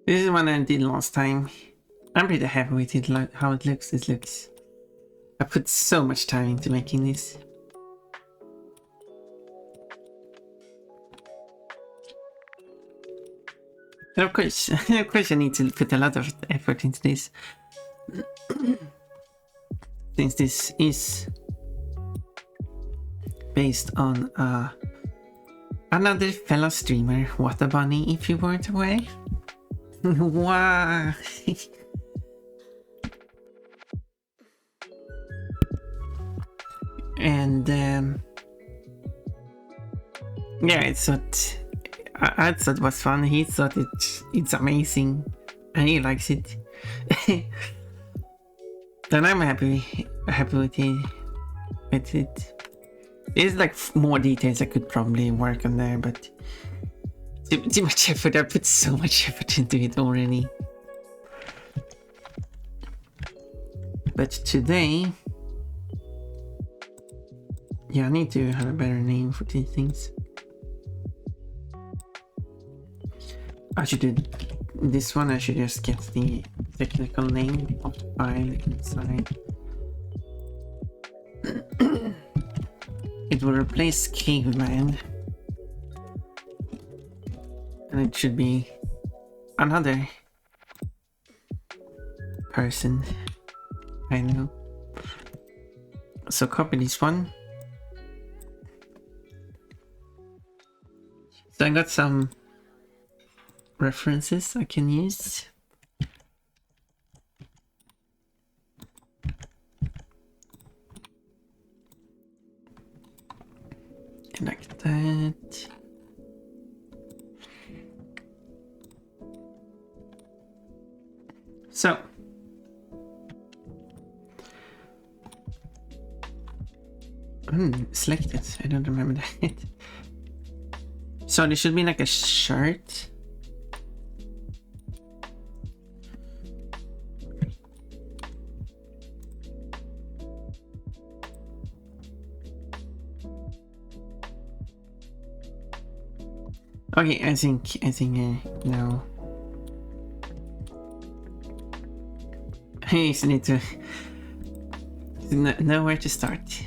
This is one I did last time. I'm pretty happy with it, like how it looks. It looks. I put so much time into making this. And of course, I need to put a lot of effort into this. Since this is based on another fellow streamer, What a Bunny, if you weren't aware. Wow. And yeah, I thought it was fun. He thought it's amazing, and he likes it. Then I'm happy with it. There's like more details I could probably work on there, but too much effort. I put so much effort into it already. But today, yeah, I need to have a better name for these things. I should do this one. I should just get the technical name of the file inside. It will replace caveman, and it should be another person. I know. So copy this one. So I got some references I can use. Like that. So select it. I don't remember that. So there should be like a shirt. Okay, I think no. I just need to know where to start.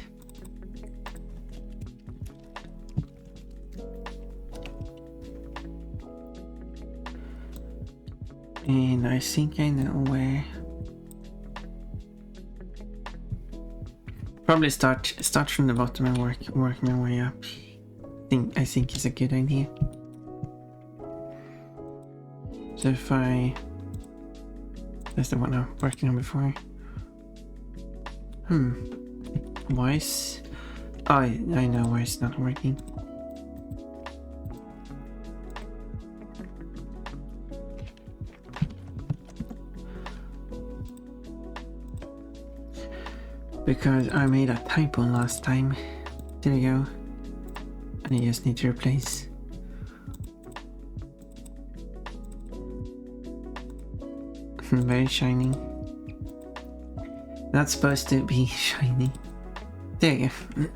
And I think I know where. Probably start from the bottom and work my way up. I think is a good idea. So if that's the one I'm working on before. Why is... Oh, I know why it's not working. Because I made a typo last time. There we go. And I just need to replace. Very shiny. Not supposed to be shiny. There you go.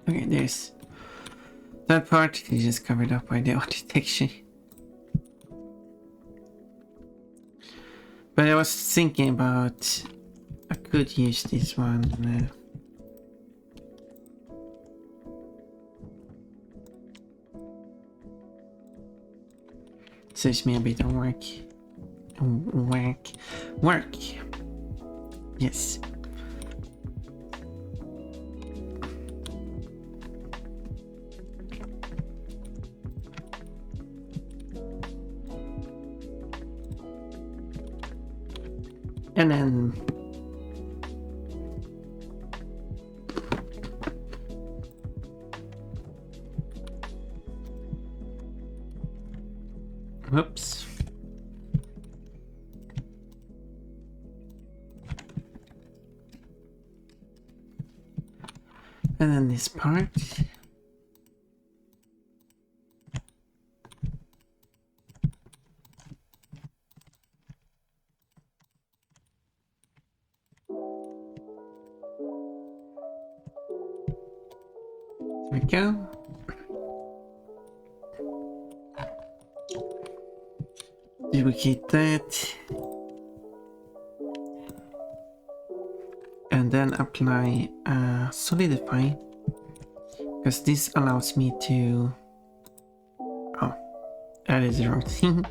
Okay, there's that part is just covered up by the auto texture. But I was thinking about I could use this one. Saves me a bit of work. Work. Yes. And then whoops. And then this part. There we go. duplicate that. And then apply solidify, because this allows me to... Oh, that is the wrong thing.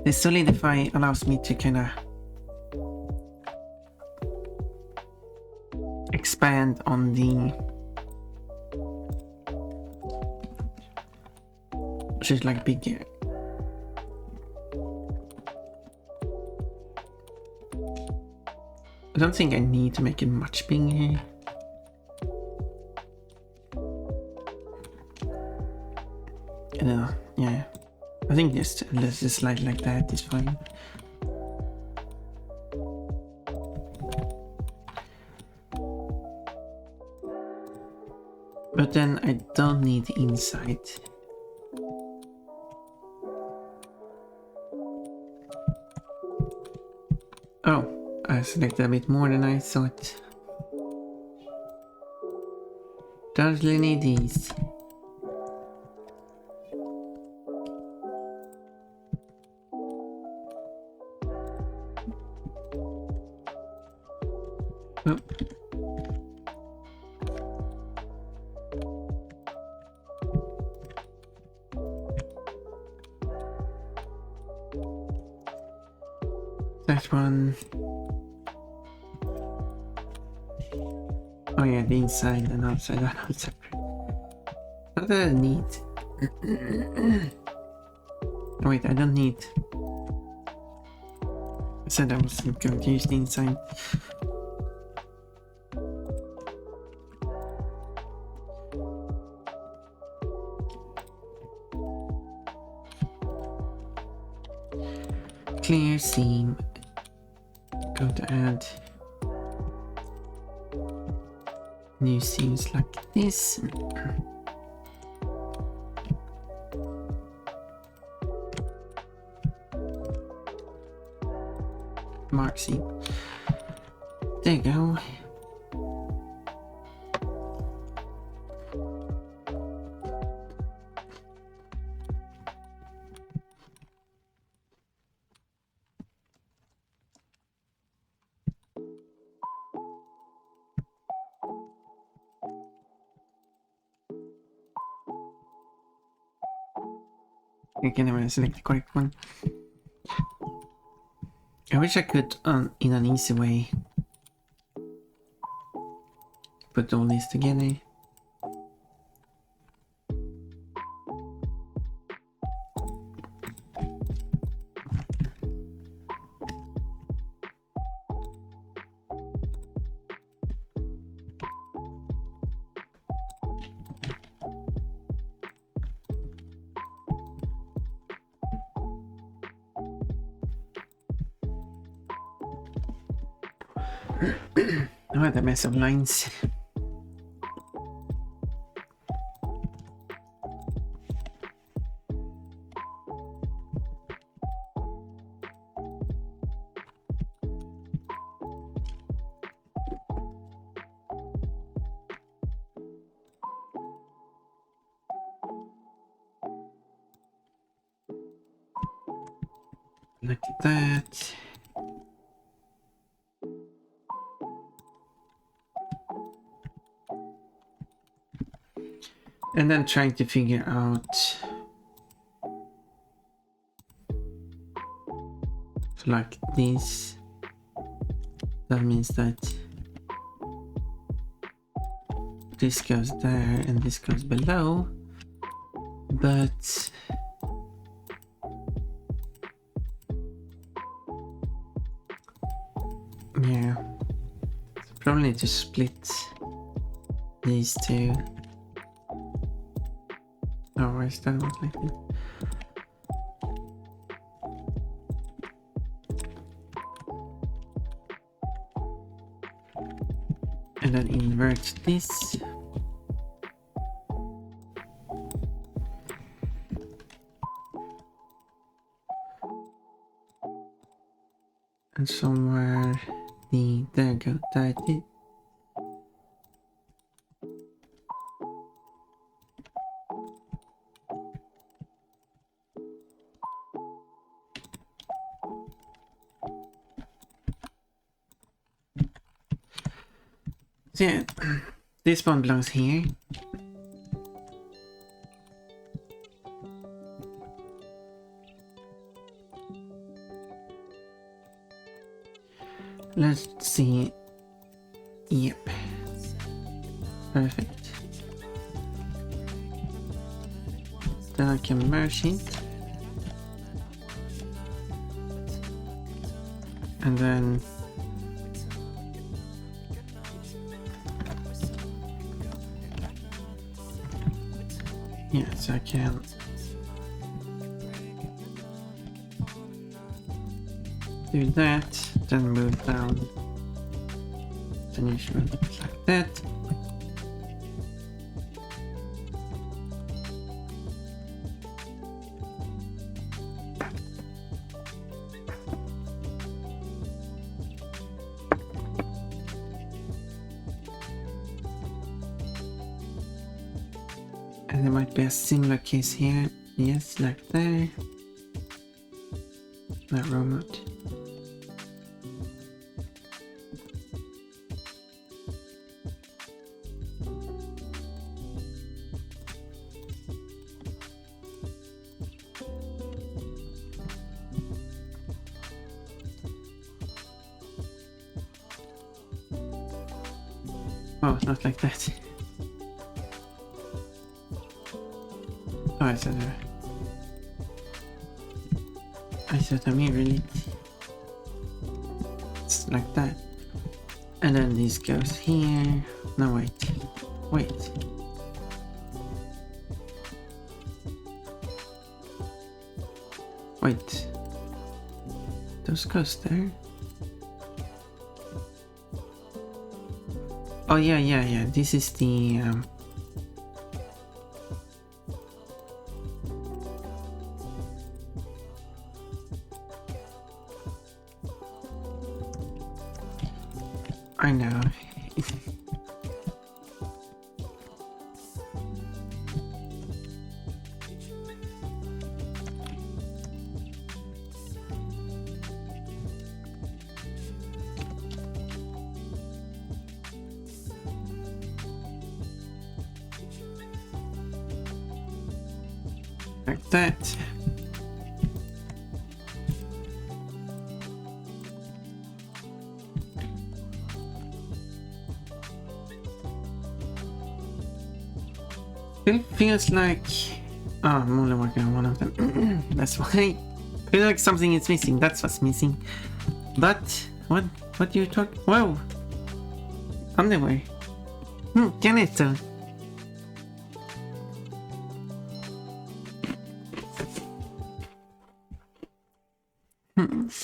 The solidify allows me to kind of expand on the... Just like bigger. I don't think I need to make it much bigger. Yeah. I think just let's just slide like that is fine. But then I don't need the inside. Oh, I selected a bit more than I thought. Totally need these. Oh. That one. Oh yeah, the inside and outside are not separate. Not that I need. Oh, wait, I don't need. I said I wasn't going to use the inside. Clear seam. Go to add new seams like this. Mark seam. There you go. Again, I'm gonna select the correct one. I wish I could, in an easy way, put all these together. What a mess of lines. Like that. And then trying to figure out, like this, that means that this goes there and this goes below, but yeah, probably need to split these two. Oh, I started like that. And then invert this. And somewhere there go, that it. So yeah, this one belongs here. Let's see. Yep. Perfect. Then I can merge it. And then yes, I can do that, then move down. Then you should move it like that. And there might be a similar case here. Yes, like there. That robot. Oh, not like that. Oh, I said I mirrored it. It's like that. And then this goes here. No, wait. Wait. Wait. Those goes there? Oh, yeah. This is the... I know. Like that. It feels like... Oh, I'm only working on one of them. That's why. I feel like something is missing. That's what's missing. But what do you talk? Whoa! Underwear. Can it though?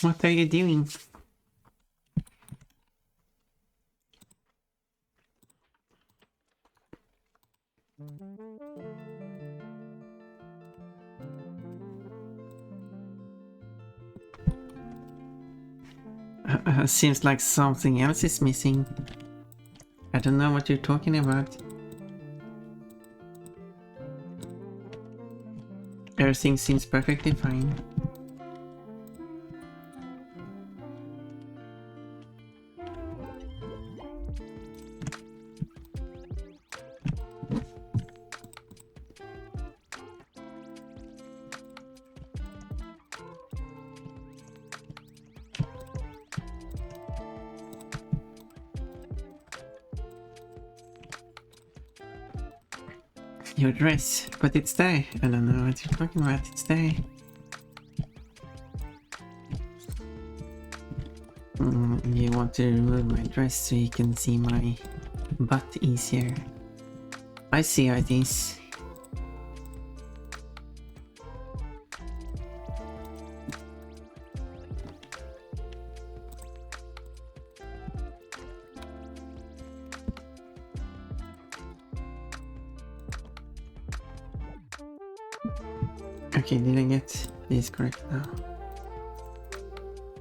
What are you doing? Seems like something else is missing. I don't know what you're talking about. Everything seems perfectly fine. Your dress, but it's there. I don't know what you're talking about, it's there. You want to remove my dress so you can see my butt easier. I see how it is. Okay, did I get this correct now?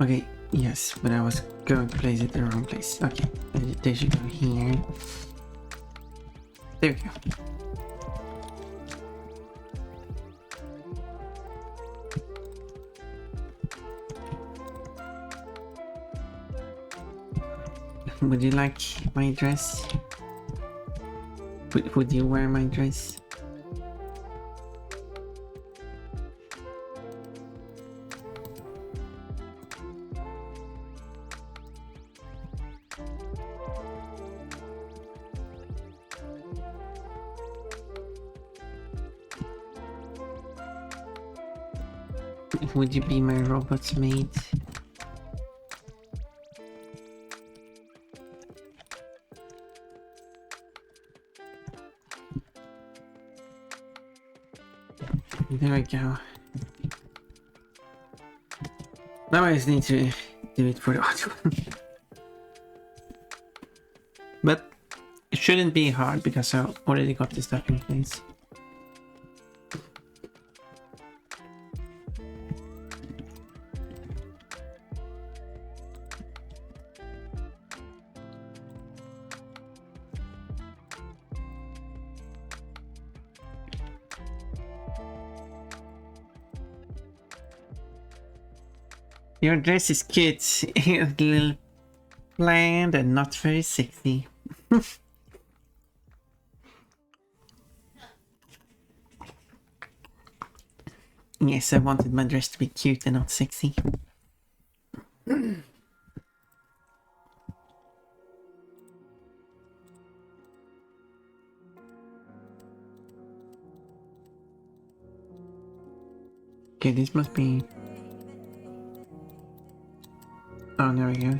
Okay, yes, but I was going to place it in the wrong place. Okay, they should go here. There we go. Would you like my dress? Would you wear my dress? Would you be my robot's mate? There we go. Now I just need to do it for the audio. But it shouldn't be hard because I already got the stuff in place. Your dress is cute, a little bland and not very sexy. Yes, I wanted my dress to be cute and not sexy. Okay, this must be... Oh, there we go.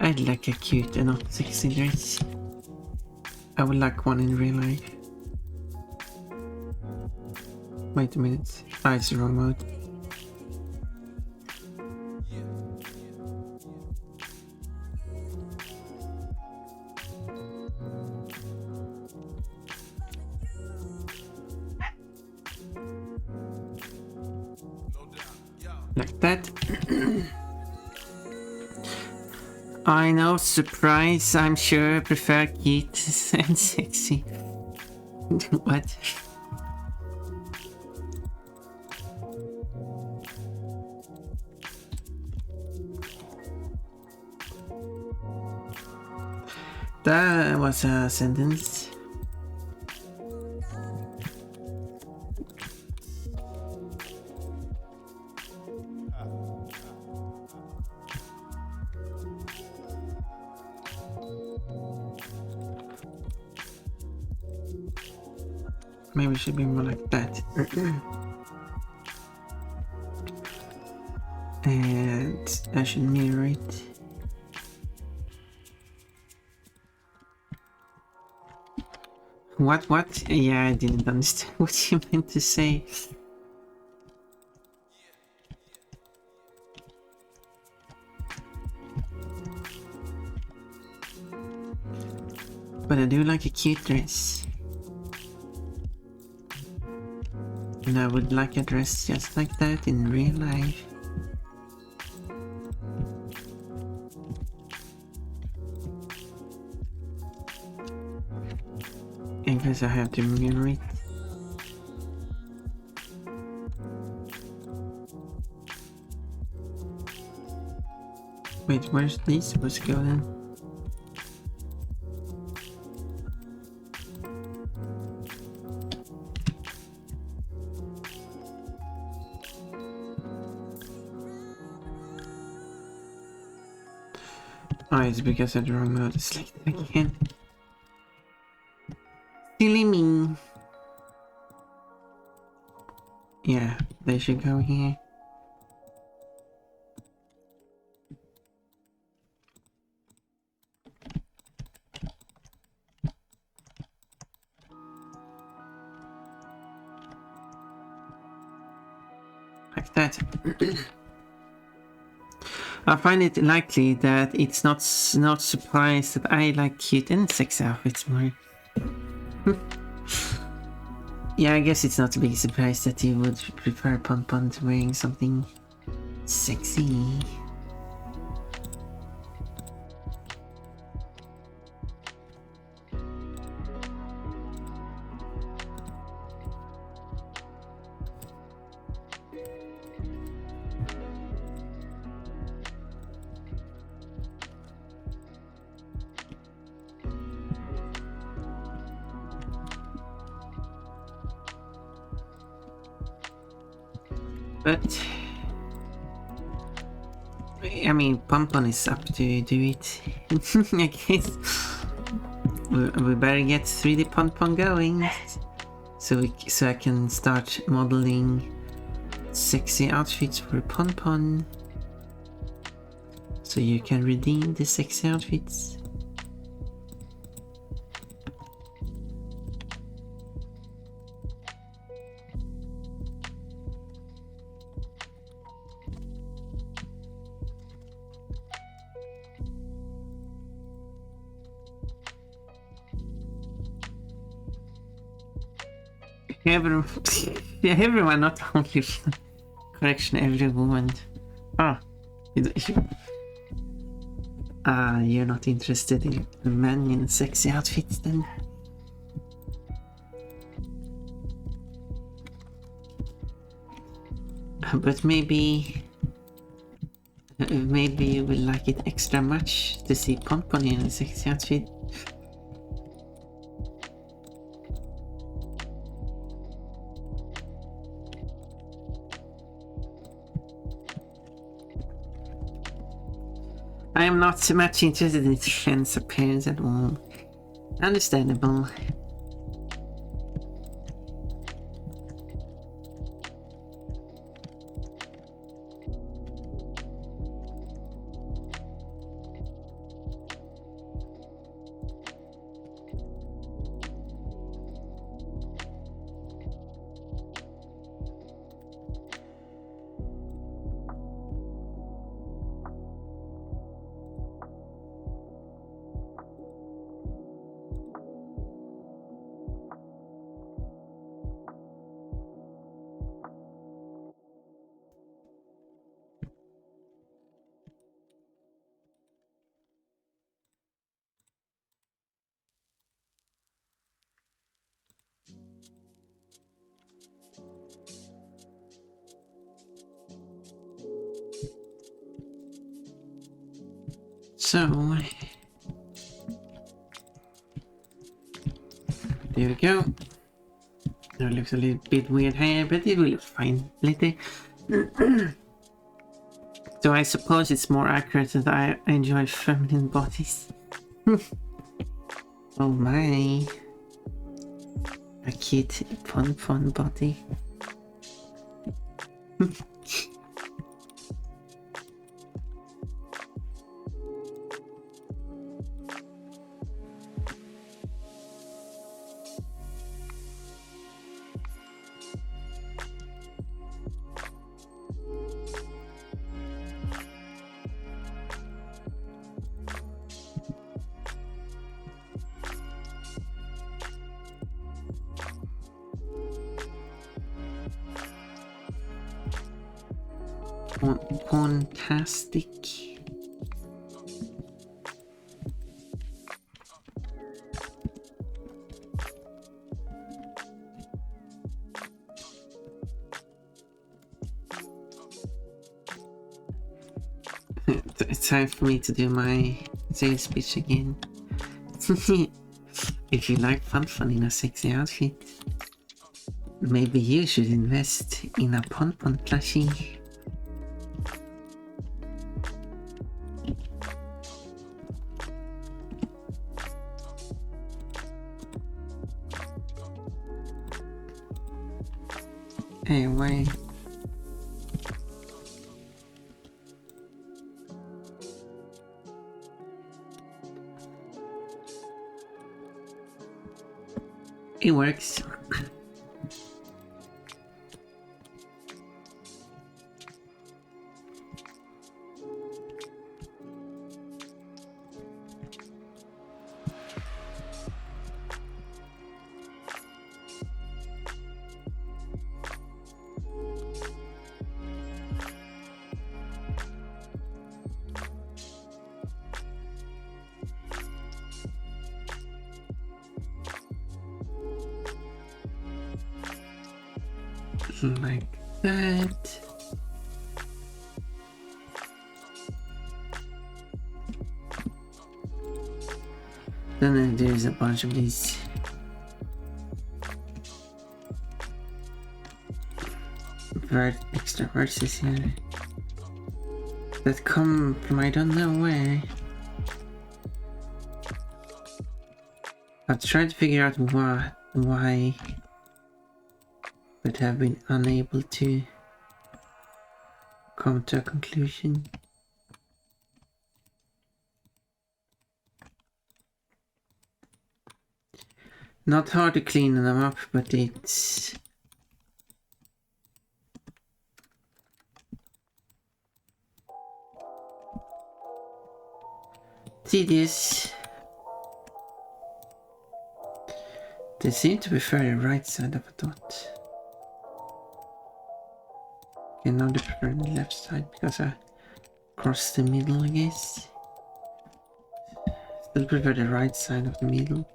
I'd like a cute and not sexy dress. I would like one in real life. Wait a minute. Ah, it's the wrong mode. Like that. I know, surprise, I'm sure I prefer cute and sexy. What? That was a sentence. Maybe it should be more like that. And I should mirror it. What? Yeah, I didn't understand what you meant to say. But I do like a cute dress. And I would like a dress just like that in real life. I guess I have to mirror it. Wait, where's this supposed to go then? Oh, it's because I drew wrong mode. It's like again. Silly me. Yeah, they should go here. Like that. I find it likely that it's not surprised that I like cute and sexy outfits more. Yeah, I guess it's not a big surprise that you would prefer Pon-Pon to wearing something sexy. But I mean, Pon-Pon is up to do it. I guess we better get 3D Pon-Pon going, so I can start modeling sexy outfits for Pon-Pon, so you can redeem the sexy outfits. Everyone, not only correction, every woman. Ah, you're not interested in men in sexy outfits then? But maybe you will like it extra much to see Pon-Pon in a sexy outfit. I am not so much interested in trans appearance at all. Understandable. So, there we go. Now it looks a little bit weird here, but it will look fine later. So I suppose it's more accurate that I enjoy feminine bodies. Oh my. A cute Pon-Pon body. Fantastic. It's time for me to do my sales speech again. If you like Pon-Pon in a sexy outfit, maybe you should invest in a Pon-Pon plushie. Anyway. It works. like that. Then there's a bunch of these extra vertices here that come from I don't know where. I've tried to figure out why, but have been unable to come to a conclusion. Not hard to clean them up, but it's tedious. They seem to be fairly right side of a dot. Okay, now they prefer the left side because I crossed the middle, I guess. Still prefer the right side of the middle.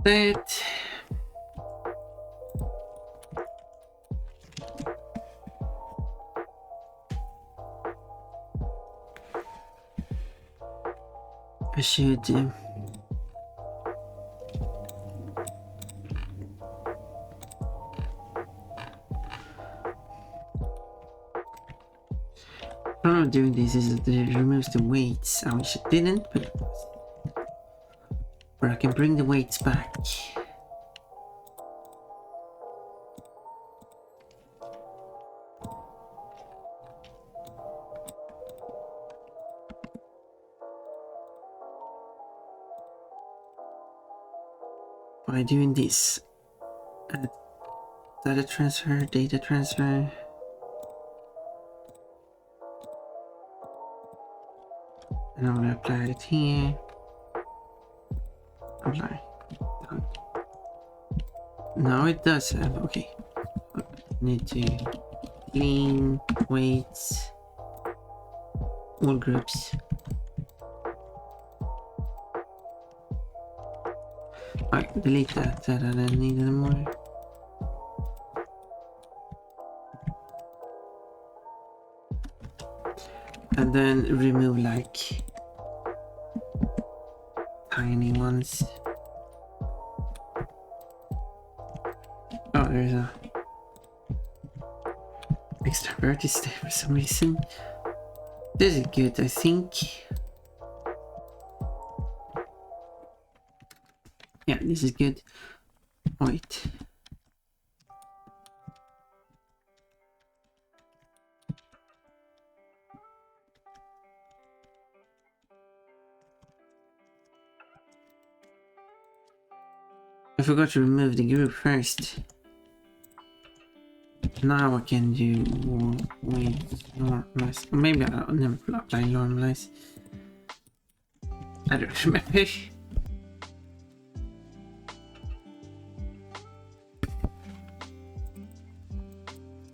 That I should problem of doing this is that it removes the weights. I wish it didn't, but I can bring the weights back. By doing this, data transfer, and I'm gonna apply it here. Apply. Now it does have, okay. Need to clean weights, all groups. Alright, delete that I don't need anymore. And then remove like tiny ones. Oh, there's a extra vertex there for some reason. This is good, I think. Yeah, this is good. Wait. I forgot to remove the group first. Now I can do normalize. Maybe I'll never apply normalize. I don't remember.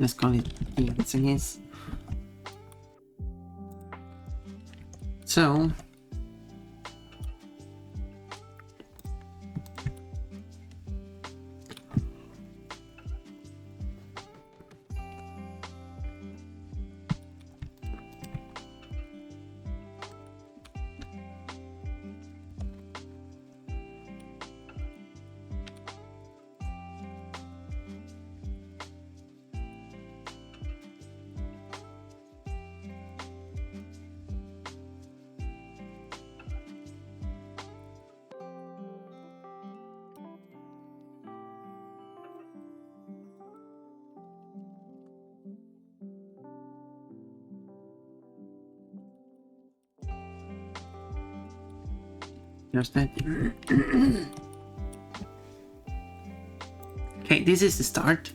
Let's call it units, I guess. So just that. Okay, this is the start.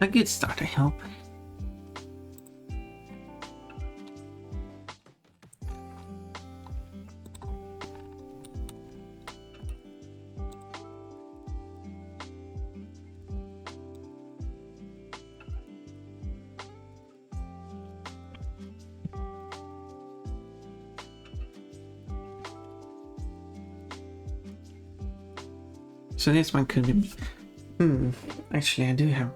A good start, I hope. So this one could be... actually I do have...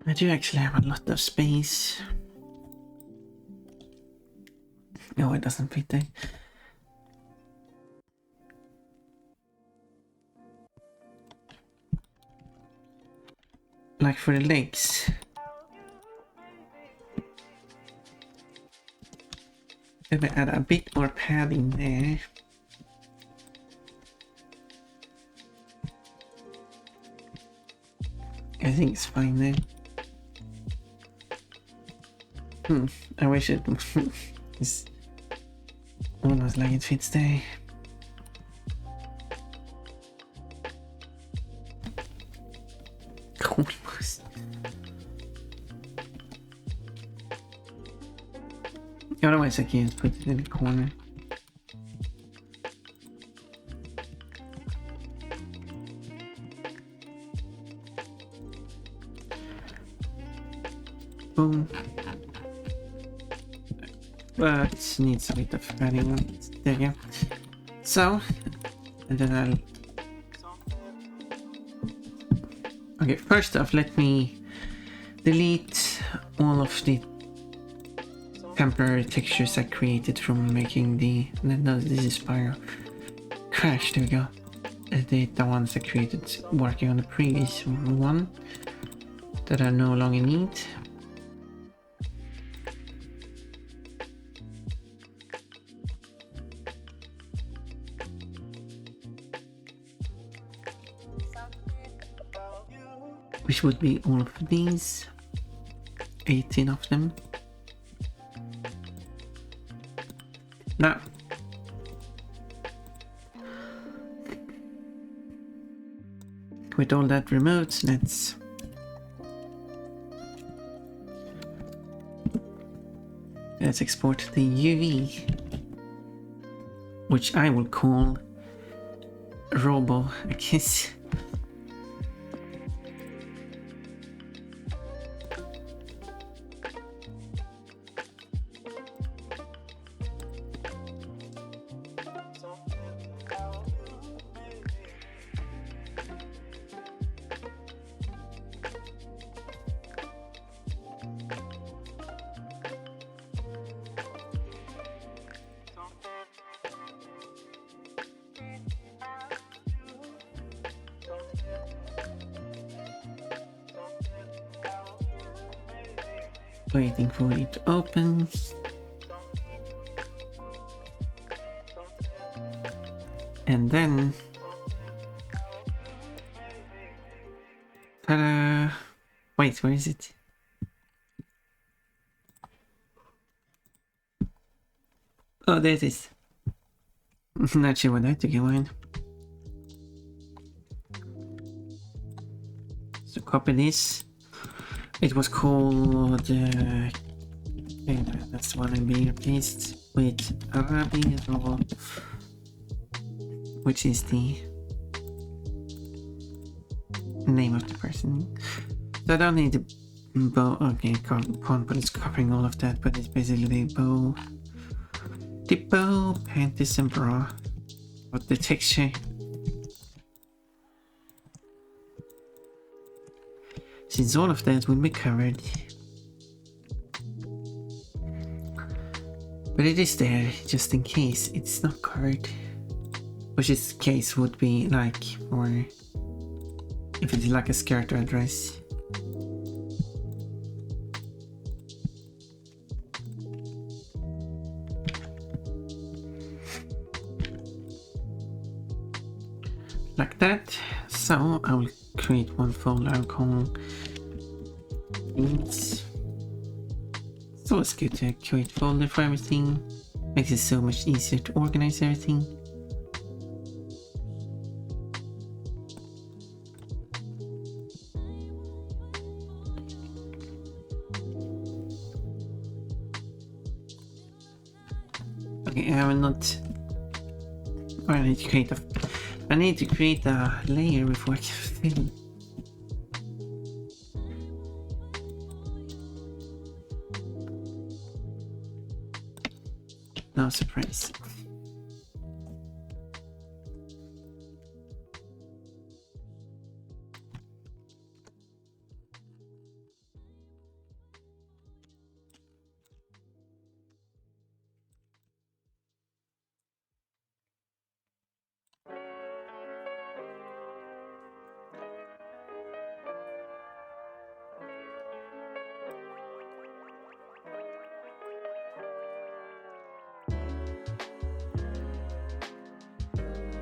I do actually have a lot of space. No, it doesn't fit there. Like for the legs. Let me add a bit more padding there. I think it's fine there. I wish it is almost like it fits there. Almost. Otherwise I can't put it in the corner. Boom. But it needs a bit of padding on it. There you go. So, and then I'll... Okay, first off, let me delete all of the temporary textures I created from making the... No, this is Spyro. Crash, there we go. The ones I created working on the previous one that I no longer need. Which would be all of these. 18 of them. Now, with all that removed, let's export the UV, which I will call Robo, I guess. Waiting for it to open. And then... ta-da! Wait, where is it? Oh, there it is. Not sure what that took a while. So copy this. It was called, okay, that's the one I'm being replaced with Rabirobo, which is the name of the person. So I don't need the bow, okay, Pon-mod is covering all of that, but it's basically the bow, panties and bra, with the texture. Since all of that will be covered. But it is there, just in case it's not covered. Which this case would be like, or if it's like a skirt or a dress. Like that. So I will create one folder I'll call things. It's always good to create a folder for everything. Makes it so much easier to organize everything. Okay, I will not... Oh, I need to create a layer before I can fill. No surprise.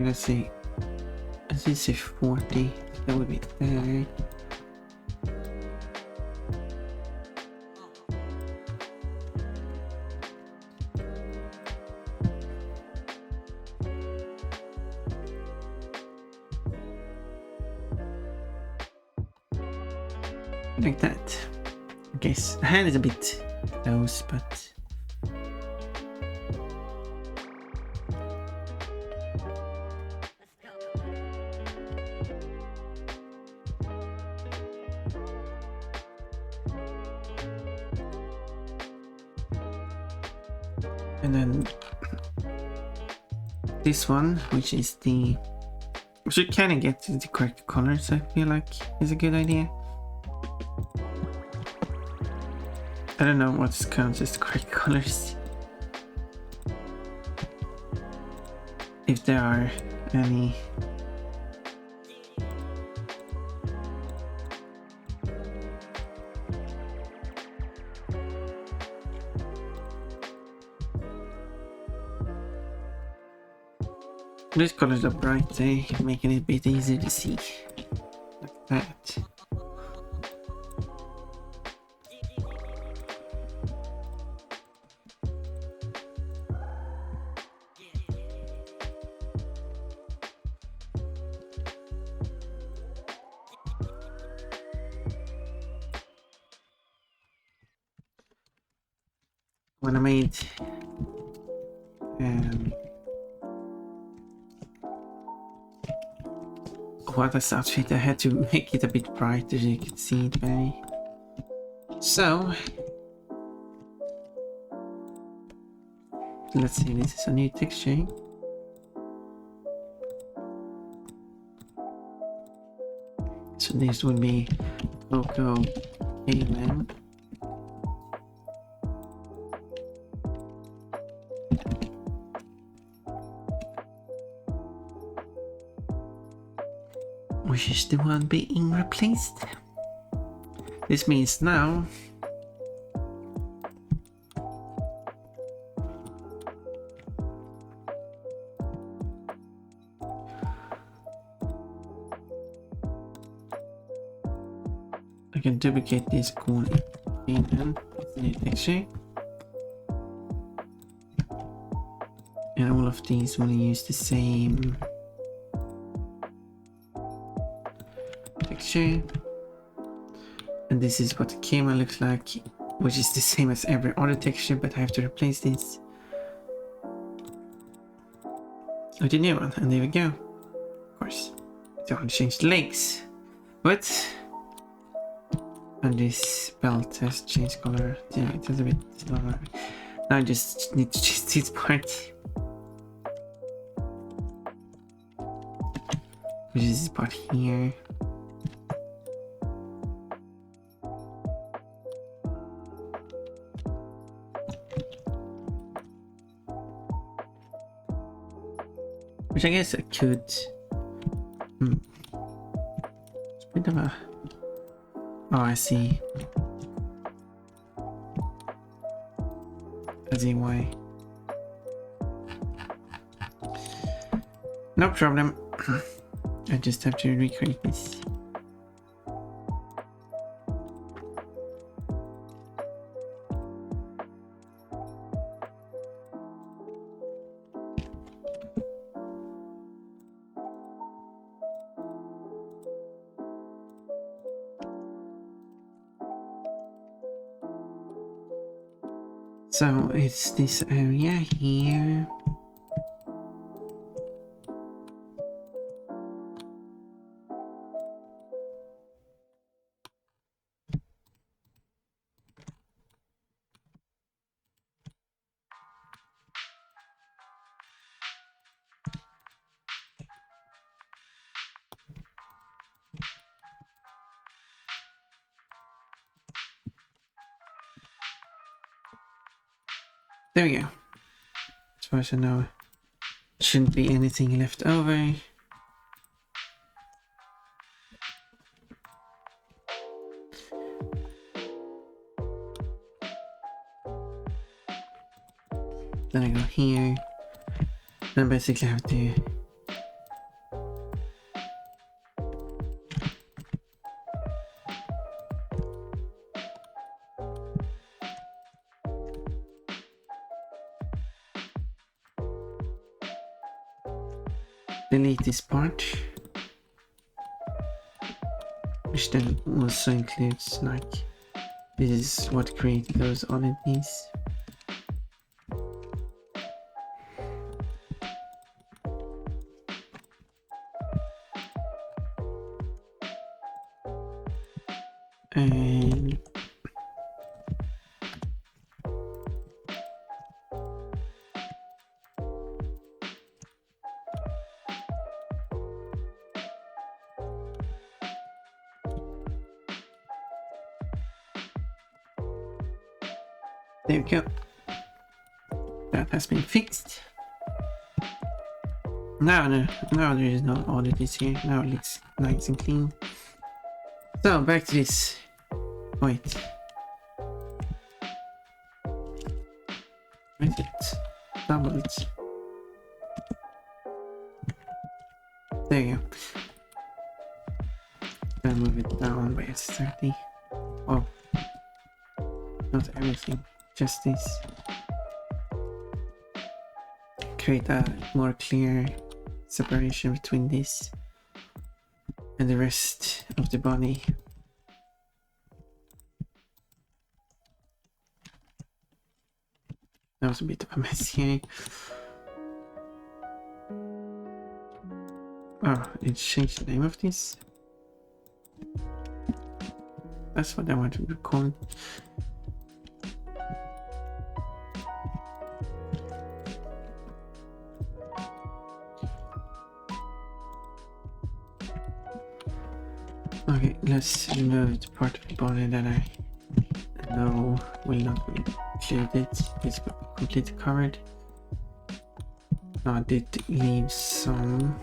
Let's see. Let's say 40. That would be there. Like that. Okay, so the hand is a bit close, but and then this one, which is the, we should kind of get the correct colors. I feel like is a good idea. I don't know what counts as the correct colors. If there are any. These colors are bright, they making it a bit easier to see. Like that. When I made Wada's outfit, I had to make it a bit brighter so you could see it better. So let's see, this is a new texture. So this would be Coco Caveman. Which is the one being replaced. This means now I can duplicate this corner again with the new texture. And all of these will use the same texture. And this is what the camera looks like, which is the same as every other texture, but I have to replace this with the new one. And there we go. Of course, I don't change the legs, but and this belt has changed color. Yeah, it has a bit slower. Now I just need to change this part, which is this part here. Which I guess I could. It's a bit of a. Oh, I see. I see why. No problem. I just have to recreate this. So it's this area here. There we go. As far as I know, shouldn't be anything left over. Then I go here. Then basically I have to delete this part, which then also includes like this is what created those oddities. And there we go. That has been fixed. Now there is no oddities here. Now it looks nice and clean. So back to this. Wait. Wait it. Double it. There you go. Then move it down by 30. Oh. Not everything. Just this. Create a more clear separation between this and the rest of the body. That was a bit of a mess here. Oh, it changed the name of this. That's what I wanted to call it. Okay, let's remove the part of the body that I know will not be included. It's completely covered. No, I did leave some.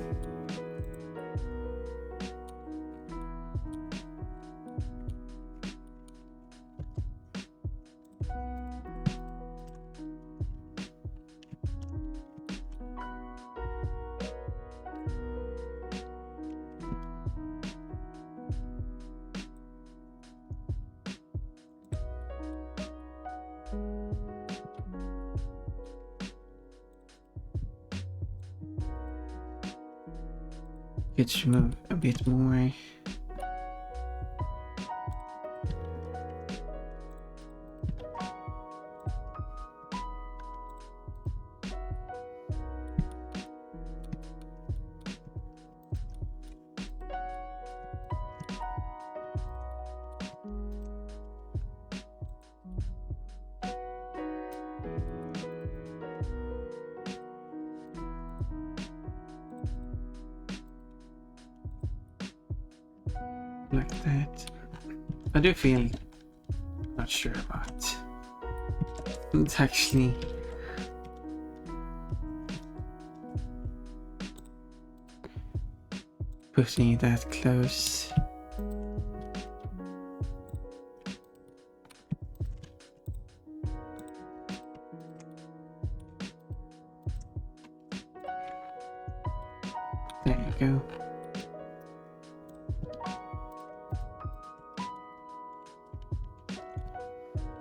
Let's remove a bit more. Like that. I do feel not sure about it's actually putting it that close. There you go.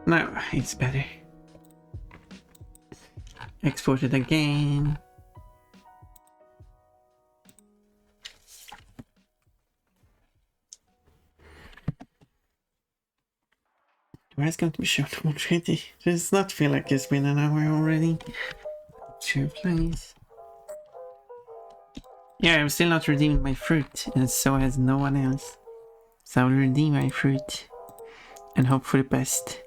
Now it's better. Export it again. Where is going to be shown already? Does not feel like it's been an hour already. Sure, please. Yeah, I'm still not redeeming my fruit, and so has no one else. So I will redeem my fruit and hope for the best.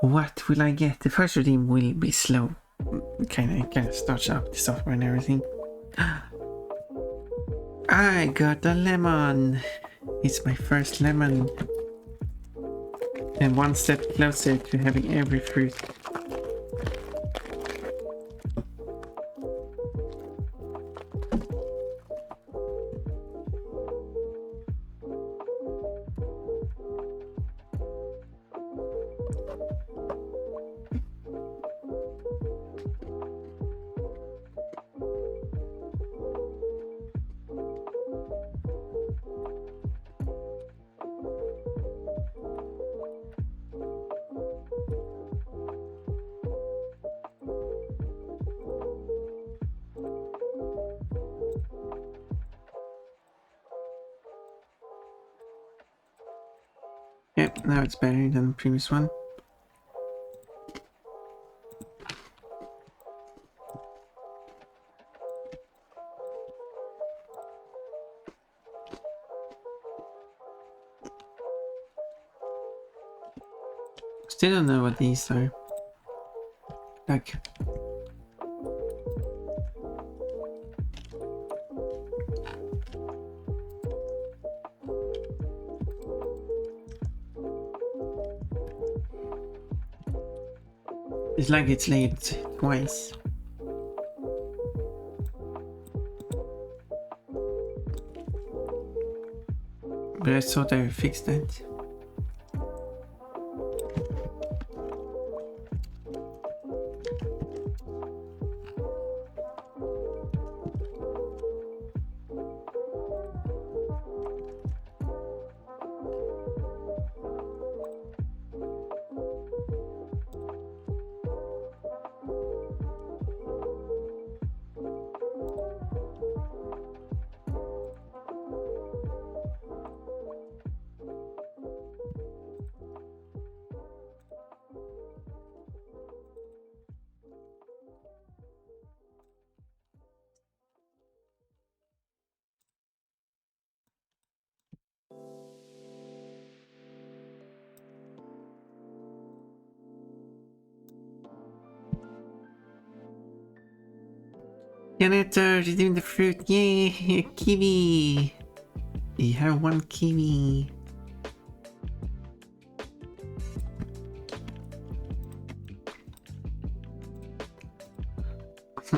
What will I get? The first redeem will be slow. Kinda starts up the software and everything. I got a lemon. It's my first lemon. And one step closer to having every fruit. Now it's better than the previous one. Still don't know what these are. Like, it's like it's laid twice. But I thought I fixed that. Janitor, redeem the fruit. Yay! Kiwi! You have one kiwi.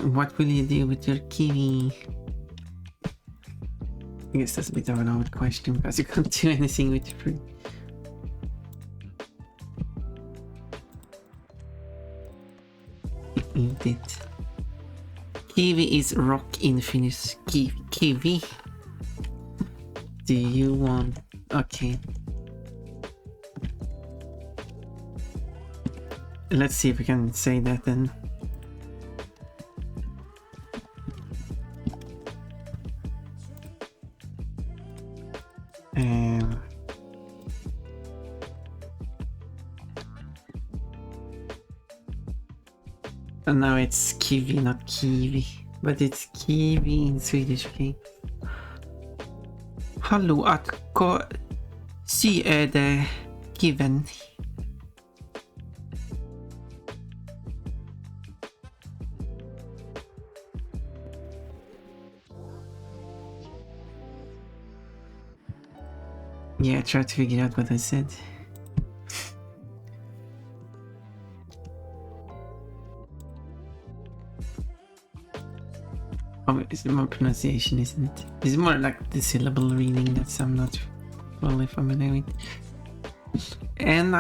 What will you do with your kiwi? I guess that's a bit of an odd question because you can't do anything with the fruit. Eat it. Kiwi is rock in Finnish. Kiwi. Do you want... Okay. Let's see if we can say that then. And now it's kiwi, not kiwi. But it's kiwi in Swedish, okay? Hallå, att sy är det given. Yeah, I tried to figure out what I said. Oh, it's more pronunciation, isn't it? It's more like the syllable reading that I'm not fully familiar with. En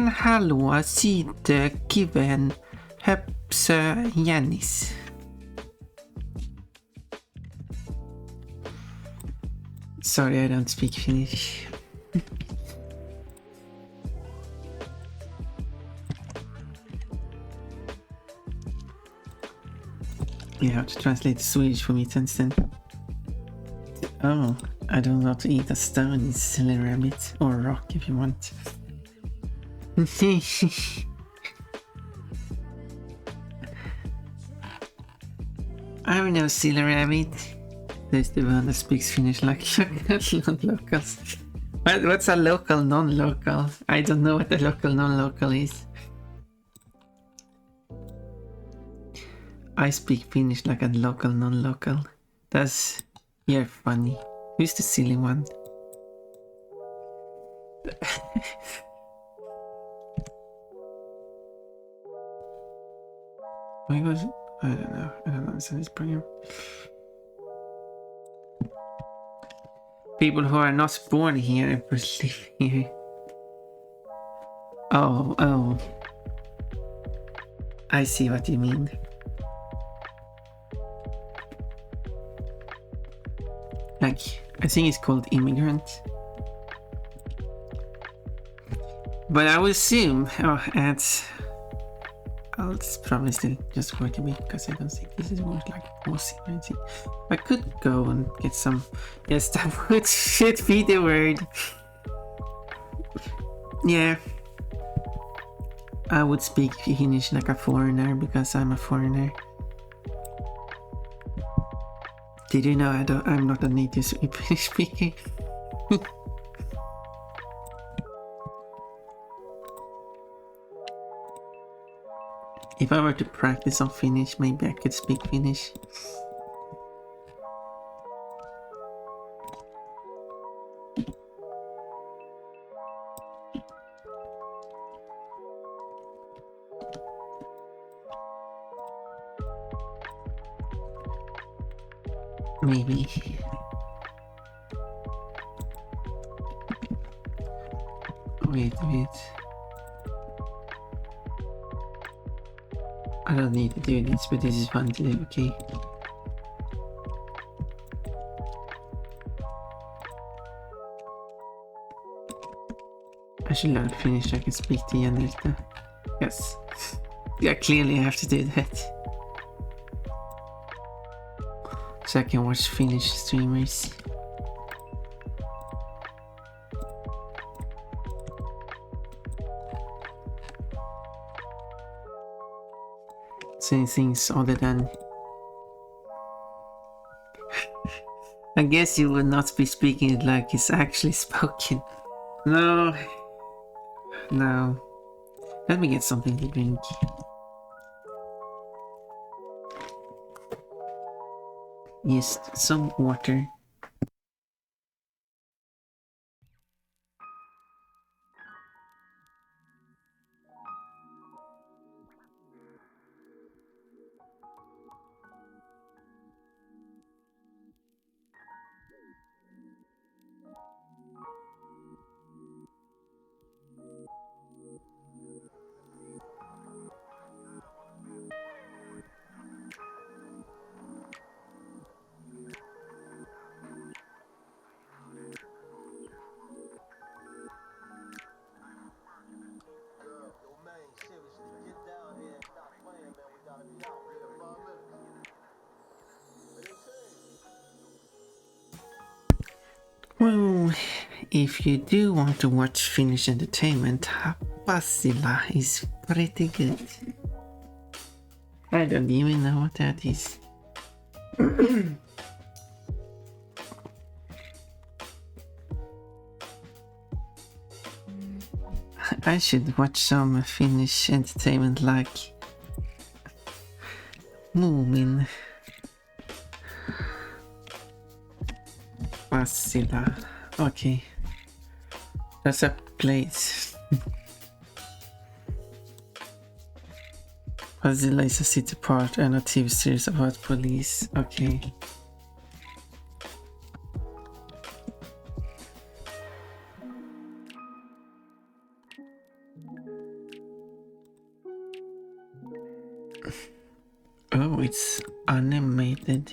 hallå sitter kiven höpsö Janis. Sorry, I don't speak Finnish. You have to translate to Swedish for me to understand. Oh, I don't know how to eat a stone, silly rabbit, or rock if you want. I'm no silly rabbit. There's the one that speaks Finnish like non-locals. What's a local non-local? I don't know what a local non-local is. I speak Finnish like a local non-local. You're funny. Who's the silly one? Why was it? I don't know. I don't understand this program. People who are not born here but live here. Oh. I see what you mean. Like, I think it's called immigrant. But I would assume, it's probably still just working me because I don't think this is more like Aussie or anything. I could go and get some. Yes, that would should be the word. Yeah. I would speak Finnish like a foreigner because I'm a foreigner. Did you know I'm not a native Finnish speaker? If I were to practice on Finnish, maybe I could speak Finnish. Maybe. Wait. I don't need to do this, but this is fun to do, okay? I should learn Finnish so I can speak to Janelta. Yes. Yeah, clearly I have to do that. So I can watch Finnish streamers. Saying things other than... I guess you would not be speaking it like it's actually spoken. No. Let me get something to drink. Yes, some water. Well, if you do want to watch Finnish entertainment, Pasila is pretty good. I don't even know what that is. I should watch some Finnish entertainment like Moomin. Pasila. Okay. That's a place. Pasila is a city part and a TV series about police. Okay. Oh, it's animated.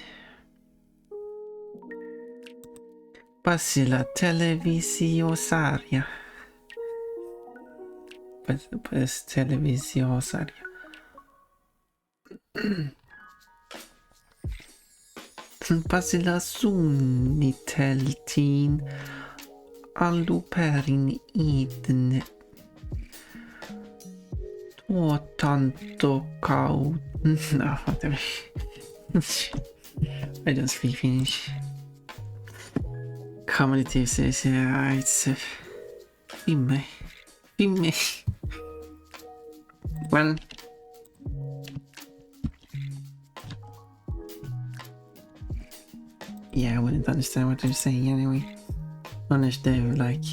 Pasila televisiosarja. Pues televisiosarja. Pasila suunniteltiin alunperin itse tuotantokauden. No, whatever. I don't speak Finnish. Comedy TV series, yeah, it's Fimme. Well, yeah, I wouldn't understand what they're saying anyway. Unless they were like...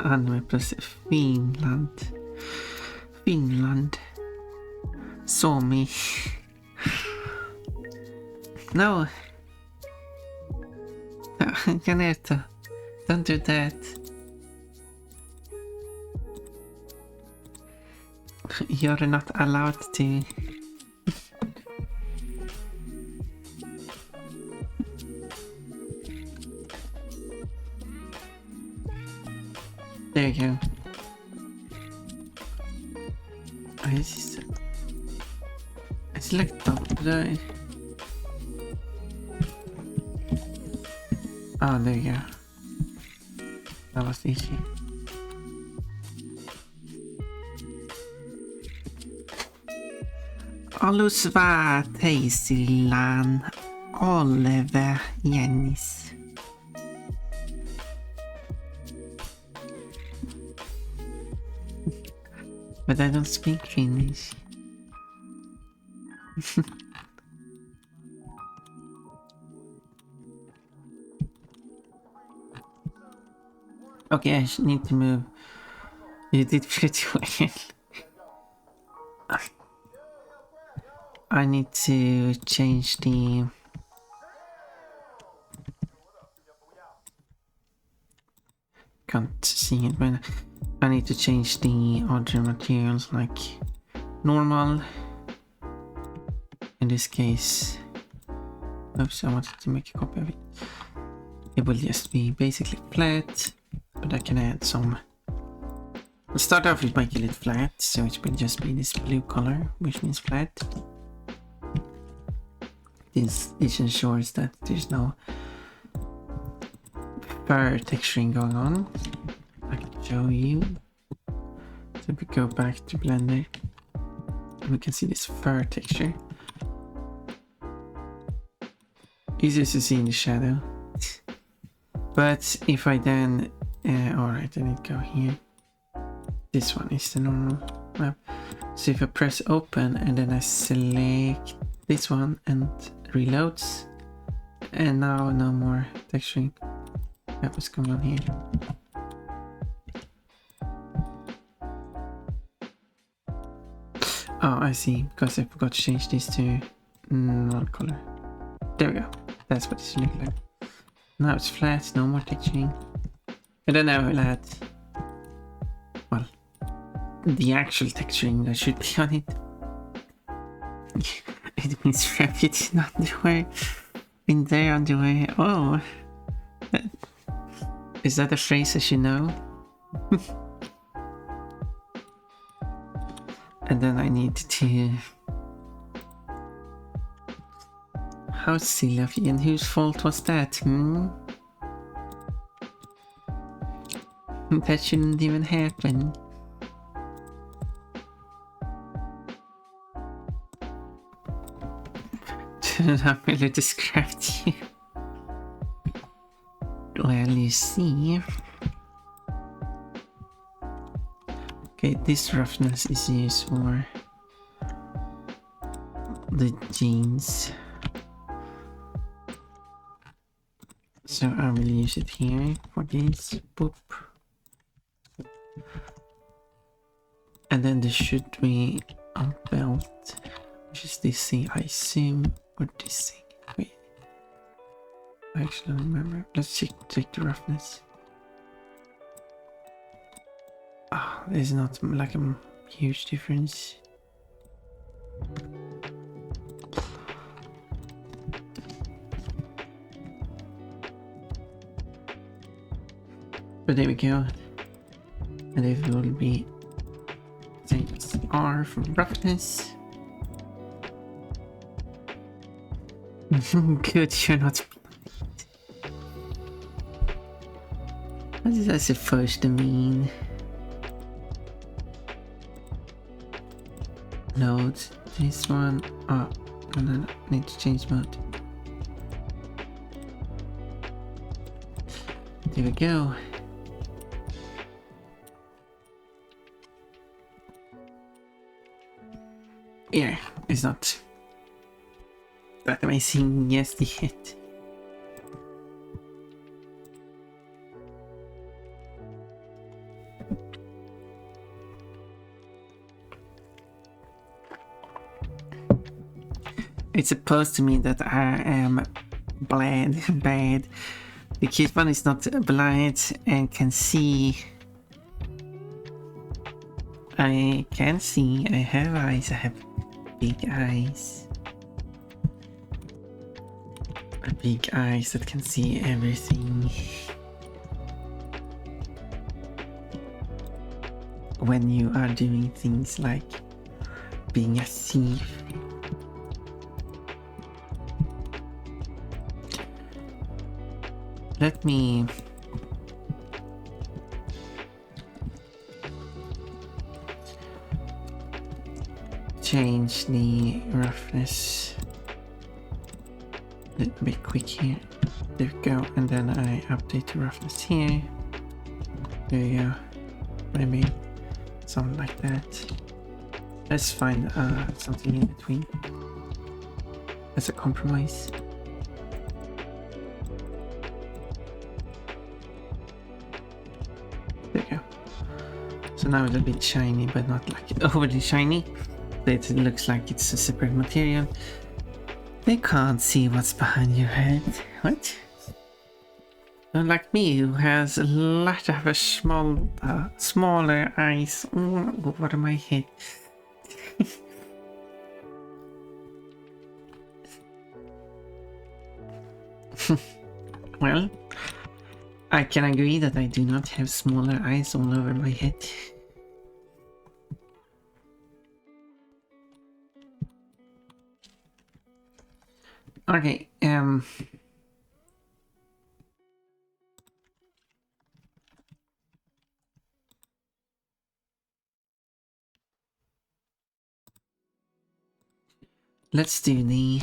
Anime plus Finland. Suomi. No. Janetta, don't do that. You're not allowed to. There you go. select top there. Oh, there you go. That was easy. Alusva Teisilan Oliver Jennis. But I don't speak Finnish. Okay, I need to move. You did pretty well. I need to change the... Can't see it, but I need to change the other materials, like normal. In this case, oops, I wanted to make a copy of it. It will just be basically flat, but I can add some. I'll start off with making it flat, so it will just be this blue color, which means flat. This ensures that there's no fur texturing going on. I can show you. So if we go back to Blender, we can see this fur texture. Easier to see in the shadow. But if I then, alright, I need to go here. This one is the normal map. So if I press open and then I select this one and reloads, and now no more texturing. That was going on here. Oh, I see, because I forgot to change this to one color. There we go. That's what it should look like. Now it's flat, no more texturing. And then I will add, well, the actual texturing that should be on it. It means Rabbit in underwear. In their underwear. Oh. Is that a phrase I should know? And then I need to... How silly of you, and whose fault was that? That shouldn't even happen. Shouldn't have really described you. Well, you see. Okay, this roughness is used for the jeans. So I will use it here for this. Boop. And then there should be a belt, which is this thing, I assume, or this thing. Wait. I actually don't remember. Let's check the roughness. Ah, there's not like a huge difference. But there we go. And it will be same as R for roughness. Good, you're not. What is that supposed to mean? Load this one. Oh, and then I need to change mode. There we go. Yeah, it's not that amazing just yet. It's supposed to mean that I am bad. The cute one is not blind and can see. I can see. I have eyes. I have big eyes. Big eyes that can see everything. When you are doing things like being a thief let me change the roughness a little bit quick here. There we go, and then I update the roughness here. There you go. Maybe something like that. Let's find something in between as a compromise. There you go. So now it's a bit shiny, but not like overly shiny. It looks like it's a separate material. They can't see what's behind your head. What? Unlike me, who has a lot of a smaller eyes. What am I hit? Well, I can agree that I do not have smaller eyes all over my head. Okay, let's do the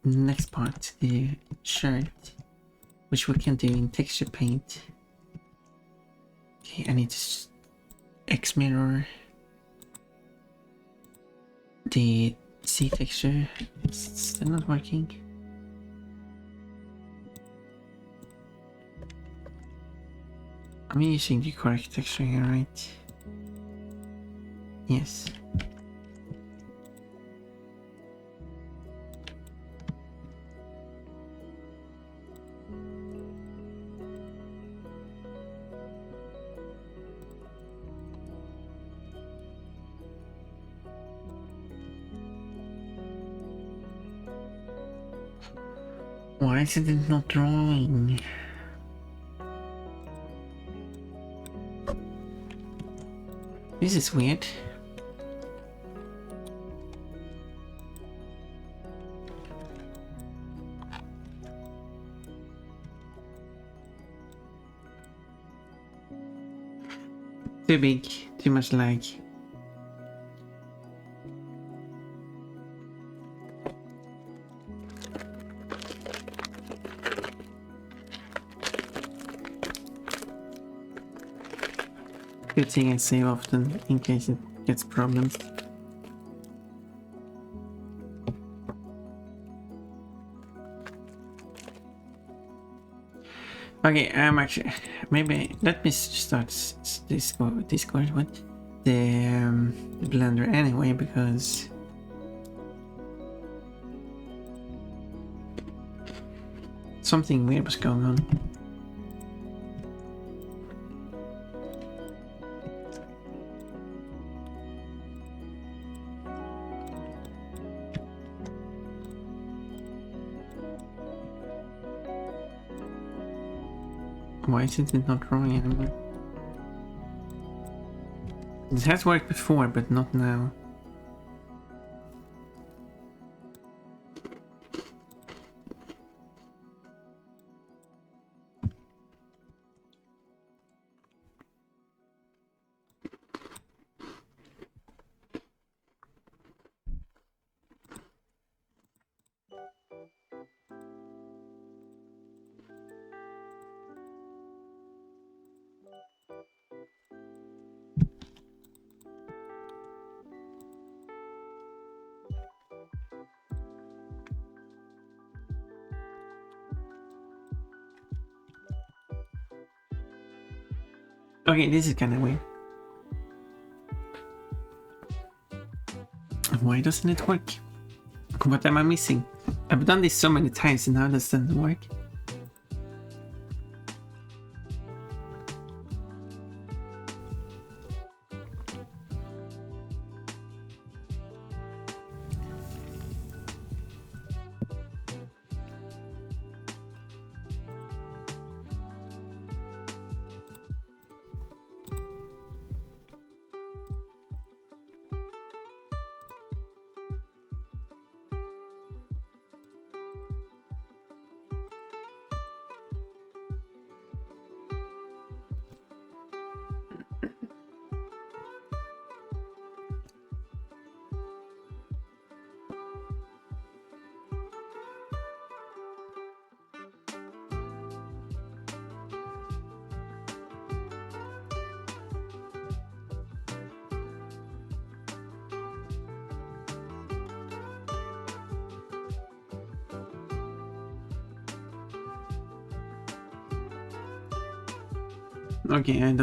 next part, the shirt, which we can do in texture paint. Okay, I need to X mirror the C texture. It's still not working. I'm using the correct texture here, right? Yes. Why is it not drawing? This is weird. Too big, too much lag. Good thing I save often in case it gets problems. Okay, I'm actually maybe let me start Discord with the blender anyway, because something weird was going on. Why is it not drawing anymore? This has worked before, but not now. Okay, this is kind of weird. Why doesn't it work? What am I missing? I've done this so many times and now it doesn't work. Okay, I'm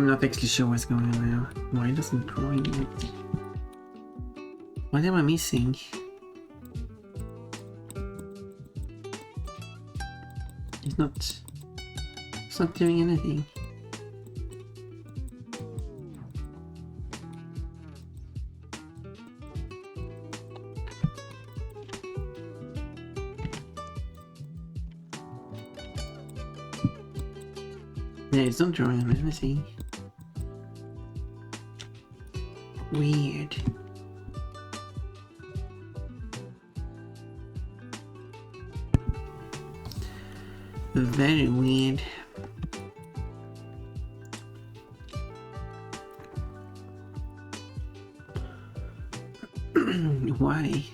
not actually sure what's going on now. Why doesn't drawing work? What am I missing? It's not doing anything. Yeah, it's not drawing on anything. Weird. Very weird. Why?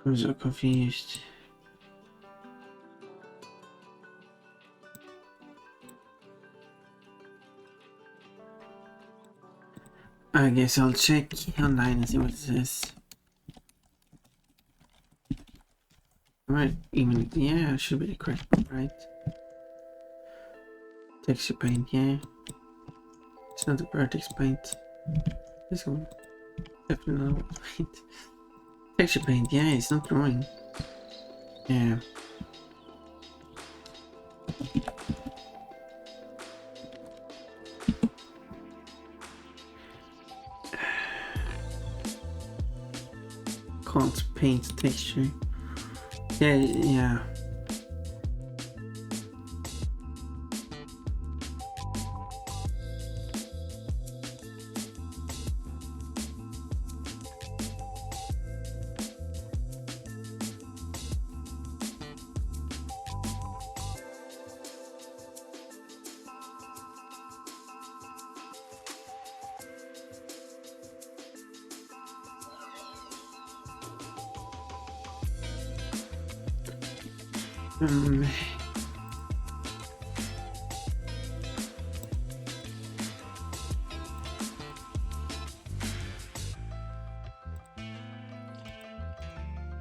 I'm so confused. I guess I'll check online and see what it says. Right, even, yeah, it should be the correct one, right? Texture paint, yeah. It's not the vertex paint. This one. Definitely not paint. Texture paint, yeah, it's not drawing. Yeah. Can't paint texture. Yeah. I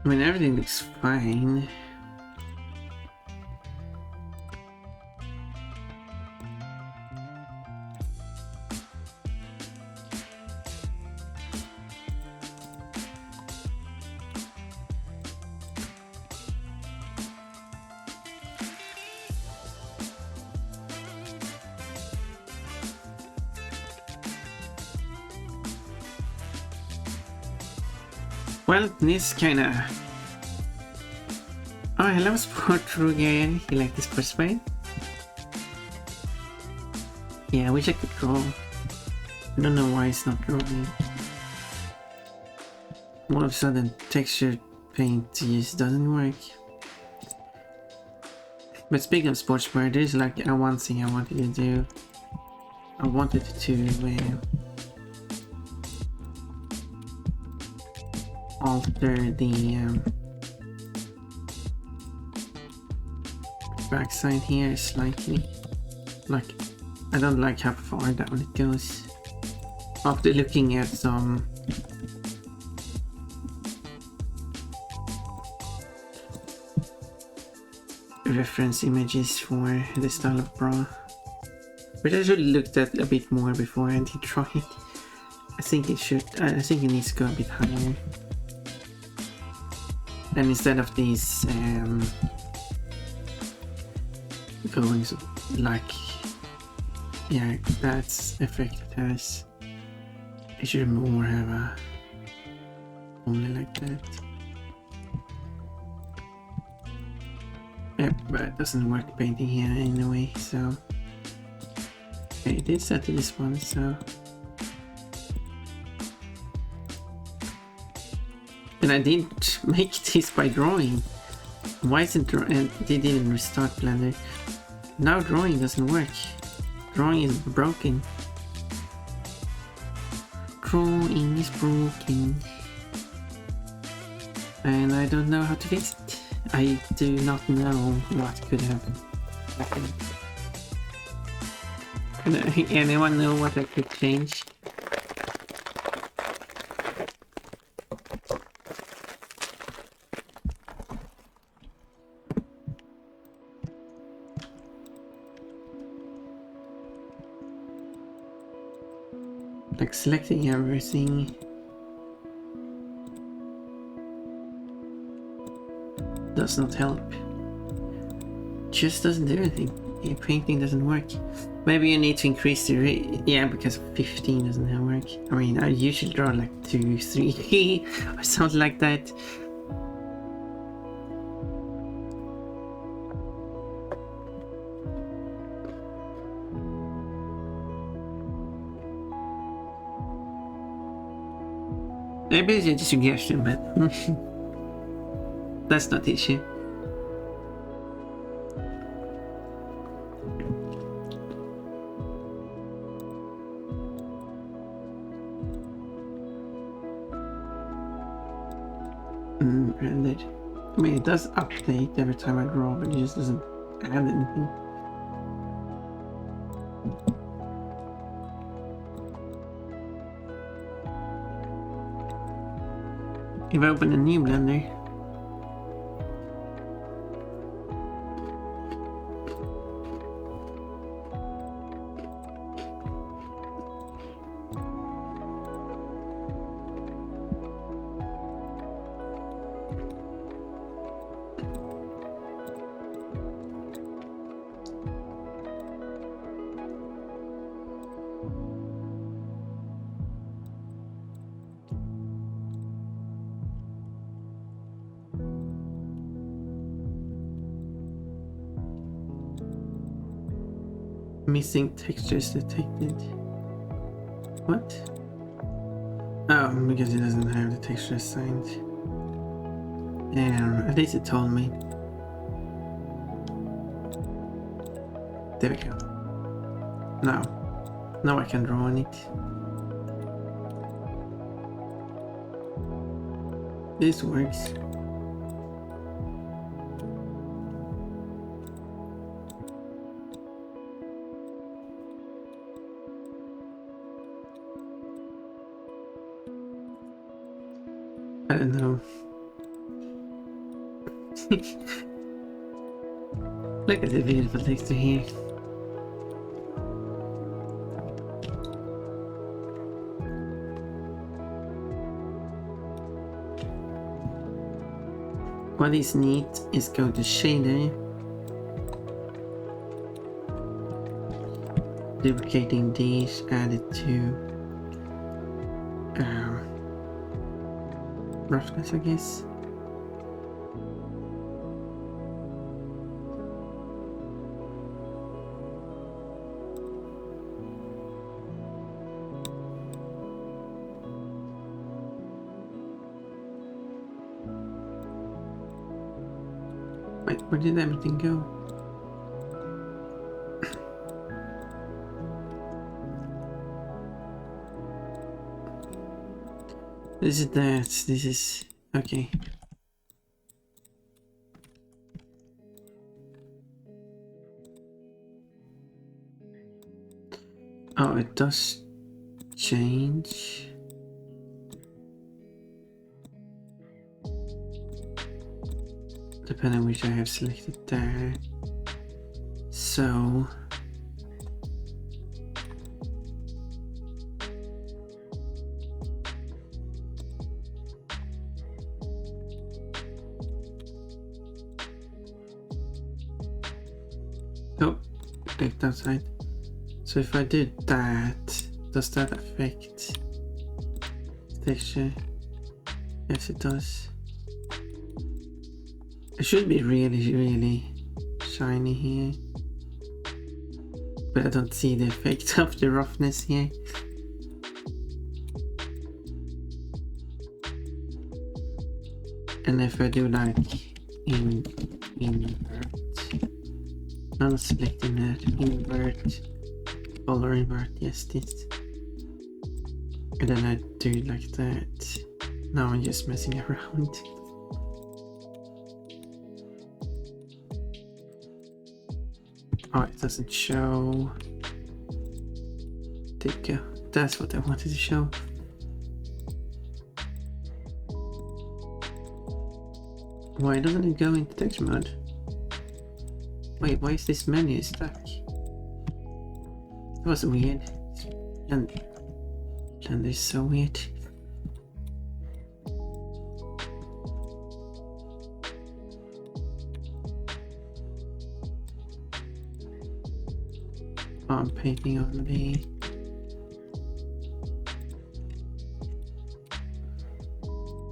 mean, everything looks fine. Well, this kinda... Oh, hello, Sport Rugen. You like this cosplay? Yeah, I wish I could draw. I don't know why it's not drawing. All of a sudden, texture paint just doesn't work. But speaking of sportswear, there's like one thing I wanted to do. I wanted to alter the backside here slightly. Like, I don't like how far down it goes. After looking at some reference images for the style of bra, which I should have looked at a bit more before I did try it. I think it needs to go a bit higher. And instead of these going so, like, yeah, that's effect it has. It should more have a only like that. Yeah, but it doesn't work painting here anyway, so okay, it did set to this one, so. And I didn't make this by drawing. Why isn't and didn't even restart Blender? Now drawing doesn't work. Drawing is broken. Drawing is broken. And I don't know how to fix it. I do not know what could have happened. Could anyone know what I could change? Like selecting everything does not help. Just doesn't do anything. Your painting doesn't work. Maybe you need to increase the rate. Yeah, because 15 doesn't work. I mean, I usually draw like 2, 3 or something like that. Maybe it's a suggestion, but that's not the issue. Rendered. I mean, it does update every time I draw, but it just doesn't add anything. If I open a new Blender, missing textures detected. What? Oh, because it doesn't have the texture assigned. Yeah, at least it told me. There we go. Now I can draw on it. This works. I don't know. Look at the beautiful texture here. What is neat is go to shader, duplicating these, add it to roughness, I guess. Wait, where did everything go? This is that. This is okay. Oh, it does change. Depending on which I have selected there. So oh, clicked outside. So if I do that, does that affect texture? Yes, it does. It should be really shiny here, but I don't see the effect of the roughness here. And if I do like invert, I'm not selecting that, invert, color invert, yes, this. And then I do it like that. Now I'm just messing around. doesn't show. There you go. That's what I wanted to show. Why doesn't it go into texture mode? Wait, why is this menu stuck? That was weird. Blender is so weird. Oh, I'm painting already.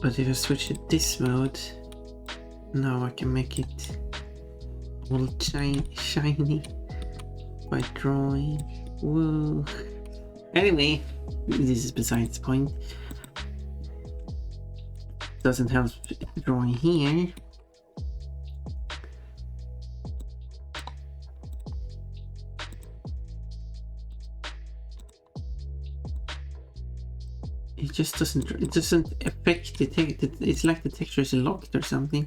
But if I switch to this mode, now I can make it all shiny by drawing. Whoa. Anyway, this is besides the point. Doesn't help drawing here. It just doesn't affect the texture. It's like the texture is locked or something.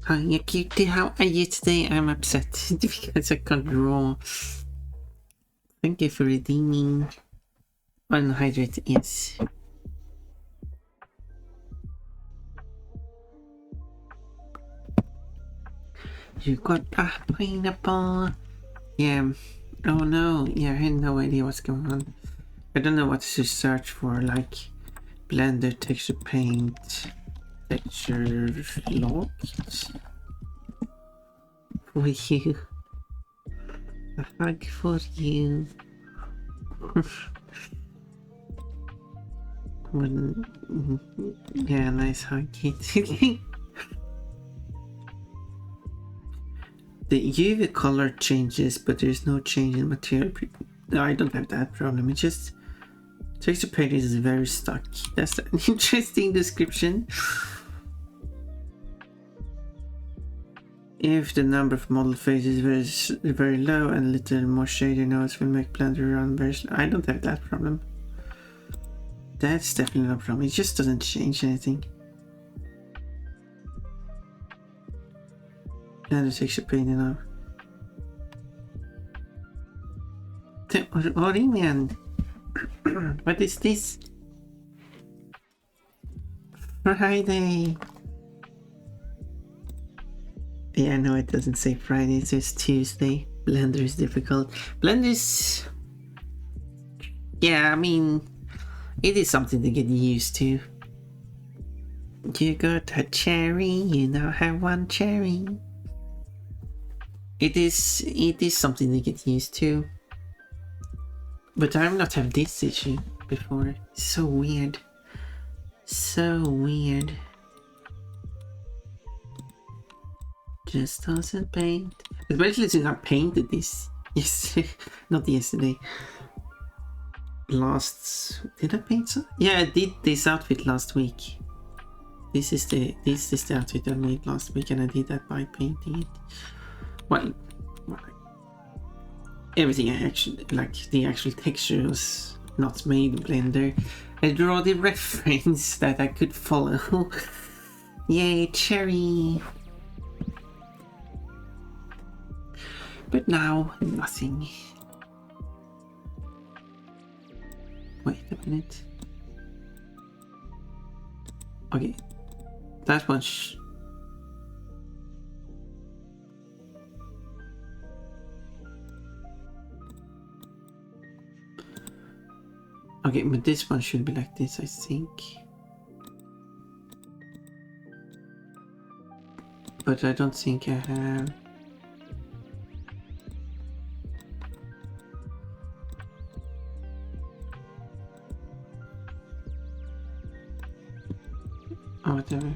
Hi cutie, how are you today? I'm upset because I can't draw. Thank you for redeeming. Unhydrated, yes. You got a pineapple. Yeah. Oh no. Yeah, I had no idea what's going on. I don't know what to search for, like Blender texture paint, texture locked. For you. A hug for you. Yeah, nice hug, kid. The UV color changes, but there's no change in material. No, I don't have that problem. It's just texture paint is very stuck. That's an interesting description. If the number of model phases is very low and a little more shaded nodes will make Blender run very slow. I don't have that problem. That's definitely no problem. It just doesn't change anything. Blender texture paint enough. What do you mean? What is this? Friday. Yeah, no, it doesn't say Friday, it says Tuesday. Blender is difficult. Blender's... Yeah, I mean, it is something to get used to. You got a cherry, you now have one cherry. It is something to get used to. But I've not had this issue before. It's so weird. So weird. Just doesn't paint. Especially since I painted this. Yes, not yesterday. Did I paint some? Yeah, I did this outfit last week. This is the outfit I made last week, and I did that by painting it. Well, everything I actually like, the actual texture was not made in Blender. I draw the reference that I could follow. Yay, cherry! But now, nothing. Wait a minute. Okay, that one. Okay, but this one should be like this, I think. But I don't think I have. Oh, whatever.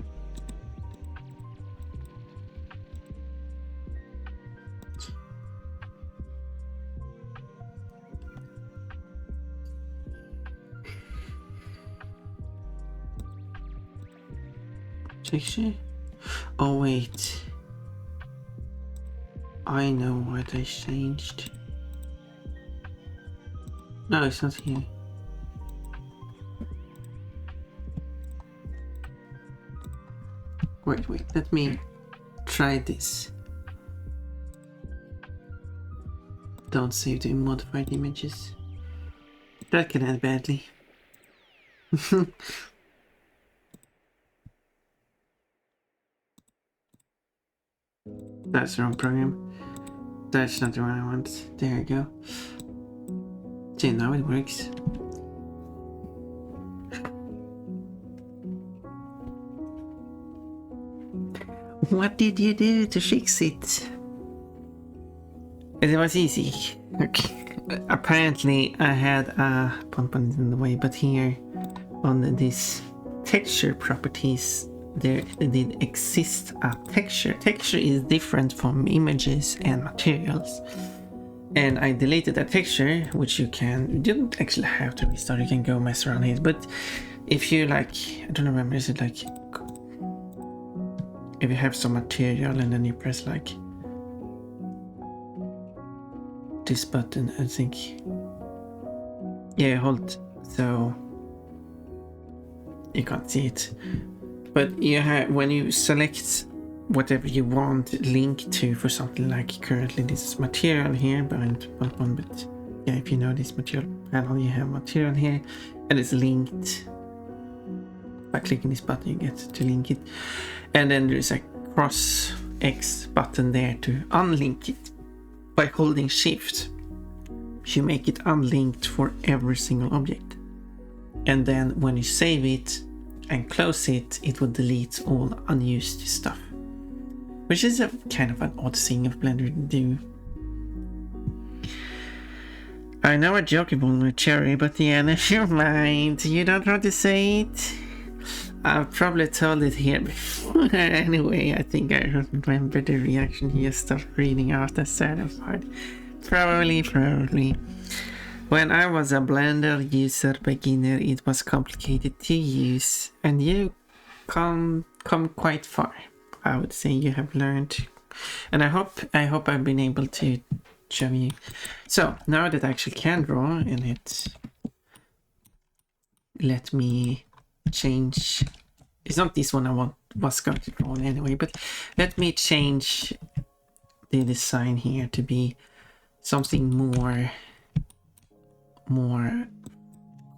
Texture? Oh wait. I know what I changed. No, it's not here. Wait, let me try this. Don't save the modified images. That can end badly. That's the wrong program. That's not the one I want. There you go. See, now it works. What did you do to fix it? It was easy. Okay. Apparently I had a Pon-mod in the way, but here on this texture properties there did exist a texture. Texture is different from images and materials. And I deleted that texture, which you don't actually have to restart, you can go mess around here. But if you like, I don't remember, is it like, if you have some material and then you press like this button, I think, yeah, hold, so you can't see it. But you have, when you select whatever you want link to, for something like currently this is material here behind one, but yeah, if you know this material panel, you have material here and it's linked. By clicking this button you get to link it, and then there's a cross X button there to unlink it. By holding shift you make it unlinked for every single object, and then when you save it and close it, it will delete all unused stuff, which is a kind of an odd thing of Blender to do. I know a joking with Cherry, but yeah, never mind. You don't want to say it? I've probably told it here before. Anyway, I think I remember the reaction he stopped reading out the certain part. Probably. When I was a Blender user beginner, it was complicated to use, and you come quite far. I would say you have learned, and I hope I've been able to show you. So now that I actually can draw, and let me change. It's not this one I was going to draw anyway, but let me change the design here to be something more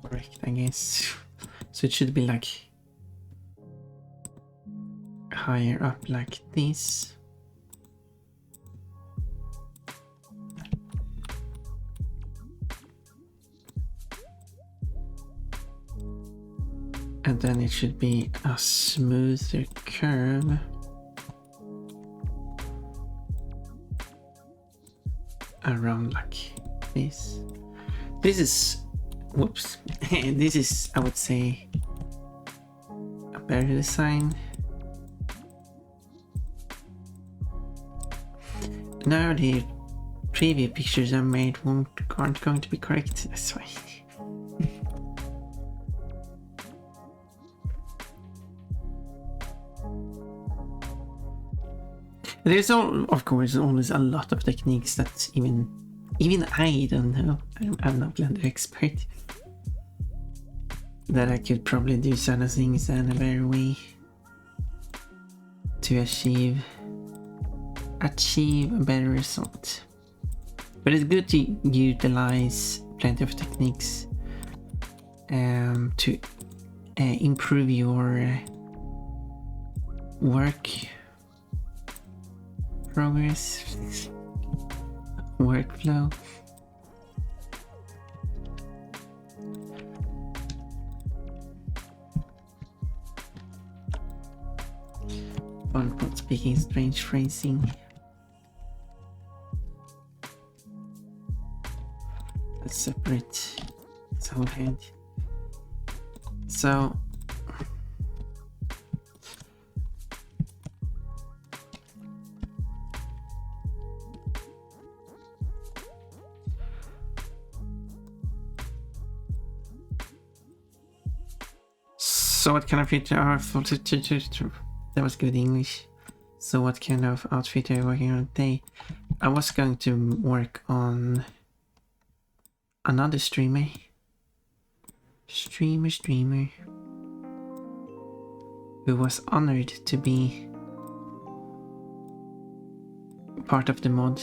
correct, I guess. So it should be like higher up like this. And then it should be a smoother curve. Around like this. This is, whoops, this is, I would say, a better design. Now the preview pictures I made aren't going to be correct, that's why. There's of course always a lot of techniques that even I don't know. I'm not Blender expert. That I could probably do certain things in a better way to achieve a better result. But it's good to utilize plenty of techniques to improve your work progress, workflow. Pon-mod speaking strange phrasing. Let's separate its whole head. So what kind of feature are that was good English. So what kind of outfit are you working on today? I was going to work on another streamer. who was honored to be part of the mod.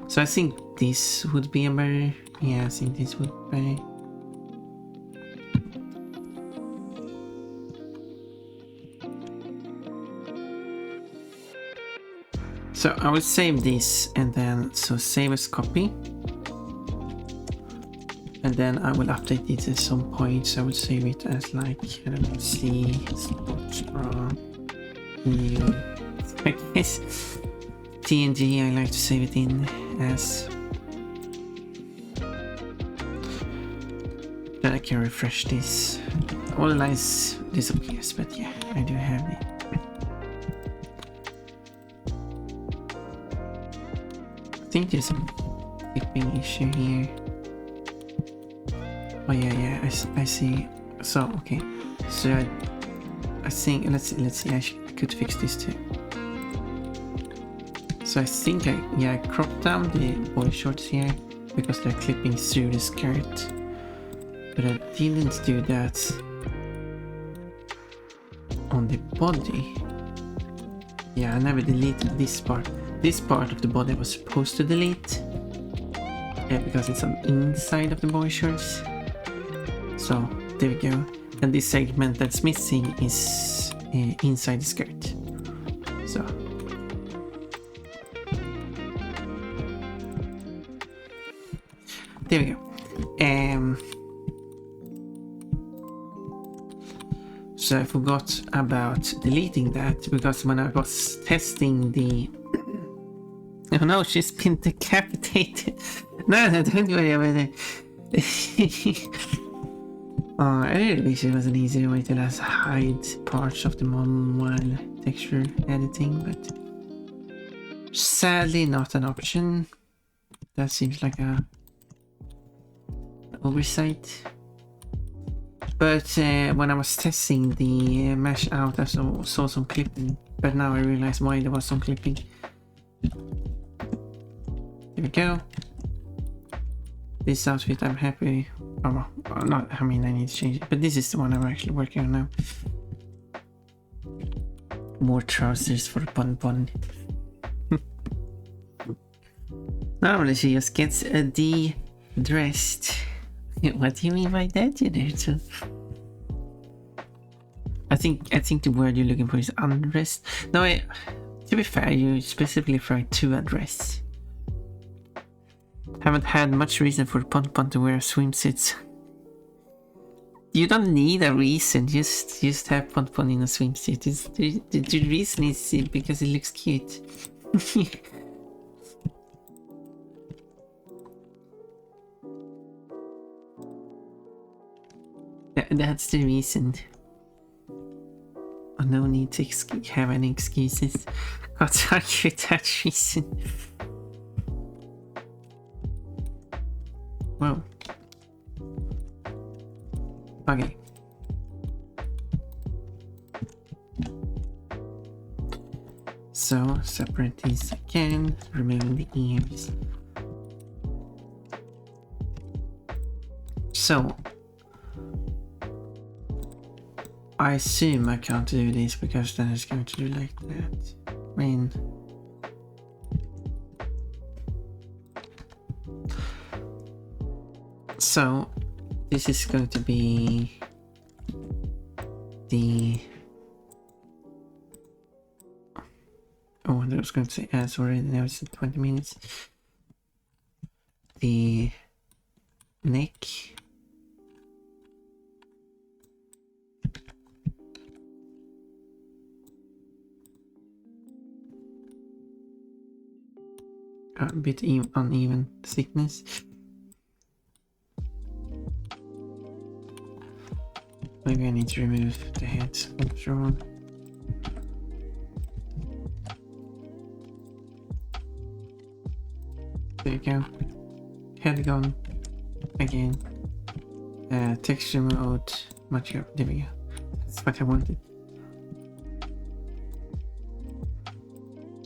So I think this would be a better... Yeah, I think this would be better. So I will save this and then, so save as copy. And then I will update it at some point. So I will save it as like, I don't know, C, sports bra, new, I guess. TNG, I like to save it in as. Then I can refresh this. All the lines disappears, but yeah, I do have it. I think there's a clipping issue here. Oh yeah, I see. So okay, so I think let's see. I could fix this too. So I think I cropped down the boy shorts here because they're clipping through the skirt, but I didn't do that on the body. Yeah, I never deleted this part. This part of the body I was supposed to delete, because it's on inside of the boy shorts. So there we go. And this segment that's missing is inside the skirt. So there we go. So I forgot about deleting that because when I was testing the... Oh no, she's been decapitated. No, don't worry about it. I really wish it was an easier way to just hide parts of the model while texture editing, but sadly not an option. That seems like an oversight. But when I was testing the mesh out, I saw some clipping, but now I realize why there was some clipping. There we go. This outfit I'm happy. Oh, not, I mean I need to change it, but this is the one I'm actually working on now. More trousers for Pon-mod. Normally she just gets a de-dressed. What do you mean by that, you know? I think the word you're looking for is undressed. No, to be fair, you specifically refer to a dress. Haven't had much reason for Pon-mod to wear swimsuits. You don't need a reason, just have Pon-mod in a swimsuit. The reason is because it looks cute. That's the reason. Oh, no need to have any excuses. Can't argue with that reason. Whoa. Okay. So, separate these again, removing the ears. So, I assume I can't do this because then it's going to do like that. I mean... So, this is going to be the... Oh, I was going to say ads already, now it's 20 minutes. The neck. A bit uneven thickness. Maybe I need to remove the head after all. There you go. Head gone. Again. Texture mode. Much up. There we go. That's what I wanted.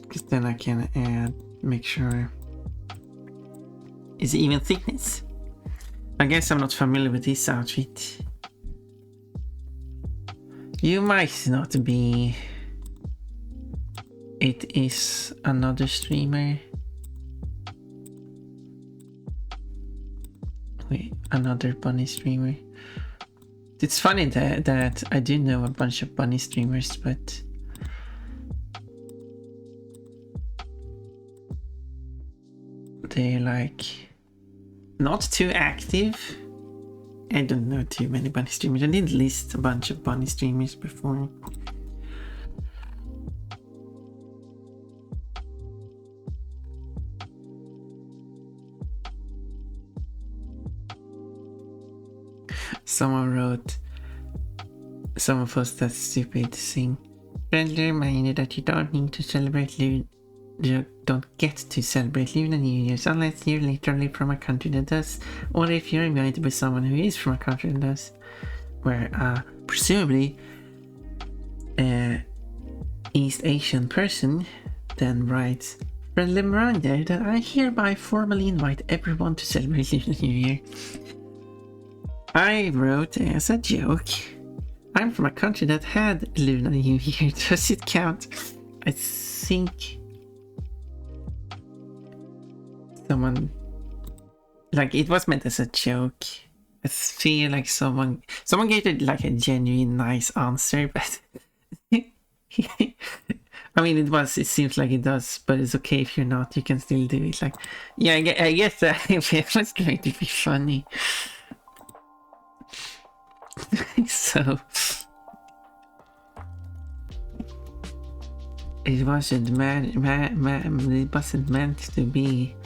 Because then I can add, make sure it's even thickness. I guess I'm not familiar with this outfit. You might not be. It is another streamer. Wait, another bunny streamer. It's funny that I do know a bunch of bunny streamers, but they're like not too active. I don't know too many bunny streamers. I did list a bunch of bunny streamers before. Someone posted that stupid thing. Friendly reminder that you don't need to celebrate you don't get to celebrate Lunar New Year's unless you're literally from a country that does, or if you're invited by someone who is from a country that does, where presumably East Asian person then writes, friendly reminder that I hereby formally invite everyone to celebrate Lunar New Year. I wrote as a joke, I'm from a country that had Lunar New Year. Does it count? I think someone, like, it was meant as a joke. I feel like someone gave it like a genuine nice answer, but I mean, it seems like it does, but it's okay if you're not, you can still do it. Like, yeah, I guess that it was going to be funny. So it wasn't it wasn't meant to be.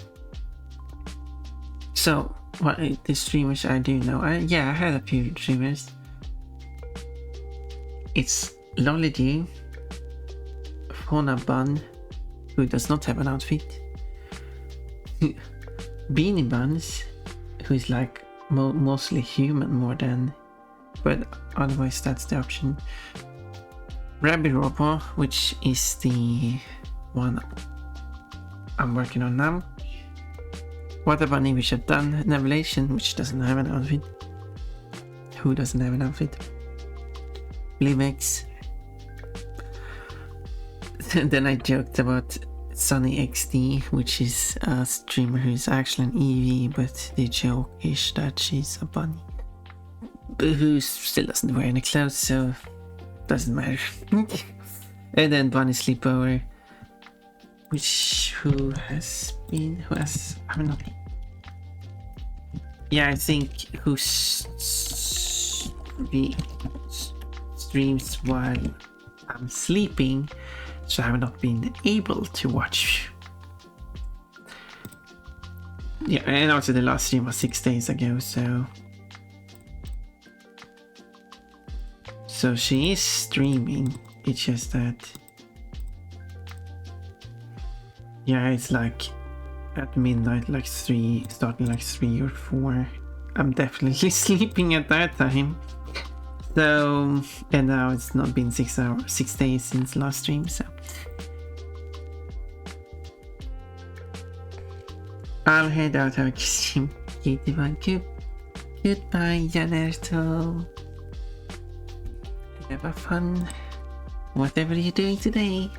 So what the streamers I do know, I had a few streamers. It's Lolly Fauna Bun, who does not have an outfit, Beanie Buns, who is like mostly human more than, but otherwise that's the option. Rabirobo, which is the one I'm working on now. Water Bunny, which I've done. Revelation, which doesn't have an outfit. Who doesn't have an outfit? Blimex. Then I joked about Sunny XD, which is a streamer who's actually an EV, but the joke is that she's a bunny. But who still doesn't wear any clothes, so doesn't matter. And then Bunny Sleepover, who has, I don't know. Yeah, I think who streams while I'm sleeping, so I have not been able to watch. Yeah, and also the last stream was 6 days ago, so she is streaming. It's just that, yeah, it's like at midnight, like 3, starting like 3 or 4. I'm definitely sleeping at that time. So, and now it's not been 6 days since last stream, so I'll head out of stream. Goodbye, Janerto. Have fun, whatever you're doing today.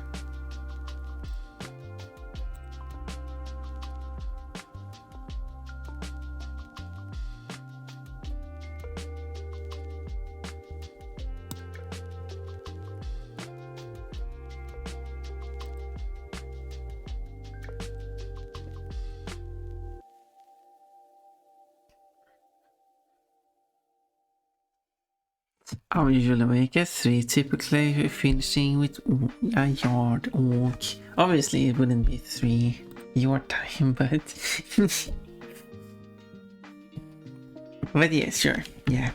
I'm usually awake at 3, typically finishing with a yard walk. Obviously it wouldn't be 3 your time, but but yeah, sure, yeah.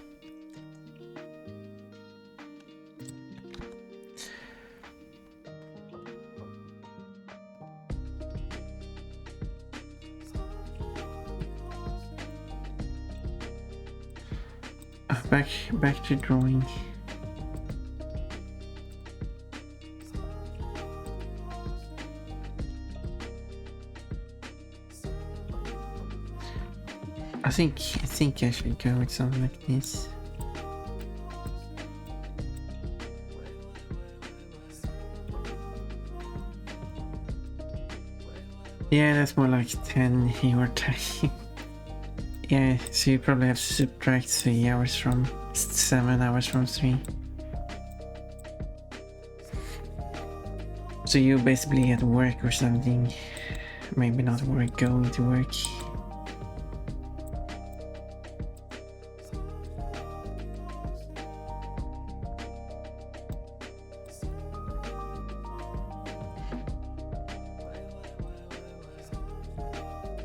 Back to drawing. think I should go with something like this. Yeah, that's more like 10 your time. Yeah, so you probably have to subtract 3 hours from 7 hours from 3. So you basically at work or something. Maybe not work, going to work.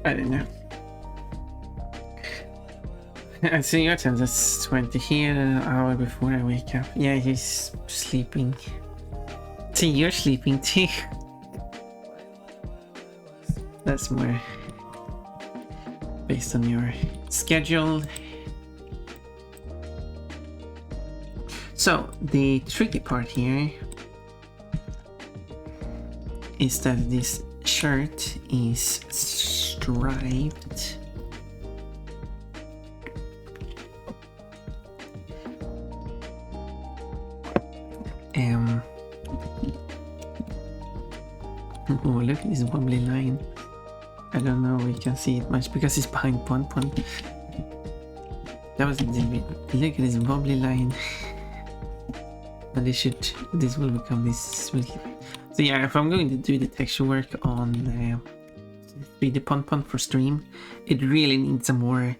I don't know. I see your time, that's 20 here, an hour before I wake up. Yeah, he's sleeping. See, you're sleeping too. That's more based on your schedule. So, the tricky part here is that this shirt is striped. Oh, look at this wobbly line. I don't know we can see it much because it's behind Pon-mod. That was look at this wobbly line. And this will become this. So yeah, if I'm going to do the texture work on 3D Pon-mod for stream, it really needs a more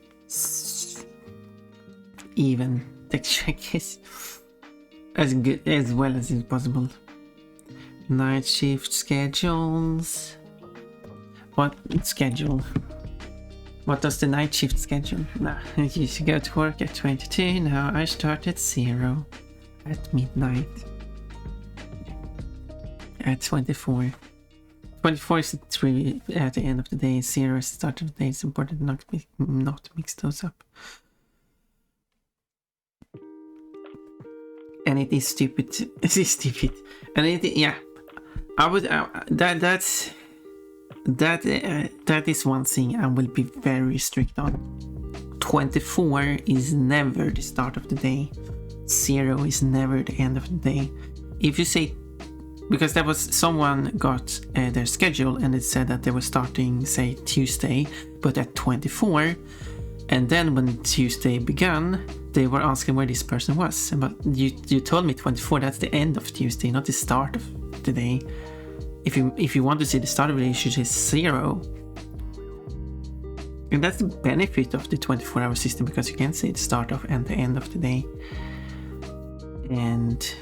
even texture, I guess. As good as well as is possible. Night shift schedules. What schedule? What does the night shift schedule? Nah, you should go to work at 22. Now I start at 0 at midnight. At 24. 24 is at the end of the day. 0 is the start of the day. It's important not to mix those up. And it is stupid. It is stupid. And yeah, I would. That is one thing I will be very strict on. 24 is never the start of the day. 0 is never the end of the day. If you say, because there was someone got their schedule and it said that they were starting, say, Tuesday, but at 24. And then when Tuesday began, they were asking where this person was. But you told me 24, that's the end of Tuesday, not the start of the day. If you want to see the start of the day, you should say 0. And that's the benefit of the 24-hour system, because you can say the start of and the end of the day. And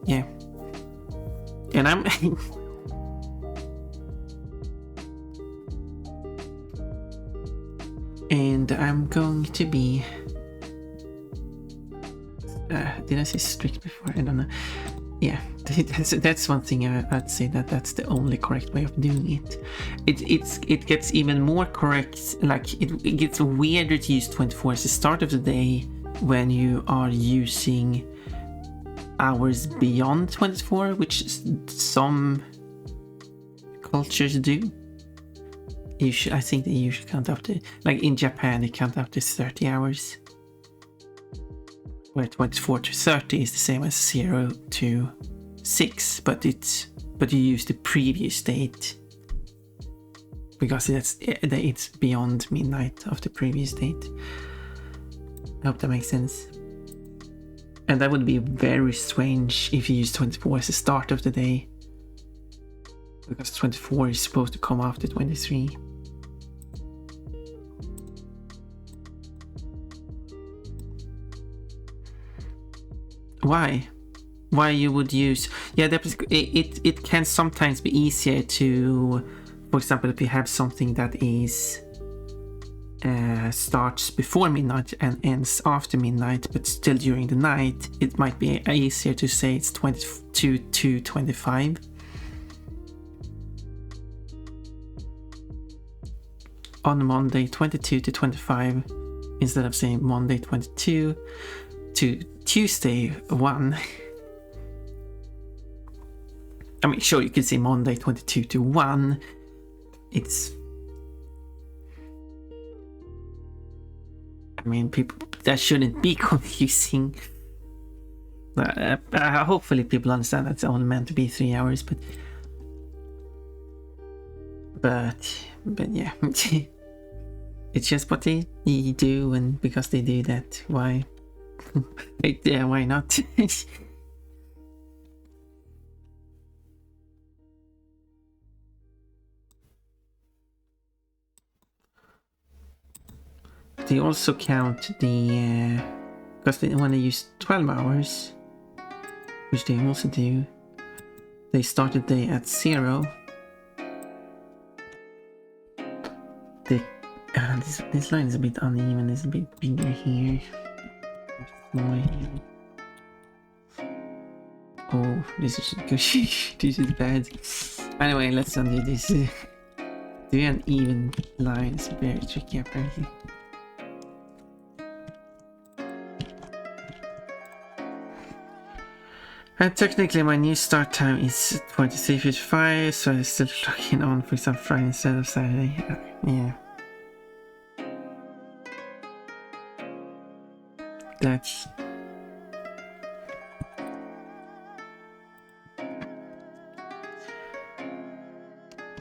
yeah. And I'm and I'm going to be did I say strict before? I don't know. Yeah, that's one thing I'd say that's the only correct way of doing it. It gets even more correct, like it gets weirder to use 24 as the start of the day when you are using hours beyond 24, which some cultures do. I think they usually count up to, like in Japan, they count up to 30 hours. Where 24 to 30 is the same as 0 to 6, but you use the previous date because it's beyond midnight of the previous date. I hope that makes sense. And that would be very strange if you use 24 as the start of the day, because 24 is supposed to come after 23. Why you would use... Yeah, it can sometimes be easier to... For example, if you have something that is... starts before midnight and ends after midnight, but still during the night, it might be easier to say it's 22 to 25. On Monday 22 to 25, instead of saying Monday 22 to Tuesday 1. I mean, sure, you could say Monday 22 to 1. It's... mean, people, that shouldn't be confusing. Hopefully people understand that's only meant to be 3 hours, but yeah. It's just what they do, and because they do that, why? Yeah, why not? They also count the because they want to use 12 hours, which they also do. They started the day at 0. They this line is a bit uneven. It's a bit bigger here. Smaller here. Oh, this is good. This is bad. Anyway, let's undo this. Doing an even line is very tricky, apparently. And technically my new start time is 23:55, so I still looking on for some Friday instead of Saturday. Yeah. That's...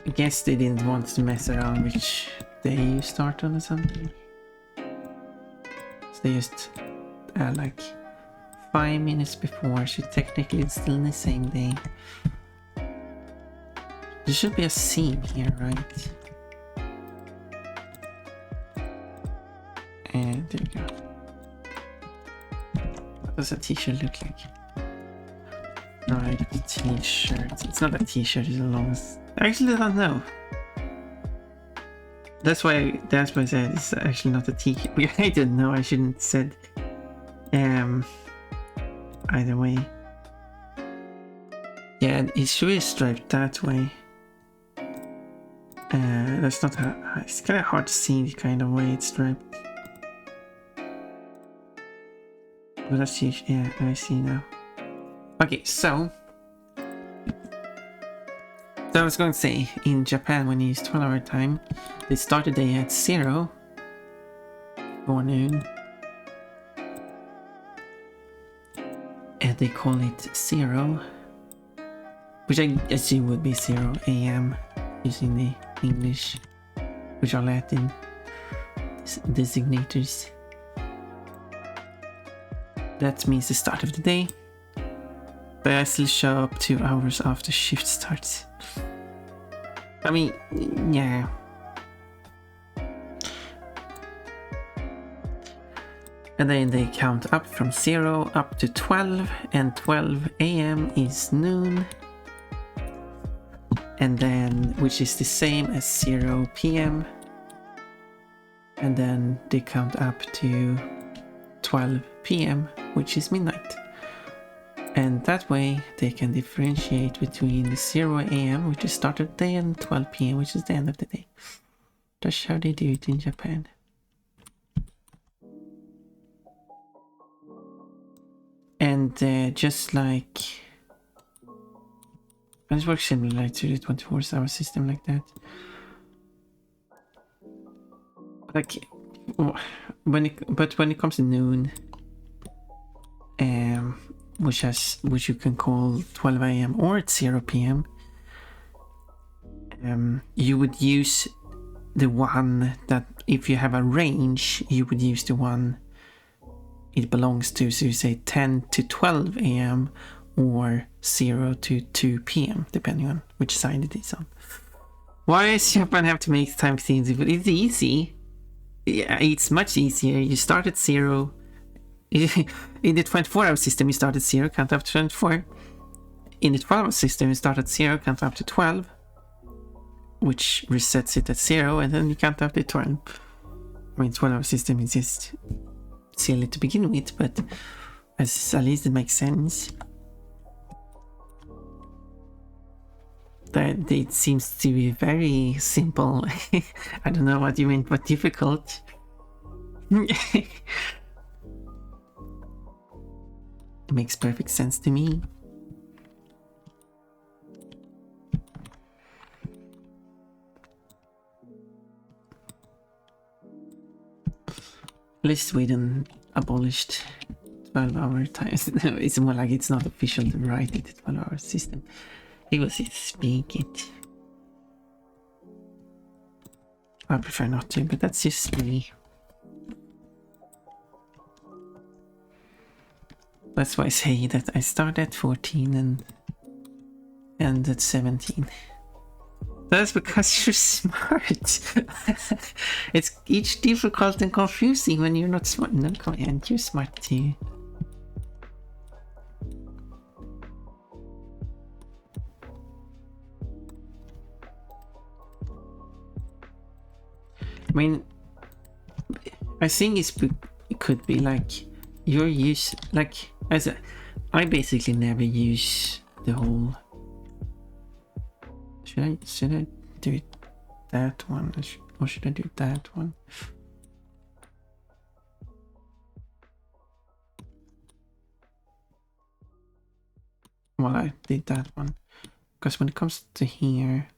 I guess they didn't want to mess around which day you start on or something. So they just like 5 minutes before, so technically it's still in the same day. There should be a seam here, right? And there we go. What does a t-shirt look like? Right, t-shirt. It's not a t-shirt, it's a long... Actually, I don't know. That's why I said it's actually not a t-shirt. I didn't know, I shouldn't said... Either way. Yeah, it should be striped that way. That's not it's kind of hard to see the kind of way it's striped. But that's yeah, I see now. Okay, so I was going to say, in Japan when you use 12-hour time, they start the day at 0 or noon. And they call it 0, which I assume would be 0 AM using the English, which are Latin designators. That means the start of the day, but I still show up 2 hours after shift starts. I mean, yeah. And then they count up from 0 up to 12, and 12 AM is noon. And then, which is the same as 0 PM. And then they count up to 12 PM, which is midnight. And that way they can differentiate between the 0 AM, which is start of the day, and 12 PM, which is the end of the day. That's how they do it in Japan. And just like... And it works similar to the 24-hour system like that. Like, when it comes to noon, which you can call 12 AM or it's 0 PM, you would use the one that, if you have a range, you would use the one it belongs to. So you say 10 to 12 AM or 0 to 2 PM, depending on which side it is on. Why does Japan have to make time things? It's easy. Yeah, it's much easier. You start at 0. In the 24-hour system, you start at 0, count up to 24. In the 12-hour system, you start at 0, count up to 12, which resets it at 0, and then you count up to 12. I mean, 12-hour system is just silly to begin with, but at least it makes sense. That it seems to be very simple. I don't know what you meant, but difficult. It makes perfect sense to me. least Sweden abolished 12-hour times. No, it's more like it's not official to write it, 12-hour system. It was it speak it. I prefer not to, but that's just me. That's why I say that I start at 14 and end at 17. That's because you're smart. It's each difficult and confusing when you're not smart. No, come on, you're smart too. I mean, I think it could be like you're used, like I basically never use the whole. Should I do it that one or should I do that one? Well, I did that one because when it comes to here,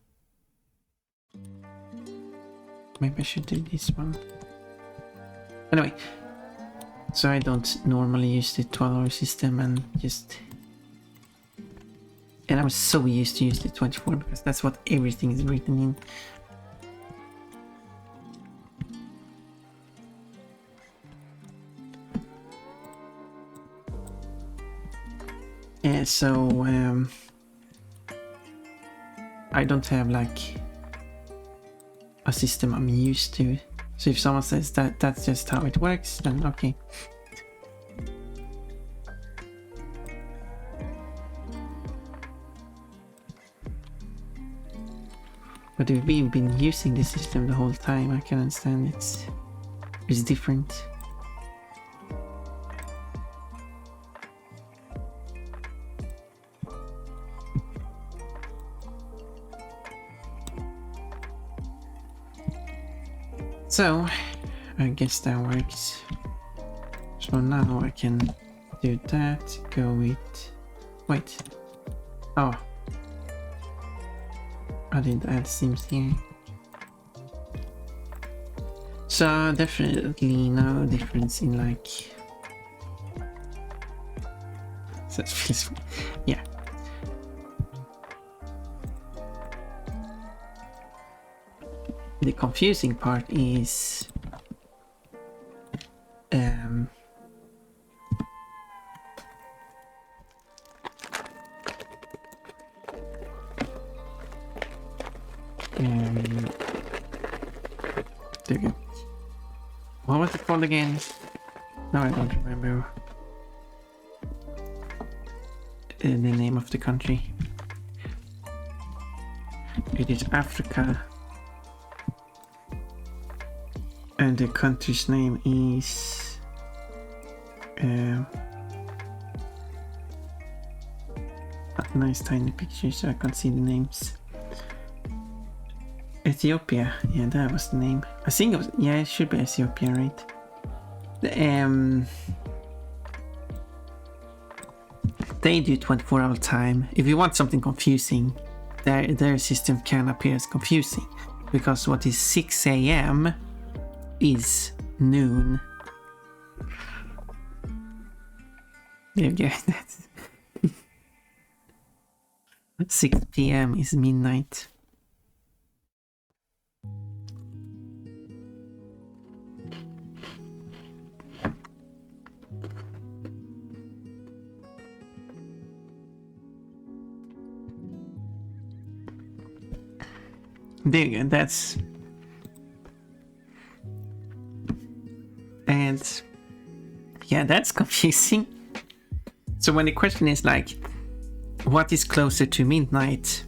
maybe I should do this one. Anyway, so I don't normally use the 12-hour system and just. And I was so used to use the 24 because that's what everything is written in. So I don't have like a system I'm used to. So if someone says that that's just how it works, then okay. But if we've been using this system the whole time, I can understand it's different. So, I guess that works. So now I can do that, go with... Wait. Oh. I did add sims here. So definitely no difference in like... So it feels... Yeah. The confusing part is... there you go. What was it called again? No, I don't remember the name of the country. It is Africa. And the country's name is... a nice tiny picture so I can see the names. Ethiopia, yeah, that was the name. I think it was, yeah, it should be Ethiopia, right? They do 24-hour time. If you want something confusing, their system can appear as confusing because what is 6 a.m. is noon. There you go. 6 p.m. is midnight. There you go, that's... And... yeah, that's confusing. So when the question is like, what is closer to midnight?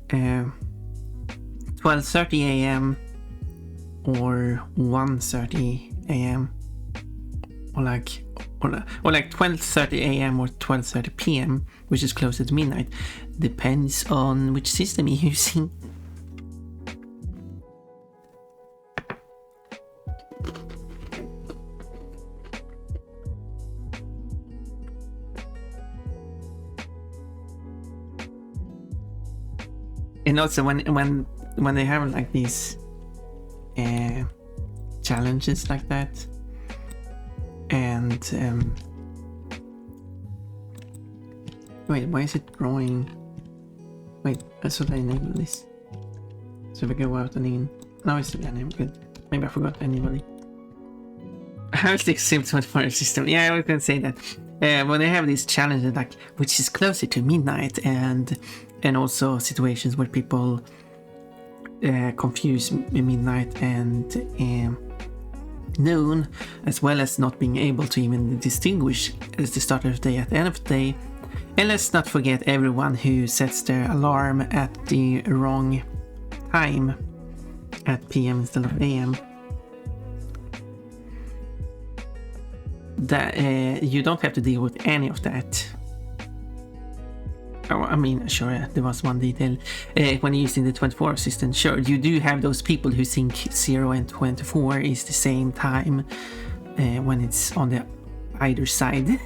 12:30 a.m. or 1:30 a.m. or like 12:30 a.m. or 12:30 p.m., which is closer to midnight, depends on which system you're using. And also when they have like these challenges like that, and wait, why is it drawing? Wait, I thought I enabled this. So if I go out and in, now it's again, I'm good. Maybe I forgot anybody. How's the Sim 24 system? Yeah, I was gonna say that. When they have these challenges, like which is closer to midnight, and also situations where people confuse midnight and noon, as well as not being able to even distinguish as the start of the day at the end of the day. And let's not forget everyone who sets their alarm at the wrong time, at PM instead of AM. That you don't have to deal with any of that. Oh, I mean, sure, there was one detail. When you're using the 24-hour system, sure, you do have those people who think 0 and 24 is the same time when it's on the either side.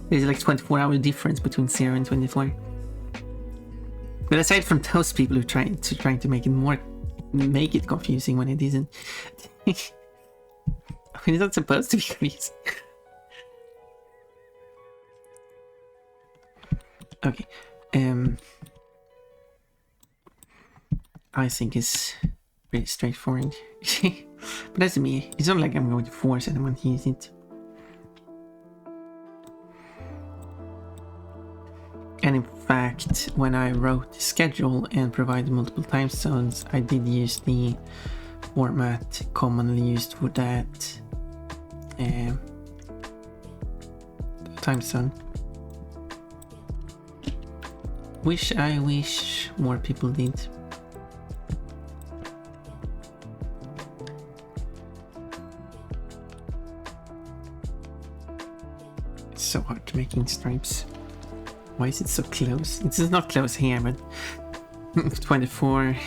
There's like 24-hour difference between 0 and 24. But aside from those people who are trying to make it confusing when it isn't. I mean, it's not supposed to be confusing. Okay, I think it's pretty straightforward. But that's me. It's not like I'm going to force anyone to use it. And in fact, when I wrote the schedule and provided multiple time zones, I did use the format commonly used for that time zone. I wish more people did. It's so hard to making stripes. Why is it so close? It's not close here, but 24.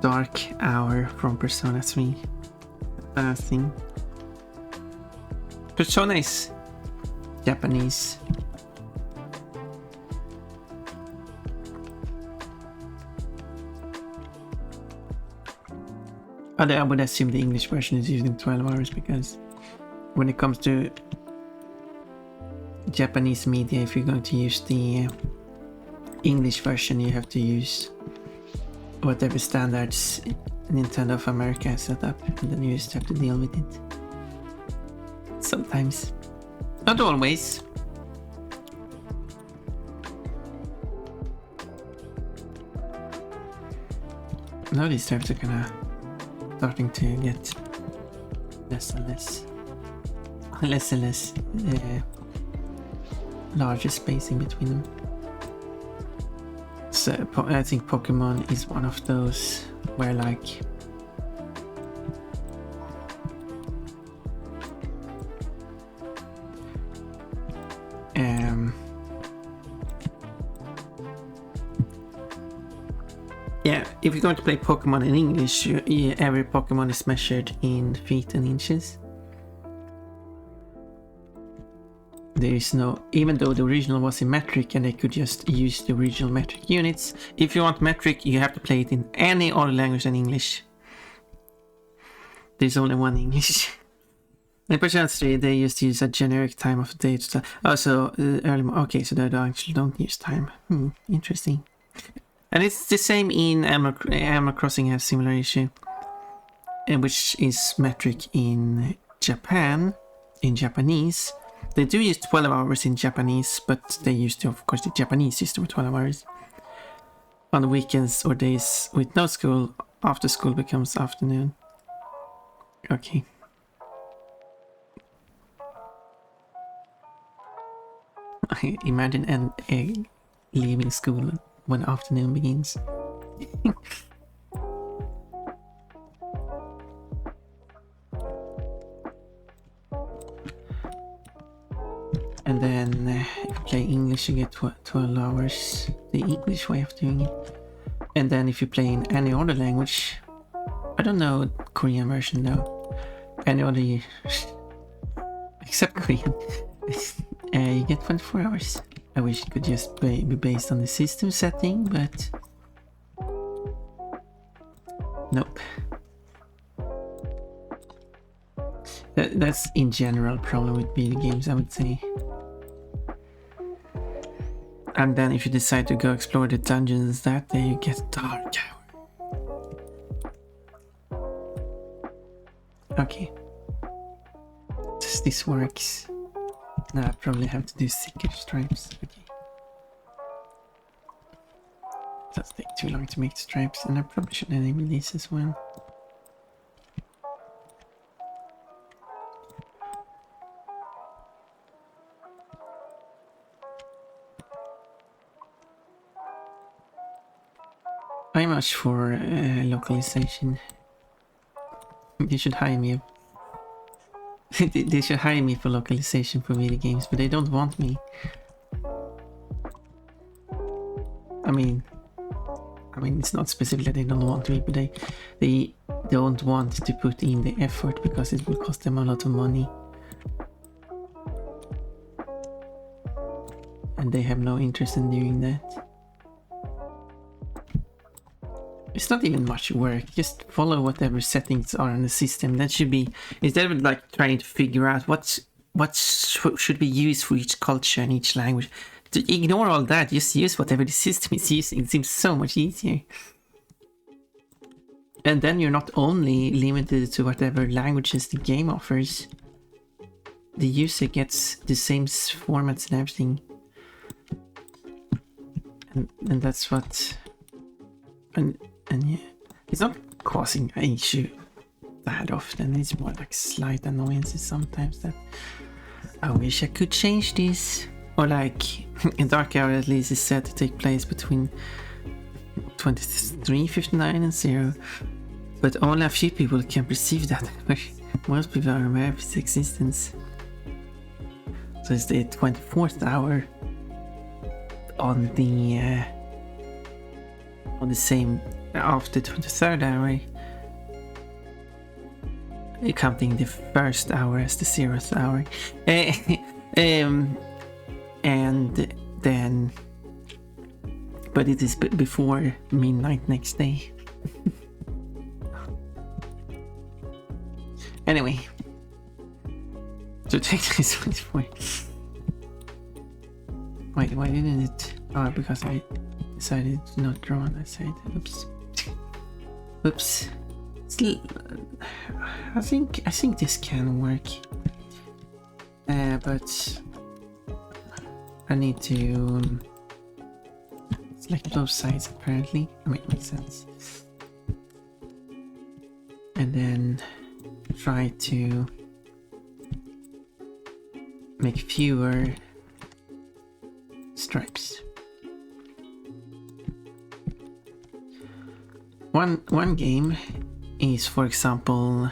Dark Hour from Persona 3. Thing. Persona is Japanese. I would assume the English version is using 12 hours because when it comes to Japanese media, if you're going to use the English version, you have to use whatever standards Nintendo of America has set up, and then you just have to deal with it. Sometimes. Not always. Now these stripes are kinda starting to get less and less larger spacing between them. So I think Pokemon is one of those where like yeah, if you're going to play Pokemon in English, every Pokemon is measured in feet and inches. There is no, even though the original was in metric and they could just use the original metric units, if you want metric, you have to play it in any other language than English. There's only one English. In Persona 3, they just use a generic time of the day to start. Oh, so early. Okay, so they actually don't use time. Interesting. And it's the same in Animal Crossing has similar issue, which is metric in Japan, in Japanese. They do use 12 hours in Japanese, but they use, of course, the Japanese system of 12 hours. On the weekends or days with no school, after school becomes afternoon. Okay. Imagine leaving school when afternoon begins. And then if you play English, you get 12 hours, the English way of doing it. And then if you play in any other language, I don't know Korean version though, any other except Korean, you get 24 hours. I wish it could just be based on the system setting, but nope. That's in general problem with video games, I would say. And then if you decide to go explore the dungeons that day, you get dark hour. Okay. Does this works? No, I probably have to do thicker stripes. Okay. That'll take too long to make the stripes, and I probably should enable these as well. I'm much for localization. They should hire me. They should hire me for localization for video games, but they don't want me. I mean, it's not specific that they don't want me, but they don't want to put in the effort because it will cost them a lot of money. And they have no interest in doing that. It's not even much work, just follow whatever settings are on the system. That should be, instead of like trying to figure out what should be used for each culture and each language. To ignore all that, just use whatever the system is using. It seems so much easier. And then you're not only limited to whatever languages the game offers. The user gets the same formats and everything. And that's what... And yeah, it's not causing an issue that often. It's more like slight annoyances sometimes that I wish I could change this. Or like in Dark Hour at least is set to take place between 23:59 and 0. But only a few people can perceive that. Most people are aware of its existence. So it's the 24th hour on the same after 23rd hour, counting the first hour as the 0th hour. And then, but it is before midnight next day. Anyway, so take this 24. Wait, why didn't it? Oh, because I decided to not draw on that side. Oops. Oops. I think this can work. But I need to select both sides apparently. I mean, it makes sense. And then try to make fewer stripes. One game is, for example,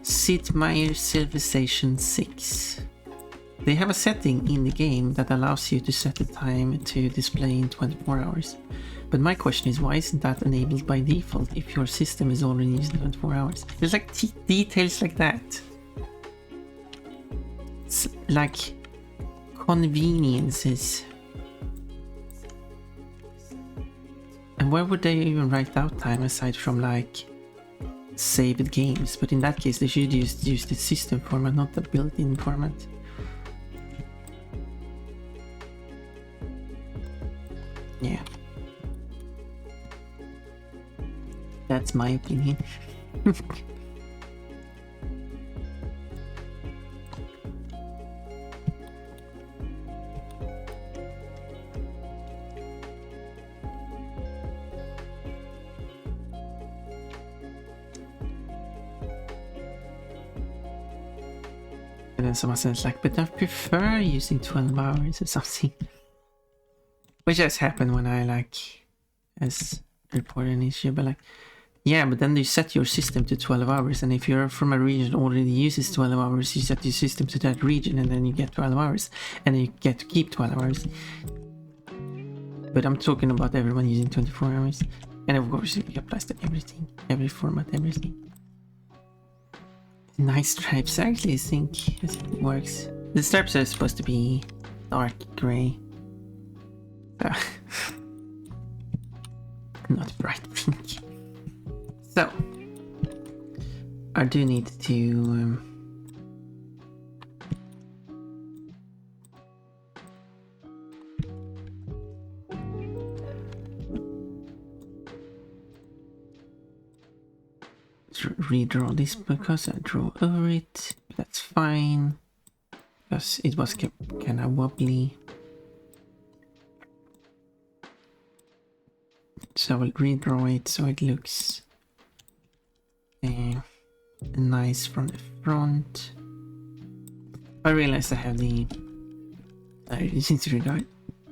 Sid Meier's Civilization 6. They have a setting in the game that allows you to set the time to display in 24 hours. But my question is, why isn't that enabled by default if your system is already using 24 hours? There's like details like that. It's like conveniences. And where would they even write out time aside from like saved games? But in that case they should just use the system format, not the built-in format. Yeah. That's my opinion. And then someone says like, but I prefer using 12 hours or something. Which has happened when I like as report an issue, but like, yeah, but then you set your system to 12 hours, and if you're from a region that already uses 12 hours, you set your system to that region, and then you get 12 hours, and then you get to keep 12 hours. But I'm talking about everyone using 24 hours, and of course it applies to everything, every format, everything. Nice stripes, actually I think it works. The stripes are supposed to be dark gray. Not bright pink. So, I do need to redraw this because I drew over it. That's fine because it was kind of wobbly. So I will redraw it so it looks nice from the front. I realized I have the I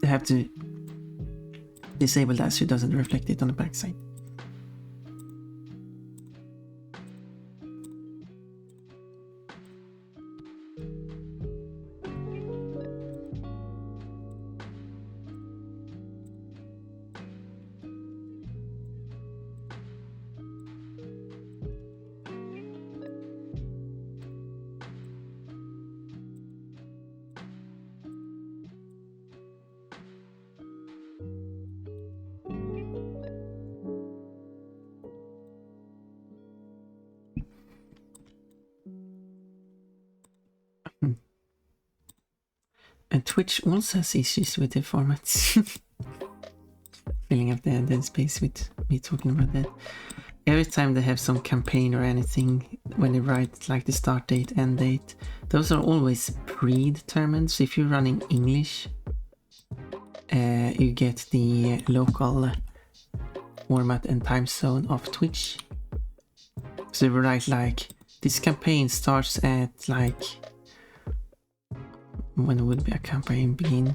have to disable that so it doesn't reflect it on the backside. And Twitch also has issues with the formats. Filling up the dead space with me talking about that. Every time they have some campaign or anything, when they write like the start date, end date, those are always predetermined. So if you're running English, you get the local format and time zone of Twitch. So they write like, this campaign starts at like, when would be a campaign begin?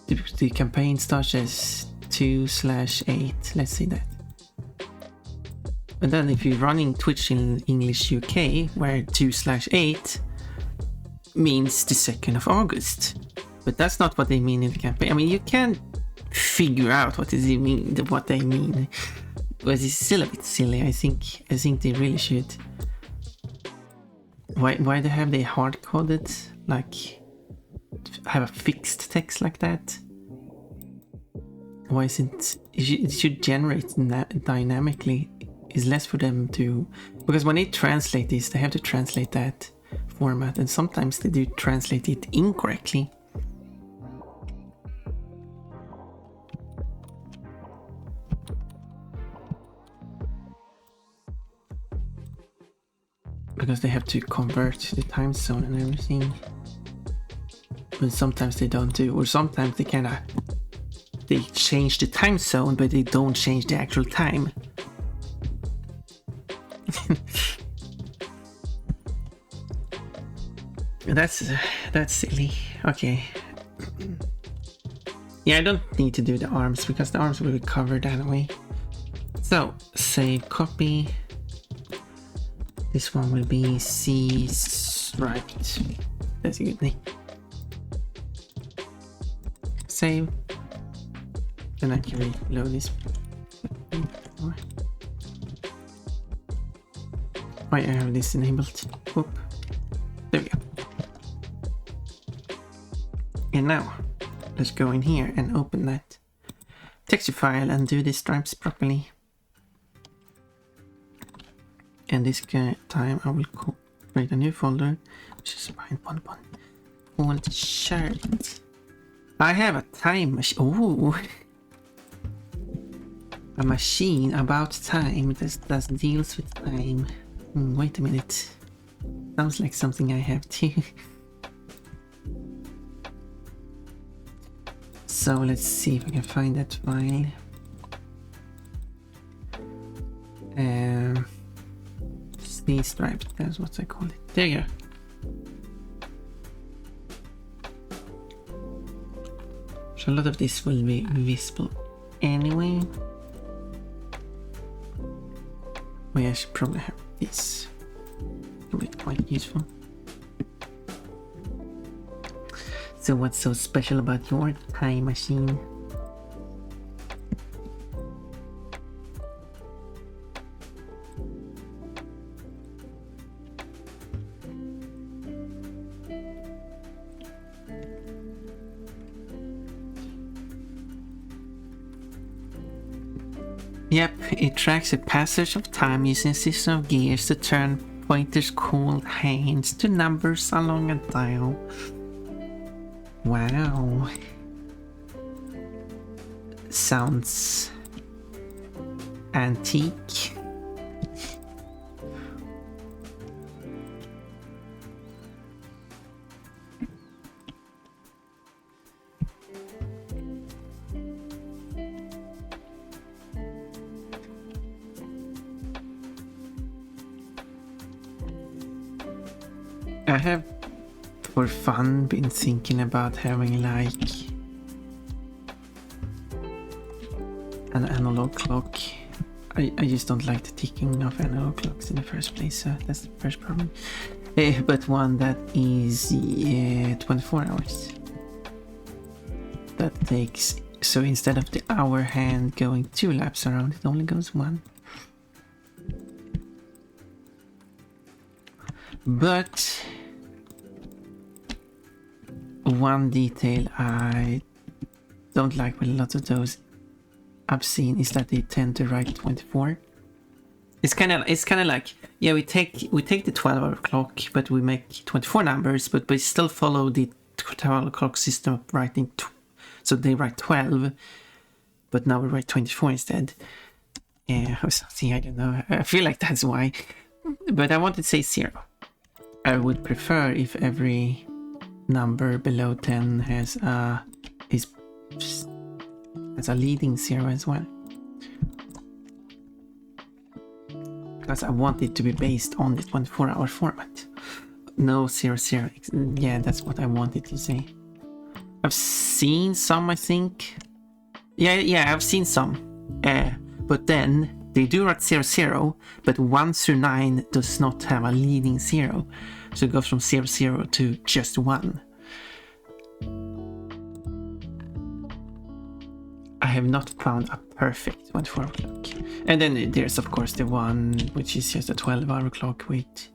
The campaign starts as 2/8, let's say that. And then if you're running Twitch in English UK, where 2/8 means the 2nd of August. But that's not what they mean in the campaign. I mean, you can figure out what they mean. But it's still a bit silly. I think they really should. Why they have they hard-coded, like have a fixed text like that? Why isn't it should generate dynamically? Is less for them to, because when they translate this, they have to translate that format, and sometimes they do translate it incorrectly. Because they have to convert the time zone and everything. But sometimes they don't do, or sometimes they change the time zone, but they don't change the actual time. That's silly. Okay. Yeah, I don't need to do the arms because the arms will be covered anyway. So save, copy. This one will be C striped. That's a good name. Save. Then I can reload this. Why I have this enabled? Whoop. There we go. And now let's go in here and open that texture file and do the stripes properly. And this time I will create a new folder, which is behind Pon-mod, called Charlotte. I have a time machine. Oh, a machine about time that deals with time. Wait a minute. Sounds like something I have too. So let's see if I can find that file. C striped, that's what I call it. There you go. So a lot of this will be visible anyway. Well, I should probably have this. It would be quite useful. So what's so special about your time machine? Yep, it tracks the passage of time using a system of gears to turn pointers called hands to numbers along a dial. Wow. Sounds antique. I have, for fun, been thinking about having like an analog clock. I just don't like the ticking of analog clocks in the first place, so that's the first problem. But one that is 24 hours. That takes, so instead of the hour hand going 2 laps around, it only goes 1. But one detail I don't like with a lot of those I've seen is that they tend to write 24. It's kind of like, yeah, we take the 12-hour clock, but we make 24 numbers, but we still follow the 12-hour clock system of writing. So they write 12, but now we write 24 instead. Or something, I don't know. I feel like that's why. But I wanted to say 0. I would prefer if every number below 10 has a leading 0 as well. Because I want it to be based on the 24-hour format. No 0, 0. Yeah, that's what I wanted to say. I've seen some, I think. Yeah, I've seen some. But then they do write 0, 0, but 1 through 9 does not have a leading 0. So it goes from 0, 0 to just 1. I have not found a perfect 24-hour clock. And then there's of course the one which is just a 12-hour clock with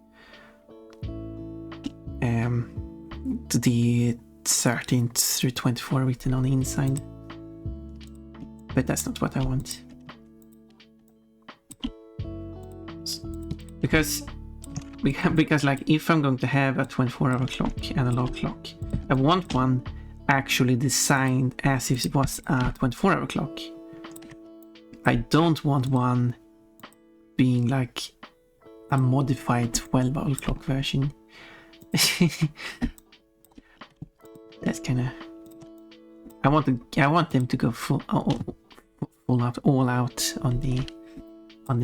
the 13th through 24 written on the inside. But that's not what I want. Because like if I'm going to have a 24-hour clock, analog clock, I want one actually designed as if it was a 24-hour clock. I don't want one being like a modified 12-hour clock version. That's kind of. I want them to go all out on the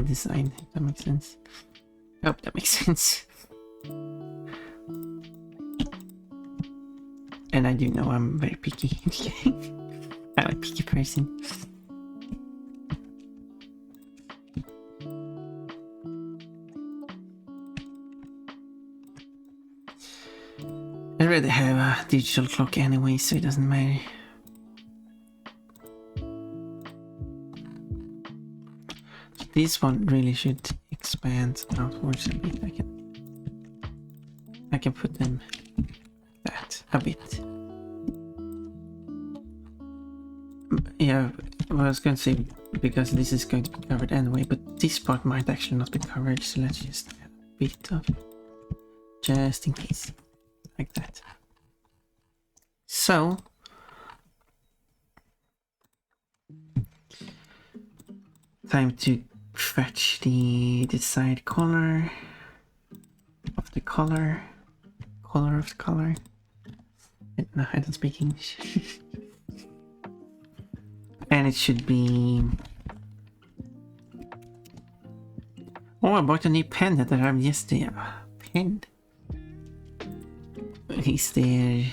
design. If that makes sense. I hope that makes sense. And I do know I'm very picky. I'm a picky person. I'd rather have a digital clock anyway, so it doesn't matter. This one really should expand outwards a bit. I can put them that a bit. Yeah, well, I was going to say because this is going to be covered anyway, but this part might actually not be covered, so let's just have a bit of just in case, like that. So time to fetch the side color of the color of the color. No, I don't speak English. And it should be. Oh, I bought a new pen that arrived yesterday. Pen. Is there?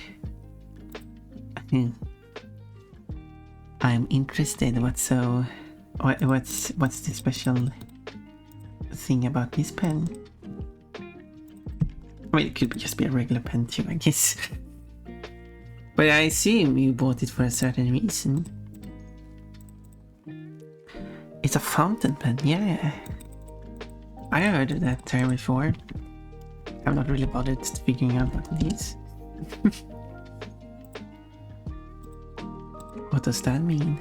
I'm interested. What's the special thing about this pen? I mean, it could just be a regular pen too, I guess. But I assume you bought it for a certain reason. It's a fountain pen, yeah. I heard of that term before. I'm not really bothered figuring out what it is. What does that mean?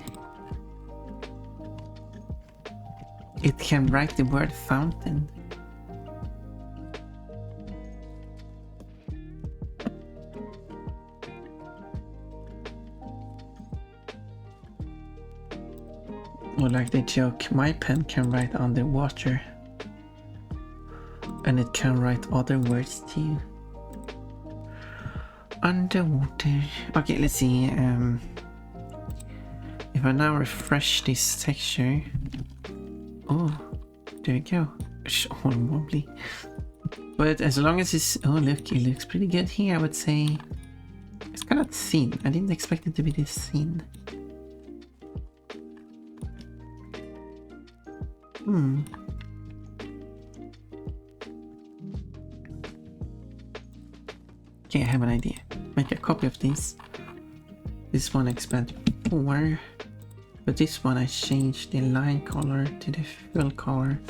It can write the word fountain. Or like the joke, my pen can write underwater. And it can write other words too. Underwater. Okay, let's see. If I now refresh this texture. Oh, there we go. All wobbly. But as long as it's... Oh, look, it looks pretty good here, I would say. It's kind of thin. I didn't expect it to be this thin. Okay, I have an idea. Make a copy of this. This one expand 4. But this one I changed the line color to the fill color.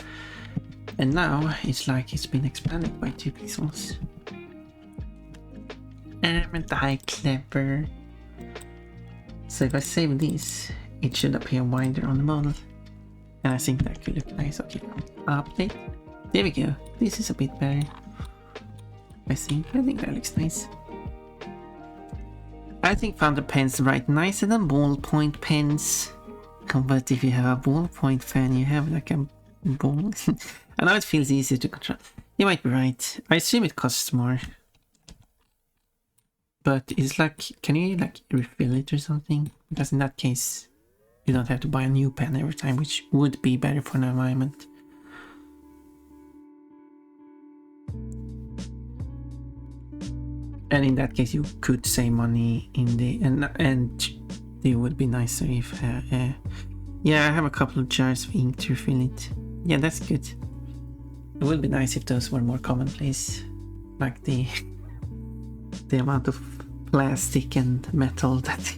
And now it's like it's been expanded by 2 pixels. Aren't I clever? So if I save this, it should appear wider on the model. And I think that could look nice. Okay, update. There we go. This is a bit better. I think that looks nice. I think fountain pens write nicer than ballpoint pens. But if you have a ballpoint pen, you have like a ball. I know it feels easier to control. You might be right. I assume it costs more. But it's like, can you like refill it or something? Because in that case, you don't have to buy a new pen every time, which would be better for the environment. And in that case, you could save money in the and it would be nicer if yeah, I have a couple of jars of ink to refill it. Yeah, that's good. It would be nice if those were more commonplace, like the amount of plastic and metal that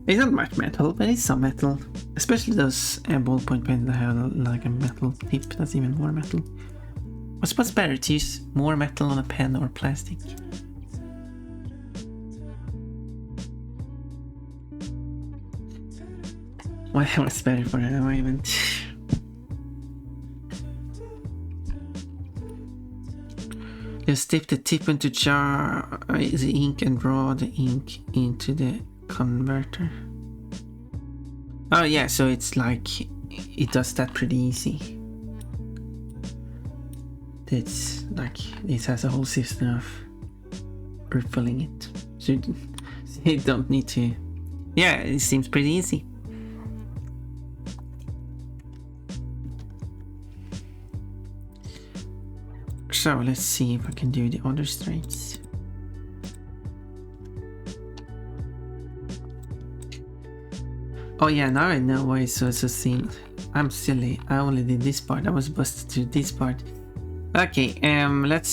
it's not much metal, but it's some metal. Especially those ballpoint pens that have like a metal tip. That's even more metal. What's better, to use more metal on a pen or plastic? What's better for the environment? Just dip the tip into jar the ink and draw the ink into the converter. Oh yeah, so it's like it does that pretty easy. It's like it has a whole system of refilling it, so you don't need to. Yeah, it seems pretty easy. So let's see if I can do the other straights. Oh yeah, now I know why it's so thin. I'm silly. I only did this part. I was supposed to do this part. Okay, let's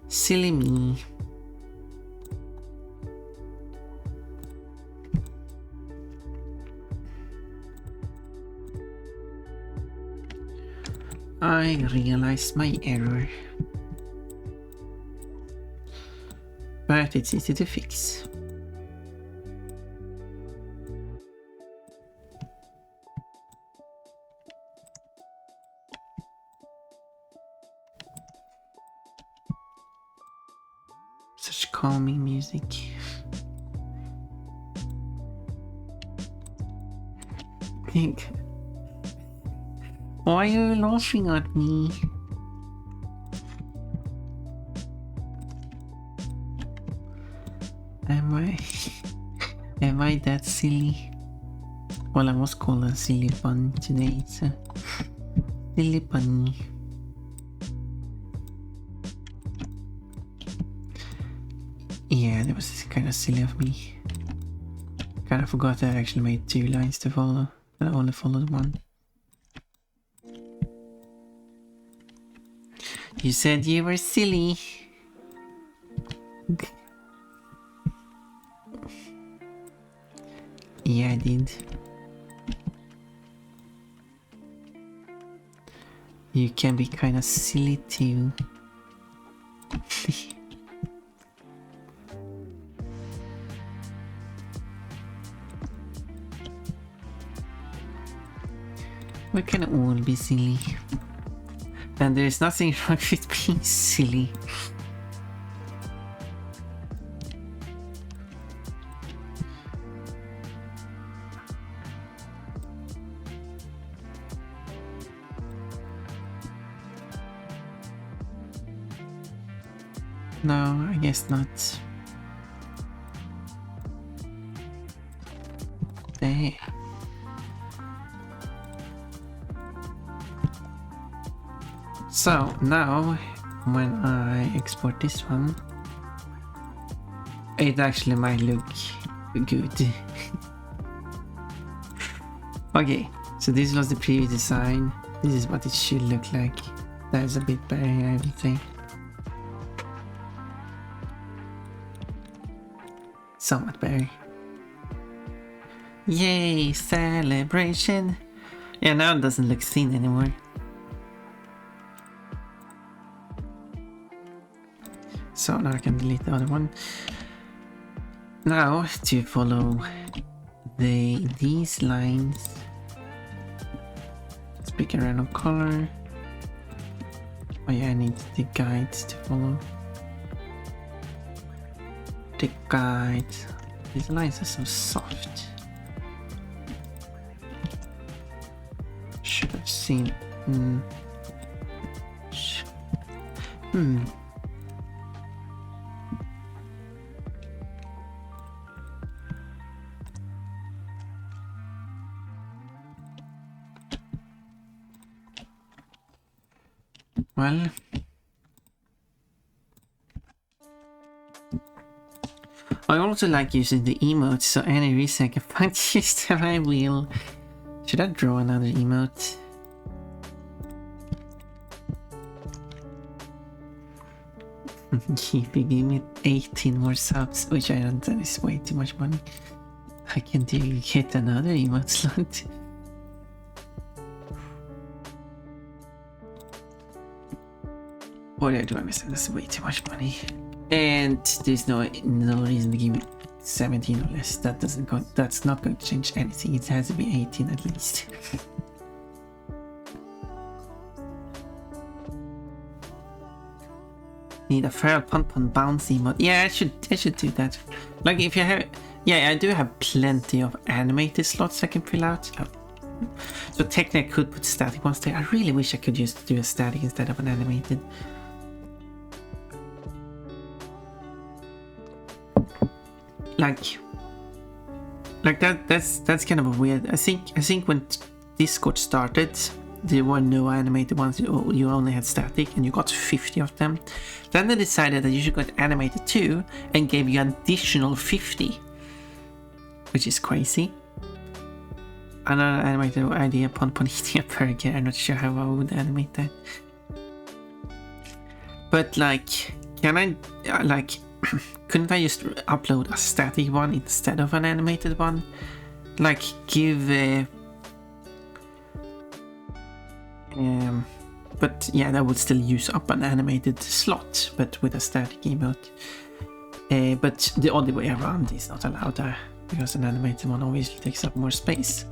silly me. I realized my error. But it's easy to fix. Such calming music. Think. Why are you laughing at me? Am I that silly? Well, I was called a silly bunny today, so silly bunny. Yeah, that was kind of silly of me. Kind of forgot that I actually made 2 lines to follow, but I only followed 1. You said you were silly. Yeah, I did. You can be kind of silly too. We can all be silly. And there's nothing wrong with being silly. No, I guess not. There. So now, when I export this one, it actually might look good. Okay, so this was the previous design. This is what it should look like. That's a bit better, I would say. Somewhat better. Yay, celebration! Yeah, now it doesn't look thin anymore. So now I can delete the other one. Now to follow these lines. Let's pick a random color. Oh yeah, I need the guides to follow. The guides. These lines are so soft. Should have seen. Well, I also like using the emotes, so any reason I can find use them, I will. Should I draw another emote? If you give me 18 more subs, which I don't think is way too much money, I can get another emote slot. What do I miss? That's way too much money. And there's no reason to give me 17 or less. That's not going to change anything. It has to be 18 at least. Need a feral pon bounce emote. Yeah, I should do that. Like if you have, yeah, I do have plenty of animated slots I can fill out. So technically I could put static ones there. I really wish I could just do a static instead of an animated. Like that's kind of weird. I think when Discord started, there were no animated ones. You only had static, and you got 50 of them. Then they decided that you should get animated too, and gave you an additional 50, which is crazy. Another animated idea: Pon eating a burger. I'm not sure how I would animate that. But like, can I like? Couldn't I just upload a static one instead of an animated one? Like give but yeah, that would still use up an animated slot, but with a static emote. But the other way around is not allowed because an animated one obviously takes up more space.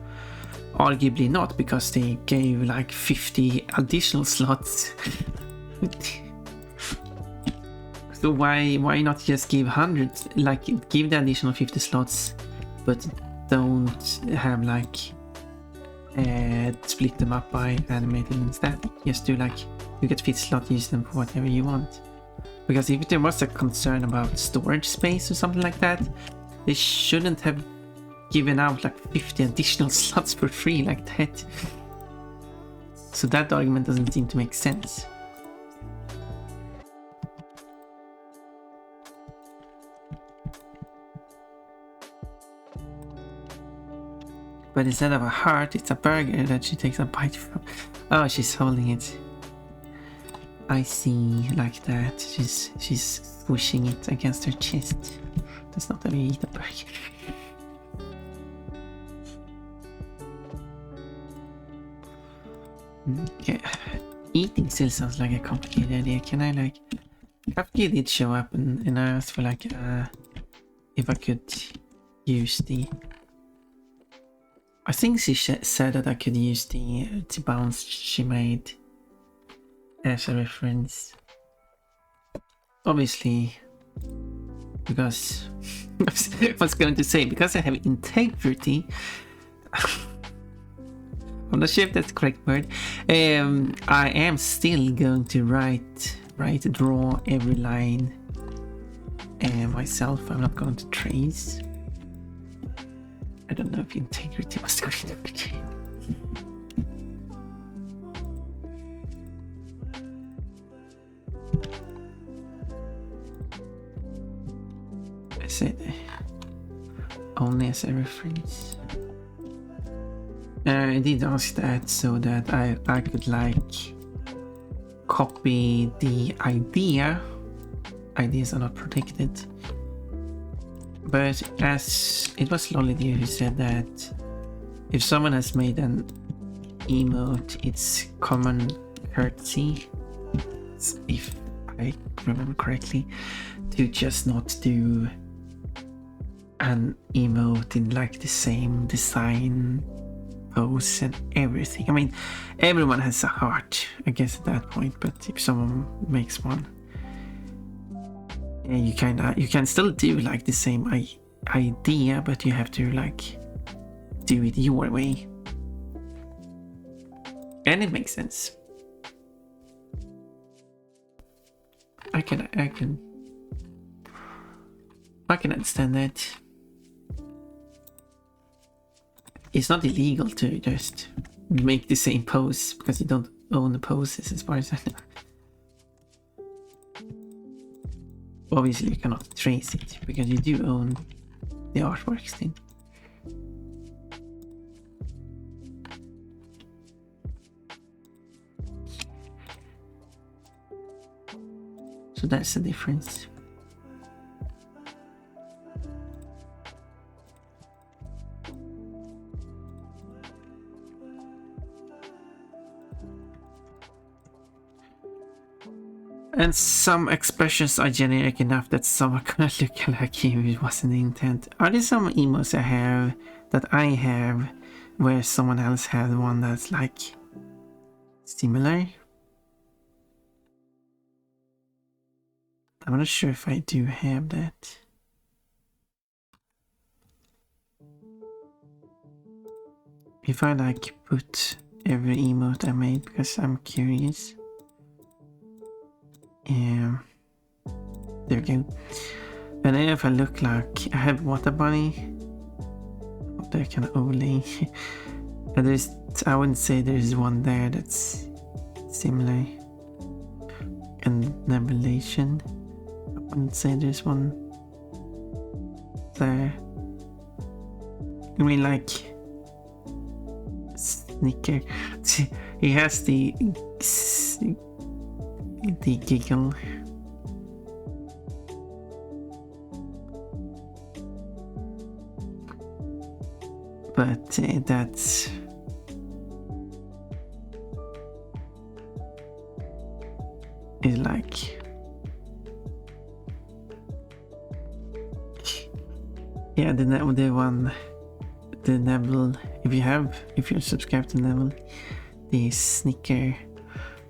Arguably not, because they gave like 50 additional slots. So why not just give 100, like give the additional 50 slots, but don't have like split them up by animated and static. Just do like, you get 50 slots, use them for whatever you want. Because if there was a concern about storage space or something like that, they shouldn't have given out like 50 additional slots for free like that. So that argument doesn't seem to make sense. But instead of a heart, it's a burger that she takes a bite from. Oh, she's holding it. I see, like that. She's squishing it against her chest. That's not how you eat a burger. Yeah. Eating still sounds like a complicated idea. Can I like... After you did show up and I asked for like if I could use the I think she said that I could use the bounce she made as a reference. Obviously, because I was going to say, because I have integrity. I'm not sure if that's the correct word. I am still going to draw every line myself. I'm not going to trace. I don't know if integrity was going to be. Is it only as a reference? I did ask that so that I could like copy the idea. Ideas are not protected. But as it was Lolly who said that if someone has made an emote, it's common courtesy, if I remember correctly, to just not do an emote in like the same design, pose and everything. I mean, everyone has a heart, I guess, at that point, but if someone makes one, you can still do like the same idea, but you have to like do it your way, and it makes sense. I can understand that. It's not illegal to just make the same pose because you don't own the poses, as far as I know. Obviously, you cannot trace it because you do own the artwork still. So that's the difference. And some expressions are generic enough that someone could look like you. It wasn't the intent. Are there some emotes I have where someone else had one that's like similar? I'm not sure if I do have that. If I like put every emote I made because I'm curious. There we go. And then if I look like I have water bunny, they're kind of overlay. And I wouldn't say there's one there that's similar. And nebulation, I wouldn't say there's one there. I mean, like Snicker, he has the giggle. But that's is like yeah, the one, the Nebel. If you're subscribed to Nebel, the Snicker.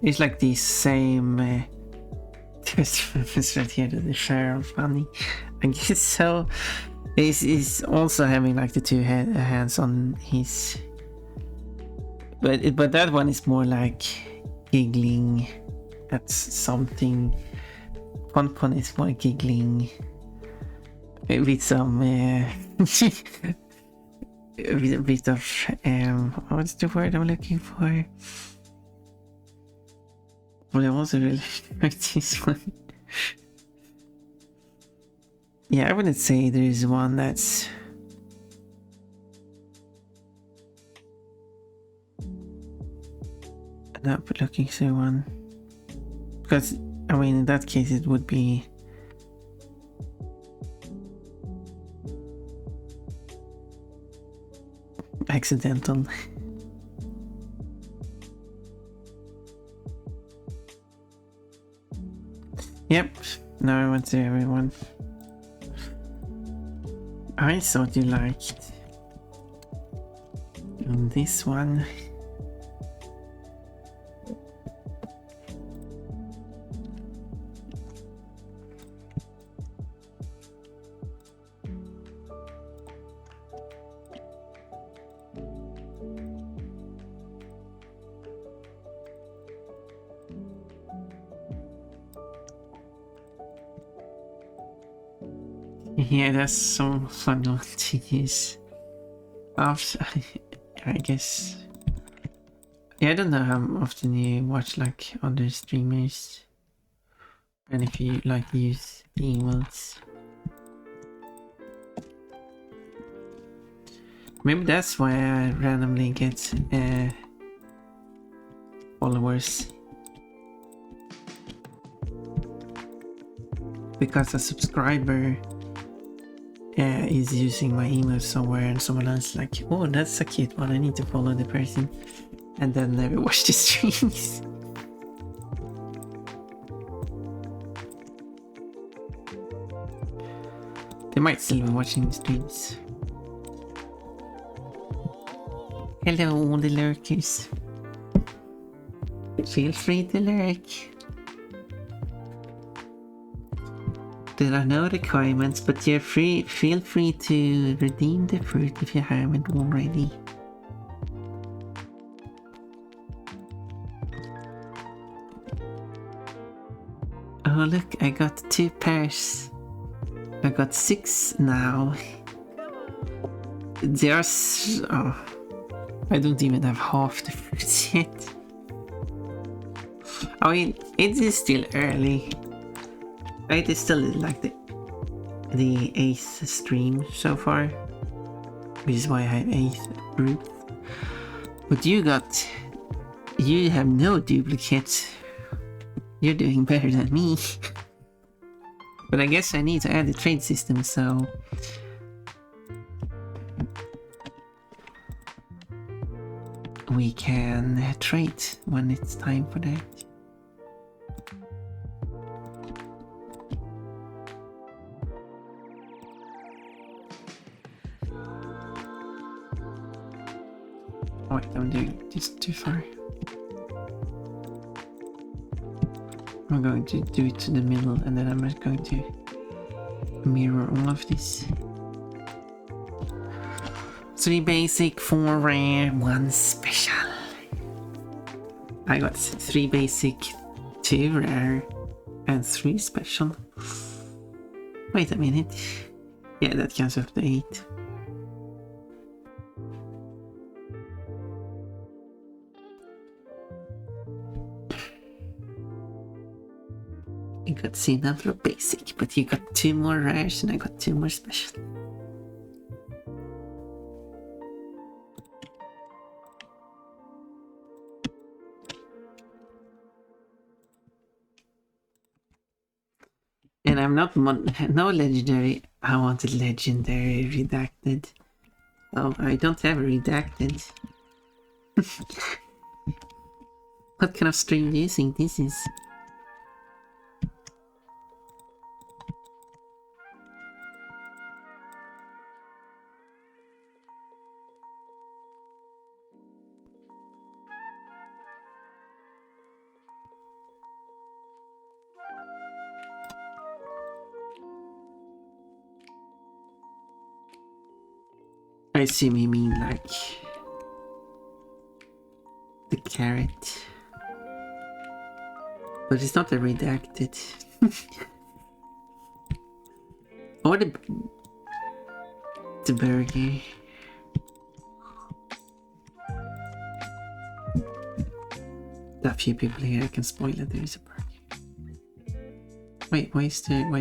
It's like the same it's right here, the sheriff bunny. I guess so. He's also having like the two hands on his, but that one is more like giggling at something. Pon is more giggling with some with a bit of what's the word I'm looking for? Well, I also really like this one. Yeah, I wouldn't say there is one that's an up-looking one, because I mean in that case it would be accidental. Yep, now I went to everyone. I thought you liked on this one. Yeah, that's so fun one to use. After, I guess. Yeah, I don't know how often you watch like other streamers, and if you like use the emotes. Maybe that's why I randomly get followers. Because a subscriber is using my email somewhere and someone else is like, oh, that's a cute one, I need to follow the person, and then never watch the streams. They might still be watching the streams. Hello all the lurkers. Feel free to lurk. There are no requirements, but you're free. Feel free to redeem the fruit if you haven't already. Oh look, I got 2 pairs. I got 6 now. There's... oh, I don't even have half the fruits yet. I mean, it is still early. It is still like the 8th stream so far, which is why I have 8th fruit. But you have no duplicates. You're doing better than me. But I guess I need to add the trade system, so... we can trade when it's time for that. Oh wait, I'm doing this too far. I'm going to do it to the middle and then I'm just going to mirror all of this. 3 basic, 4 rare, 1 special. I got 3 basic, 2 rare, and 3 special. Wait a minute. Yeah, that counts up to 8. You got C number basic, but you got 2 more rares and I got 2 more special. And I'm not no legendary. I wanted legendary redacted. Oh, I don't have a redacted. What kind of stream do you think this is? I assume you mean like the carrot, but it's not a redacted. Or the burger. There are few people here I can spoil that there is a burger. Wait, why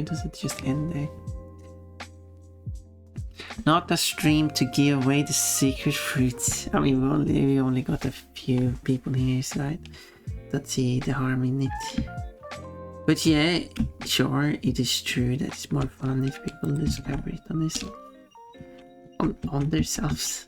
does it just end there? Not a stream to give away the secret fruits. I mean, we only got a few people here, so I don't see the harm in it. But yeah, sure, it is true that it's more fun if people just elaborate on this, on themselves.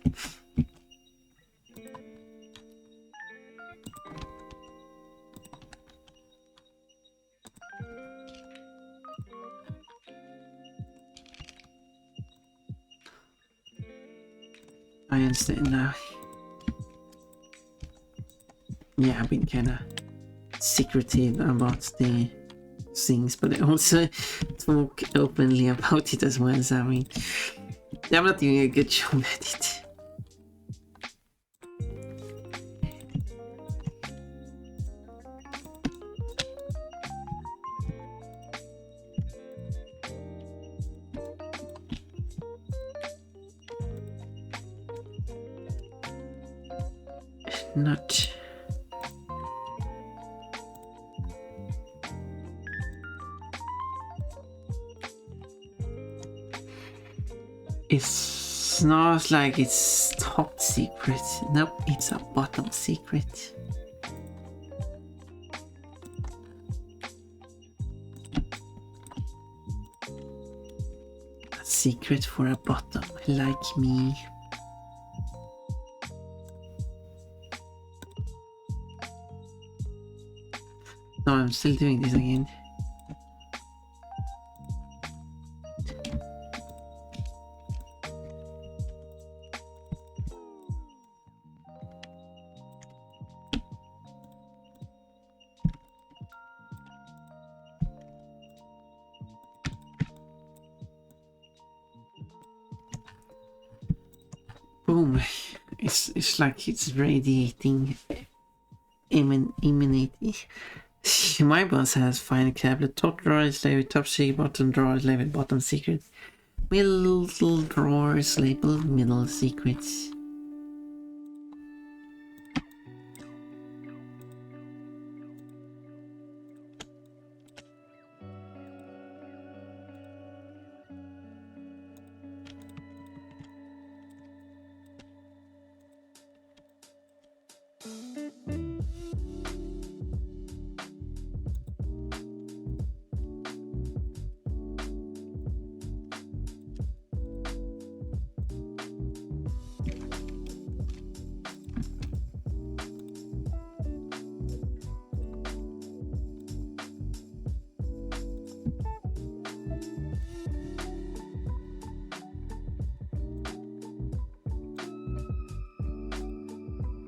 I understand now. yeah, I've been kind of secretive about the things, but I also talk openly about it as well. So I mean, I'm not doing a good job at it. Not. It's not like it's top secret. Nope, it's a bottom secret. A secret for a bottom like me. No, I'm still doing this again. Boom. It's like it's radiating, emanating. My boss has final cabinet. Top drawer is labeled top secret, bottom drawer is labeled bottom secret. Middle drawer is labeled middle secrets.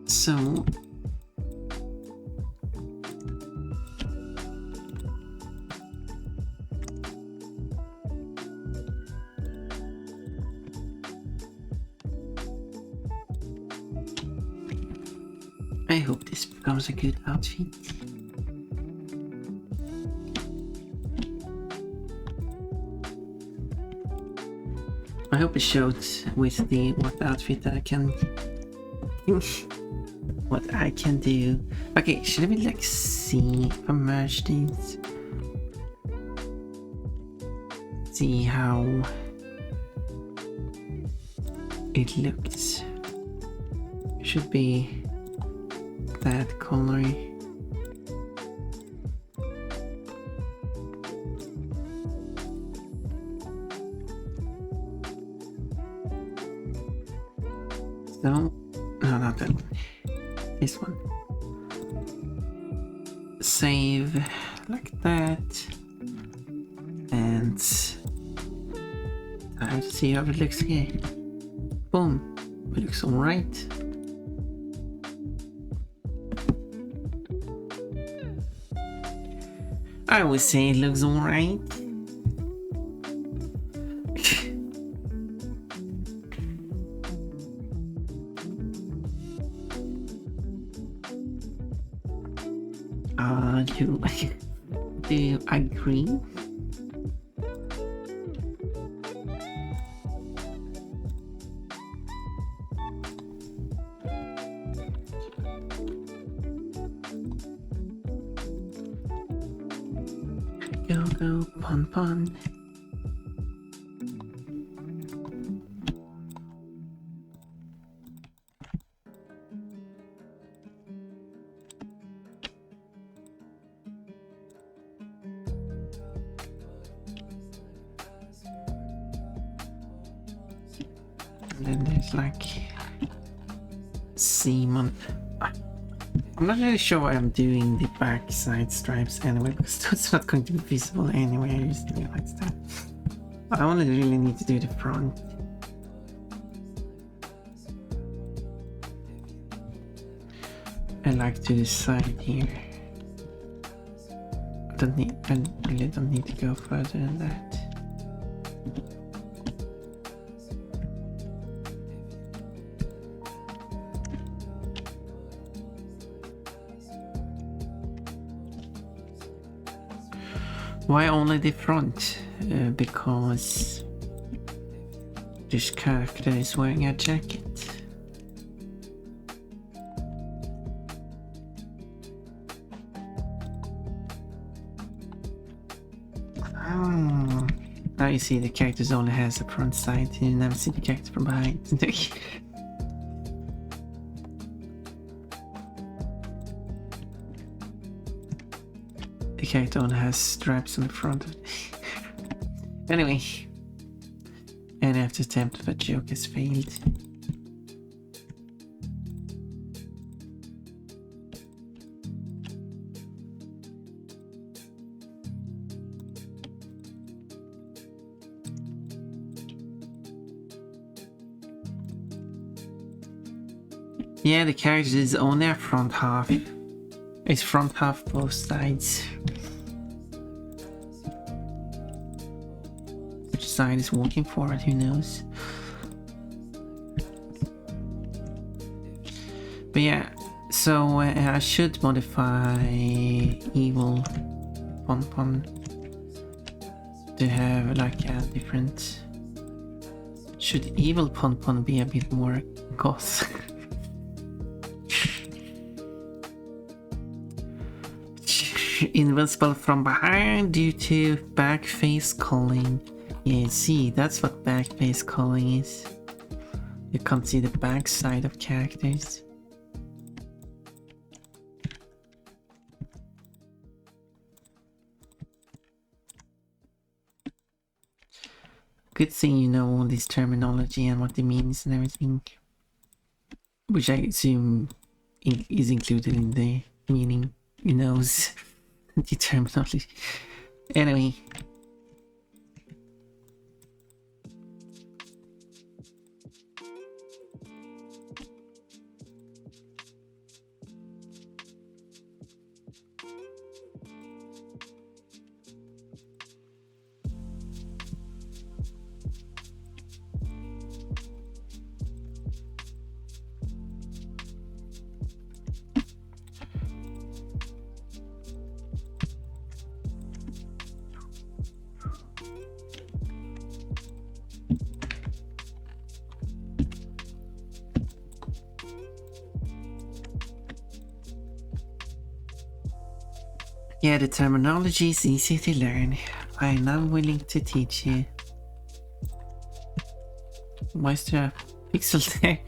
So I hope this becomes a good outfit. I hope it shows with the what outfit I can what I can do. Okay, should we like see if I merge these? See how it looks. Should be that color. So, no, not that one. This one. Save like that. And let's see how it looks here. Boom. It looks alright. I would say it looks alright. Do you agree? Go, Pon-mod. And then there's like Simon. I'm not really sure why I'm doing the back side stripes anyway, because it's not going to be visible anyway. I just realized that. I only really need to do the front. I like to decide here. I really don't need to go further than that. Why only the front? Because this character is wearing a jacket. Oh. Now you see the character only has a front side, you never see the character from behind. The character only has stripes on the front of it. Anyway, and after attempt of a joke has failed. Yeah, the character is only a front half. It's front half both sides. Which side is walking forward, who knows? But yeah, so I should modify evil Pon-mod to have like a different... Should evil Pon-mod be a bit more goth? Invincible from behind due to back face calling. Yeah, see, that's what back face calling is. You can't see the back side of characters. Good thing you know all this terminology and what it means and everything. Which I assume is included in the meaning, you knows. The terminology. Anyway. Yeah, the terminology is easy to learn. I'm now willing to teach you. Why is there a pixel there?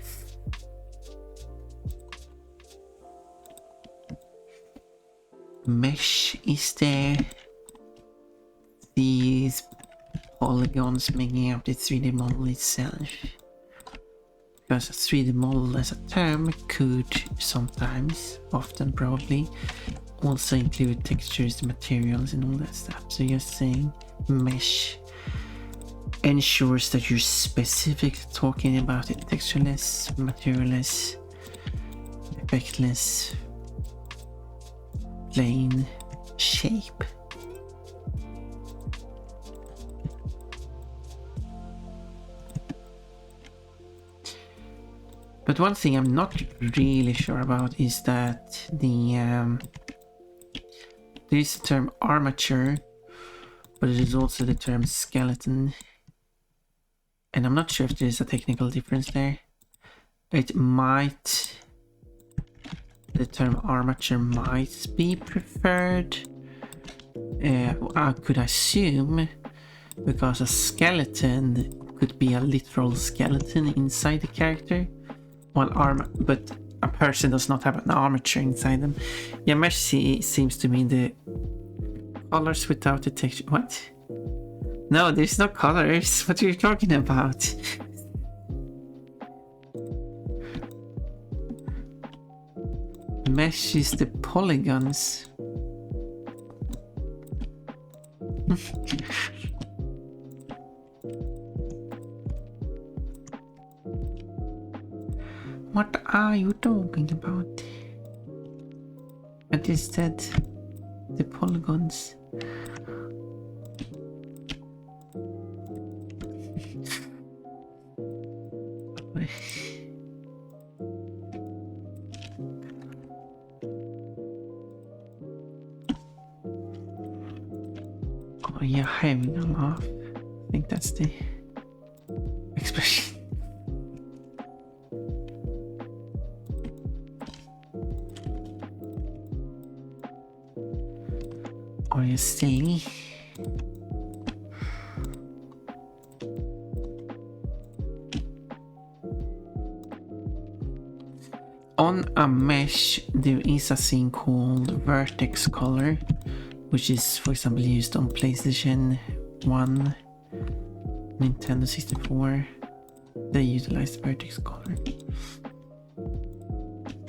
Mesh is there. These polygons making up the 3D model itself. Because a 3D model as a term could sometimes, often probably, also include textures, materials and all that stuff. So you're saying mesh ensures that you're specifically talking about it textureless, materialless, effectless, plain shape. But one thing I'm not really sure about is that there is the term armature, but it is also the term skeleton. And I'm not sure if there is a technical difference there. It might... The term armature might be preferred. I could assume, because a skeleton could be a literal skeleton inside the character. While but a person does not have an armature inside them. Yeah, mesh seems to mean the colors without the texture. What? No, there's no colors. What are you talking about? Mesh is the polygons. What are you talking about? convert instead the polygons. Oh, you're having them off. I think that's the expression. Or you stay. On a mesh, there is a thing called vertex color, which is, for example, used on PlayStation 1, Nintendo 64. They utilize vertex color.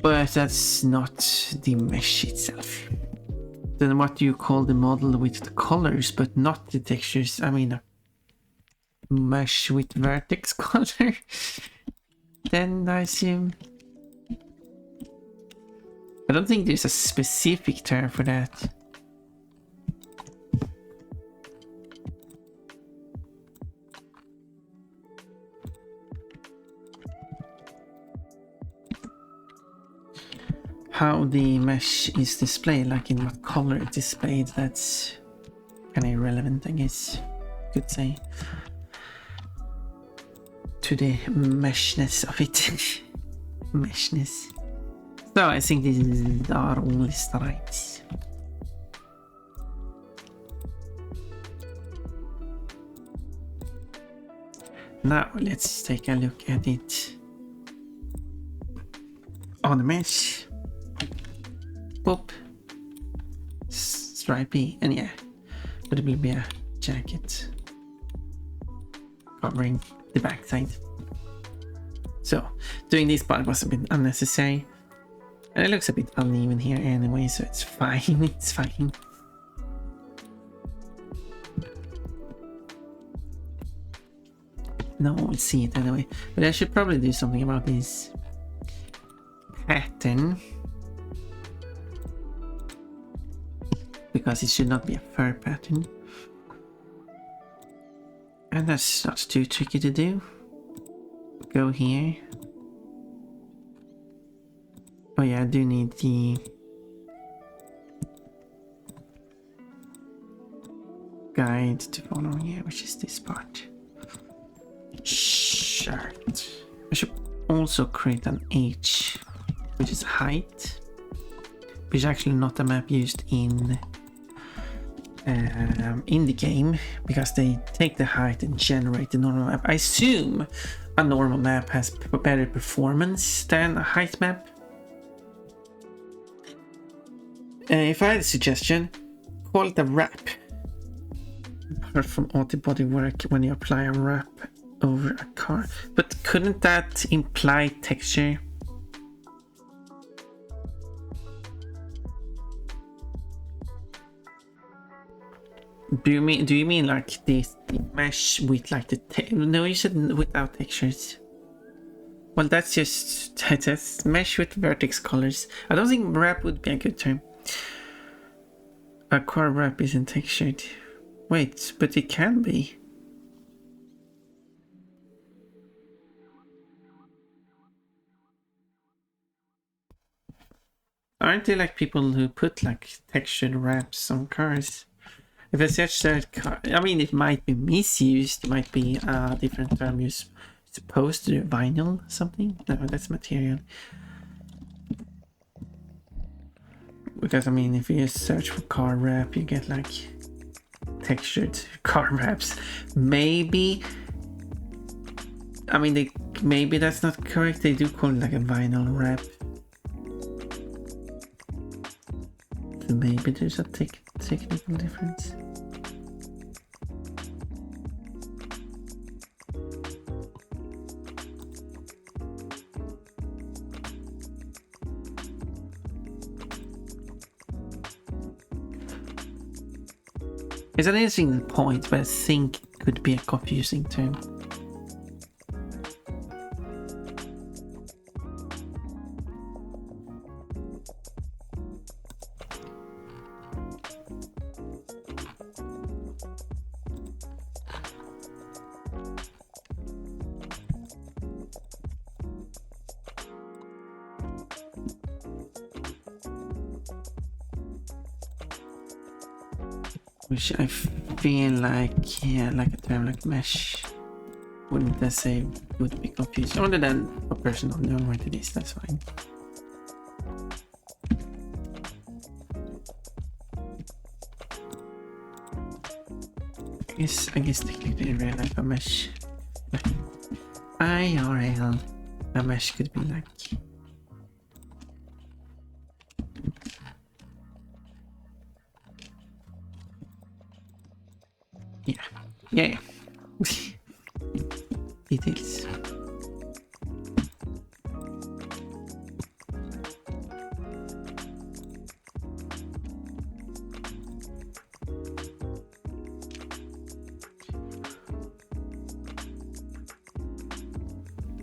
But that's not the mesh itself. Then what do you call the model with the colors, but not the textures? I mean, a mesh with vertex color? Then I assume... I don't think there's a specific term for that. How the mesh is displayed, like in what color it's displayed, that's kind of irrelevant, I guess you could say, to the meshness of it. Meshness. So I think these are all stripes. Now let's take a look at it on the mesh. Boop. Stripey, and yeah, but it will be a jacket covering the backside. So doing this part was a bit unnecessary. And it looks a bit uneven here anyway, so it's fine, it's fine. No one will see it anyway. But I should probably do something about this pattern. Because it should not be a fur pattern. And that's not too tricky to do. Go here. Oh yeah, I do need the guide to follow here, which is this part. Shirt. I should also create an H, which is height, which is actually not a map used in the game, because they take the height and generate the normal map. I assume a normal map has better performance than a height map. If I had a suggestion, call it a wrap. Apart from auto body work when you apply a wrap over a car. But couldn't that imply texture? Do you mean like this mesh with like the no, you said without textures. Well, that's just that's mesh with vertex colors. I don't think wrap would be a good term. A car wrap isn't textured. Wait, but it can be. Aren't there like people who put like textured wraps on cars? If it's such that car, I mean, it might be misused. It might be a different term you're supposed to do. Vinyl something? No, that's material. Because I mean, if you search for car wrap, you get like textured car wraps. Maybe, I mean, maybe that's not correct. They do call it like a vinyl wrap. So maybe there's a technical difference. It's an interesting point, but I think it could be a confusing term. Which I feel like, yeah, like a term like mesh wouldn't I say would be confusing. Other than a person not knowing what it is, that's fine. I guess technically in real life a mesh, but IRL, a mesh could be like, yeah. Details.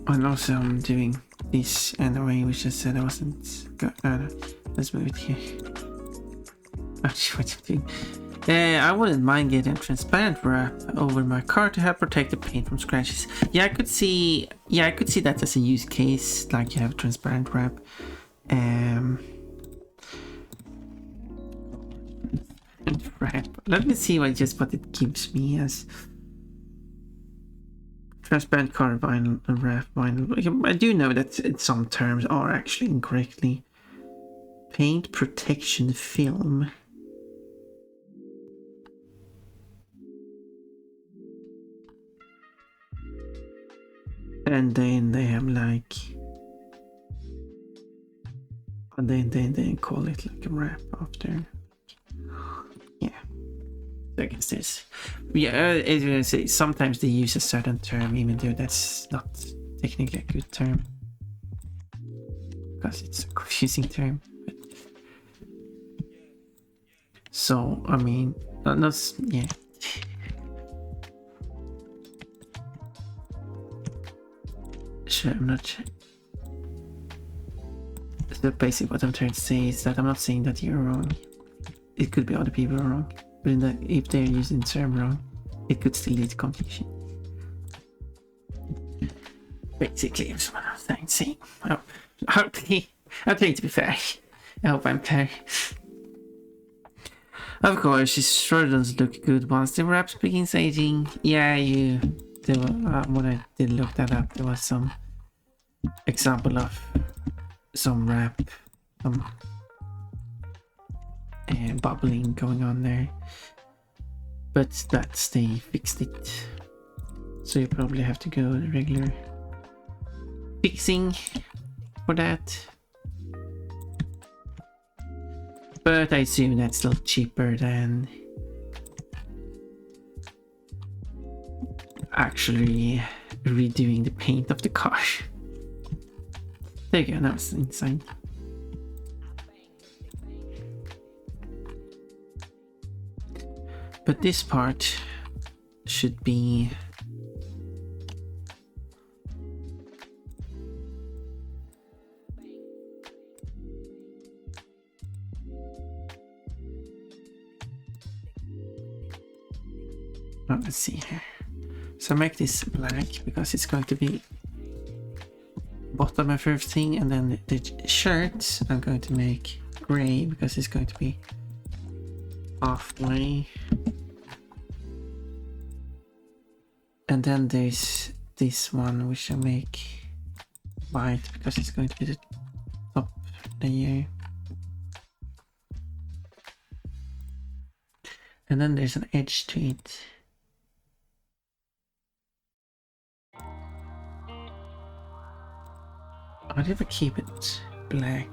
And also I'm doing this anyway, which I said I wasn't gonna. Let's move it here. Actually, what I'm doing. I wouldn't mind getting a transparent wrap over my car to help protect the paint from scratches. Yeah, I could see that as a use case, like you have transparent wrap. Wrap. Let me see what it gives me as transparent car vinyl and wrap vinyl. I do know that some terms are actually incorrectly. Paint protection film. And then they have like, and then they call it like a wrap after. Yeah, I guess there's, as I say, sometimes they use a certain term even though that's not technically a good term because it's a confusing term. But, so I mean, yeah. Sure, I'm not sure. So basically what I'm trying to say is that I'm not saying that you're wrong. It could be other people are wrong. But if they're using the term wrong, it could still lead to confusion. Basically, that's what I'm saying. See, I'm trying to be fair. I hope I'm fair. Of course, it sure doesn't look good once the wrap begins aging. Yeah, when I did look that up, there was some example of some wrap, bubbling going on there, but they fixed it, so you probably have to go the regular fixing for that, but I assume that's still cheaper than actually redoing the paint of the car. There you go, that was insane. But this part should be let's see here. So make this black because it's going to be bottom of everything, and then the shirt I'm going to make gray because it's going to be halfway. And then there's this one which I make white because it's going to be the top layer. And then there's an edge to it. I'd ever keep it black.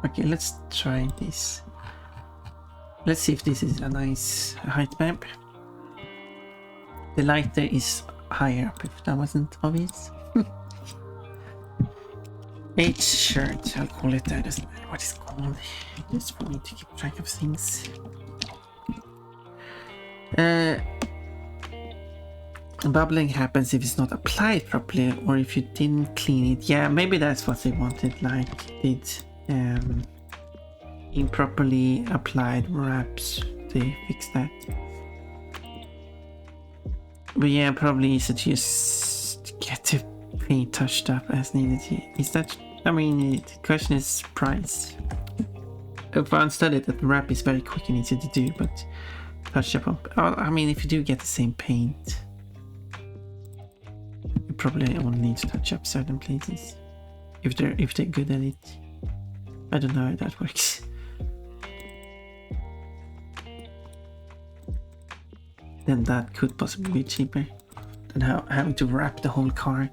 Okay, let's try this. Let's see if this is a nice height map. The lighter is higher up, if that wasn't obvious. H shirt, I'll call it that. Doesn't matter what it's called. Just for me to keep track of things. Bubbling happens if it's not applied properly or if you didn't clean it. Yeah, maybe that's what they wanted, like did improperly applied wraps. They fix that. But yeah, probably easy to just get the paint touched up as needed. Is that, I mean, the question is price. for unstudied, that wrap is very quick and easy to do, but touch up. I mean, if you do get the same paint, you probably only need to touch up certain places if they're good at it. I don't know how that works. Then that could possibly be cheaper than having to wrap the whole car.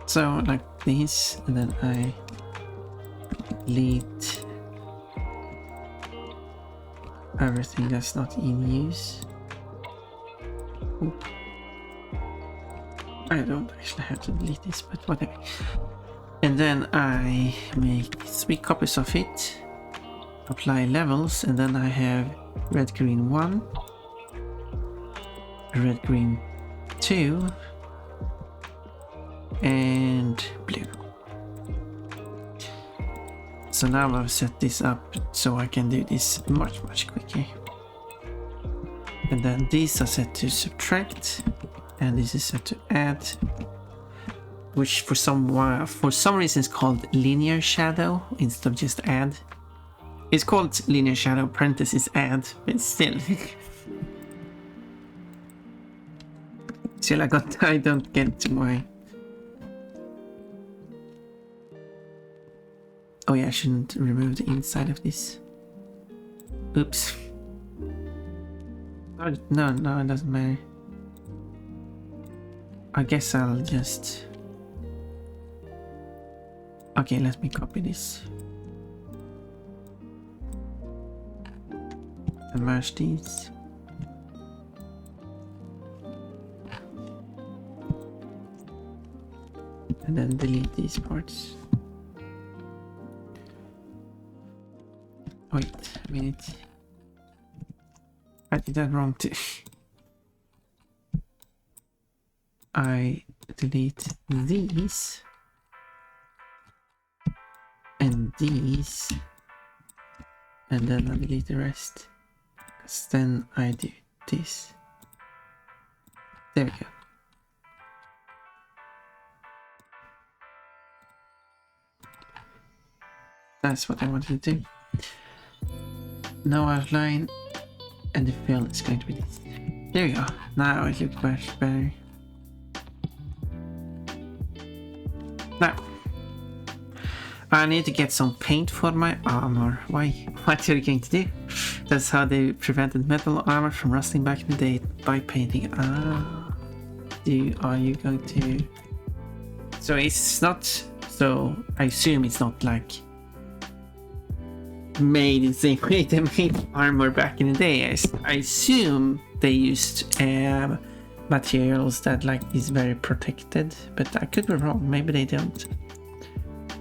So like this, and then I delete everything that's not in use. Oop. I don't actually have to delete this, but whatever. And then I make 3 copies of it, apply levels, and then I have red green 1, red green 2, and blue. So now I've set this up so I can do this much quicker. And then these are set to subtract, and this is set to add, which for some reason is called linear shadow instead of just add. It's called linear shadow parenthesis add, but still. Still, I don't get why. Oh yeah, I shouldn't remove the inside of this. Oops. Oh, no, it doesn't matter. I guess I'll just... Okay, let me copy this. And merge these. And then delete these parts. Wait a minute. I did that wrong too. I delete these and these, and then I delete the rest, because then I do this. There we go. That's what I wanted to do. No outline, and the fill is going to be this. There we go. Now it looks much better. Now, I need to get some paint for my armor. Why? What are you going to do? That's how they prevented metal armor from rusting back in the day, by painting. Are you going to... So it's not... So I assume it's not like made in the same way they made armor back in the day. I assume they used materials that like is very protected, but I could be wrong. Maybe they don't,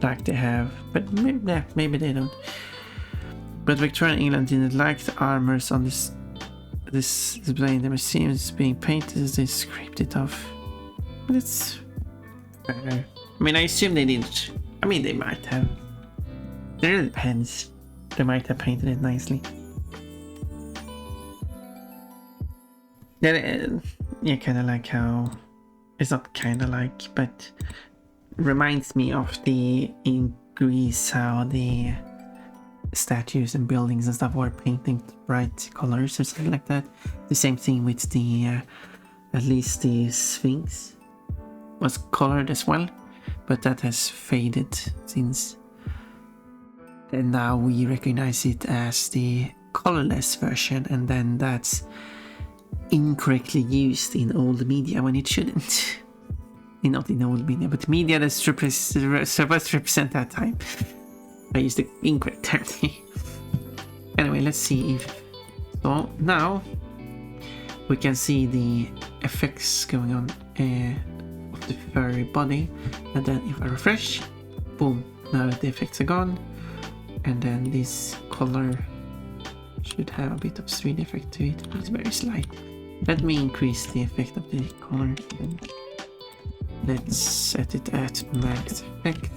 like they have, but maybe they don't. But Victorian England didn't like the armors on this display in the museums being painted, as they scraped it off. But it's better. I mean, I assume they didn't. I mean, they might have. It really depends. They might have painted it nicely. Yeah, kind of like how... It's not kind of like, but reminds me of the in Greece, how the statues and buildings and stuff were painting bright colors or something like that. The same thing with the, at least the Sphinx was colored as well, but that has faded since. And now we recognize it as the colorless version, and then that's incorrectly used in old media when it shouldn't. Not in old media, but media that's supposed to represent that time. I used the incorrect term. Anyway, let's see if... So now we can see the effects going on of the furry body, and then if I refresh, boom, now the effects are gone. And then this color should have a bit of street effect to it, but it's very slight. Let me increase the effect of the color. And let's set it at max effect.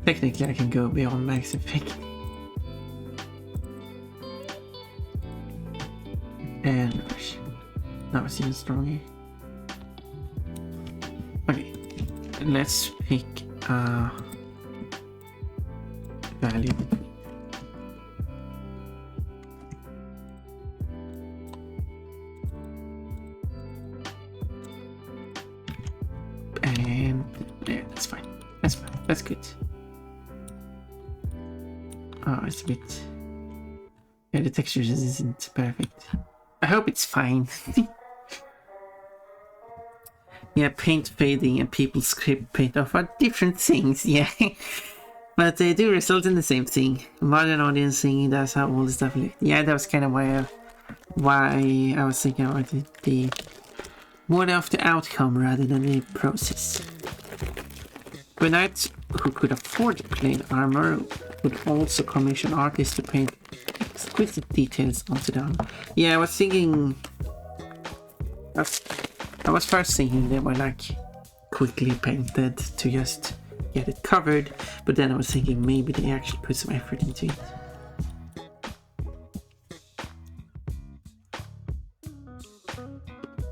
Technically I can go beyond max effect. And now it's even stronger. let's pick a value. And yeah, that's fine. That's fine. That's good. Oh, it's a bit... Yeah, the texture just isn't perfect. I hope it's fine. Yeah, paint fading and people script paint off are different things, yeah. But they do result in the same thing. Modern audience singing, that's how all the stuff looked. Yeah, that was kind of why I was thinking about it. The more of the outcome rather than the process. The knights who could afford plain armor would also commission artists to paint exquisite details onto them. Yeah, I was thinking... I was first thinking they were like quickly painted to just get it covered, but then I was thinking maybe they actually put some effort into it.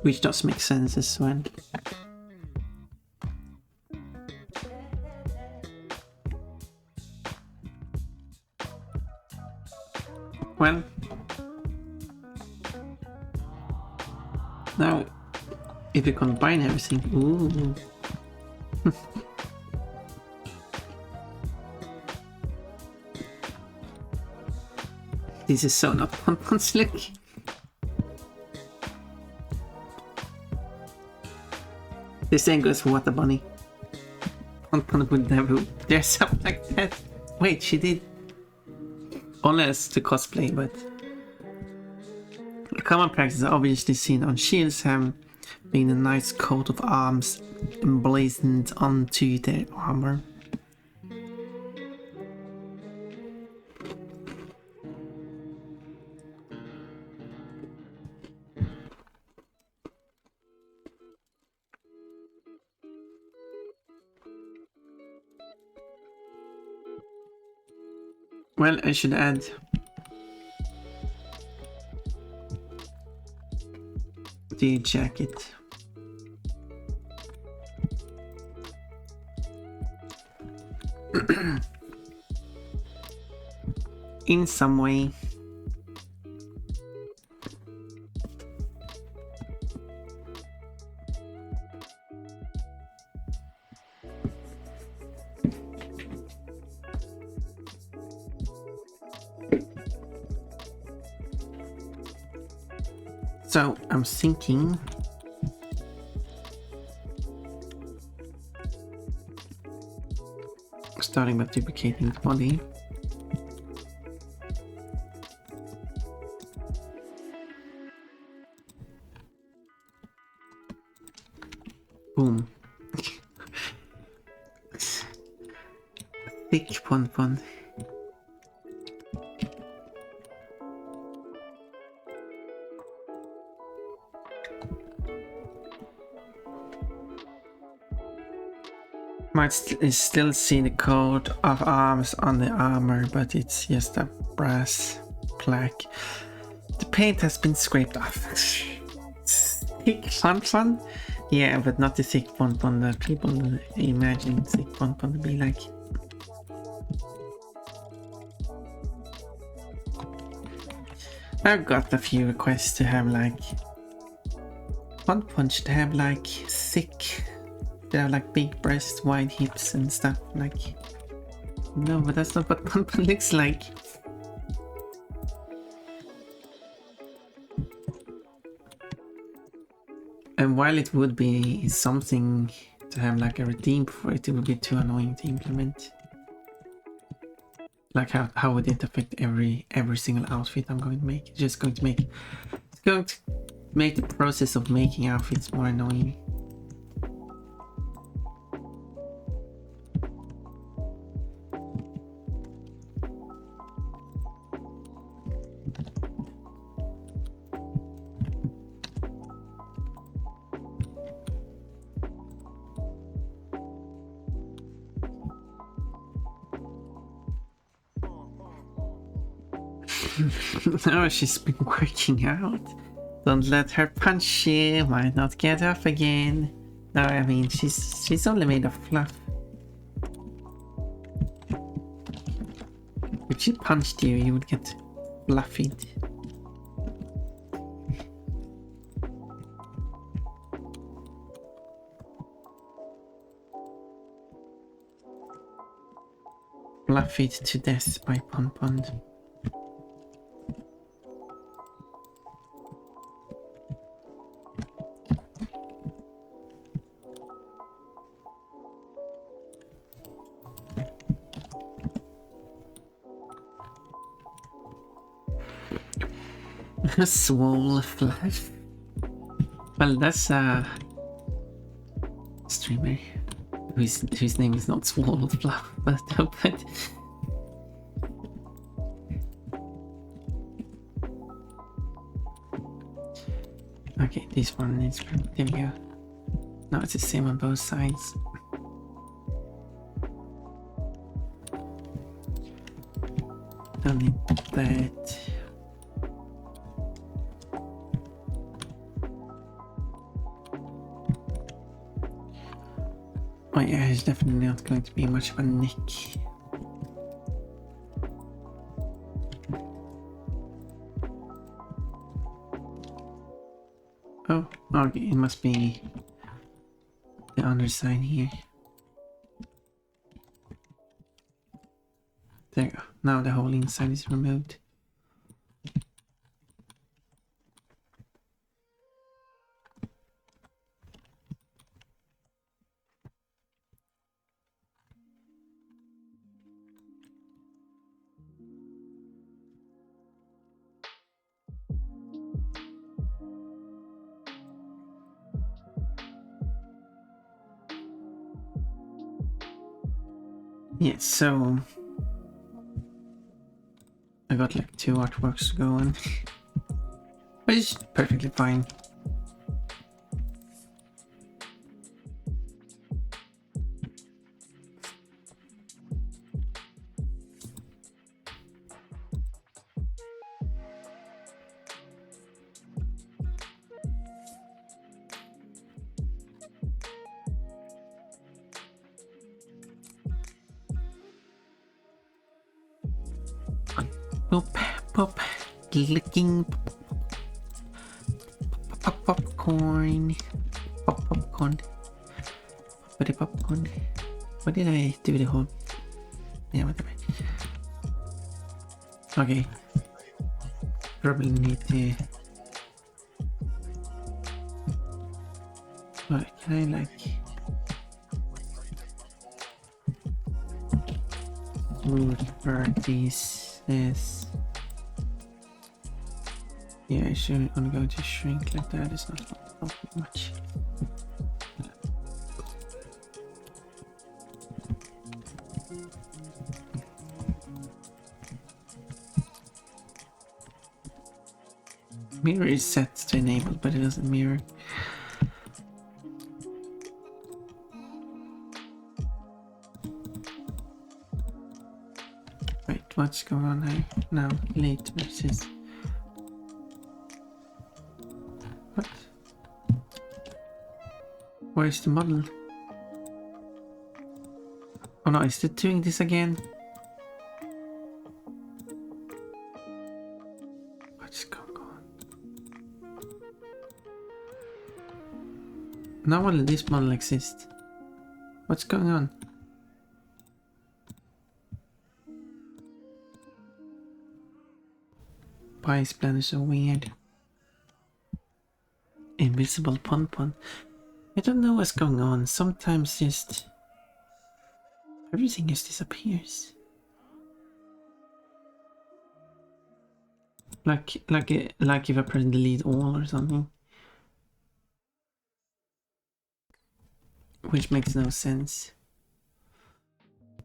Which does make sense as well. Well, now if you combine everything, ooh. This is so not Pon-mod's look. This thing goes for What a Bunny. Pon-mod would never dress up like that. Wait, she did. Unless to cosplay, but a common practice obviously seen on shields have been a nice coat of arms emblazoned onto their armor. Well, I should add the jacket. In some way. So I'm thinking starting by duplicating the body. Boom. Thick pon-pon. Might still see the coat of arms on the armor, but it's just a brass plaque. The paint has been scraped off. Thick pon-pon? Yeah, but not the thick pon-pon that people imagine thick pon-pon to be like. I've got a few requests to have like pon-pon should have like thick. They have like big breasts, wide hips and stuff like. No, but that's not what pon-pon looks like. And while it would be something to have like a redeem for it, it would be too annoying to implement. Like how would it affect every single outfit I'm going to make? It's just going to make the process of making outfits more annoying. No, she's been working out. Don't let her punch you, might not get up again. No, I mean she's only made of fluff. If she punched you, you would get fluffied. Fluffied to death by Pon-mod. Swole fluff. Well, that's a streamer whose name is not Swole Fluff, but okay, this one is there we go. Now it's the same on both sides. Don't need that. Oh yeah, it's definitely not going to be much of a nick. Oh, okay, it must be the underside here. There you go. Now the whole inside is removed. Yeah, so I got like 2 artworks going, but it's perfectly fine. Pop, pop, licking, pop, popcorn, popcorn, popcorn. What did I do the whole? Yeah, whatever. Okay, probably need to. What can I like? Smooth these. This. Yeah, I should only go to shrink like that. It's not helping much. Mirror is set to enable, but it doesn't mirror. Wait, what's going on here? Now, late versus. What? Where's the model? Oh no, is it doing this again? What's going on? Now will this model exist? What's going on? Pies plan is so weird. Invisible Pon-mod. I don't know what's going on. Sometimes just everything just disappears. Like if I press delete all or something. Which makes no sense.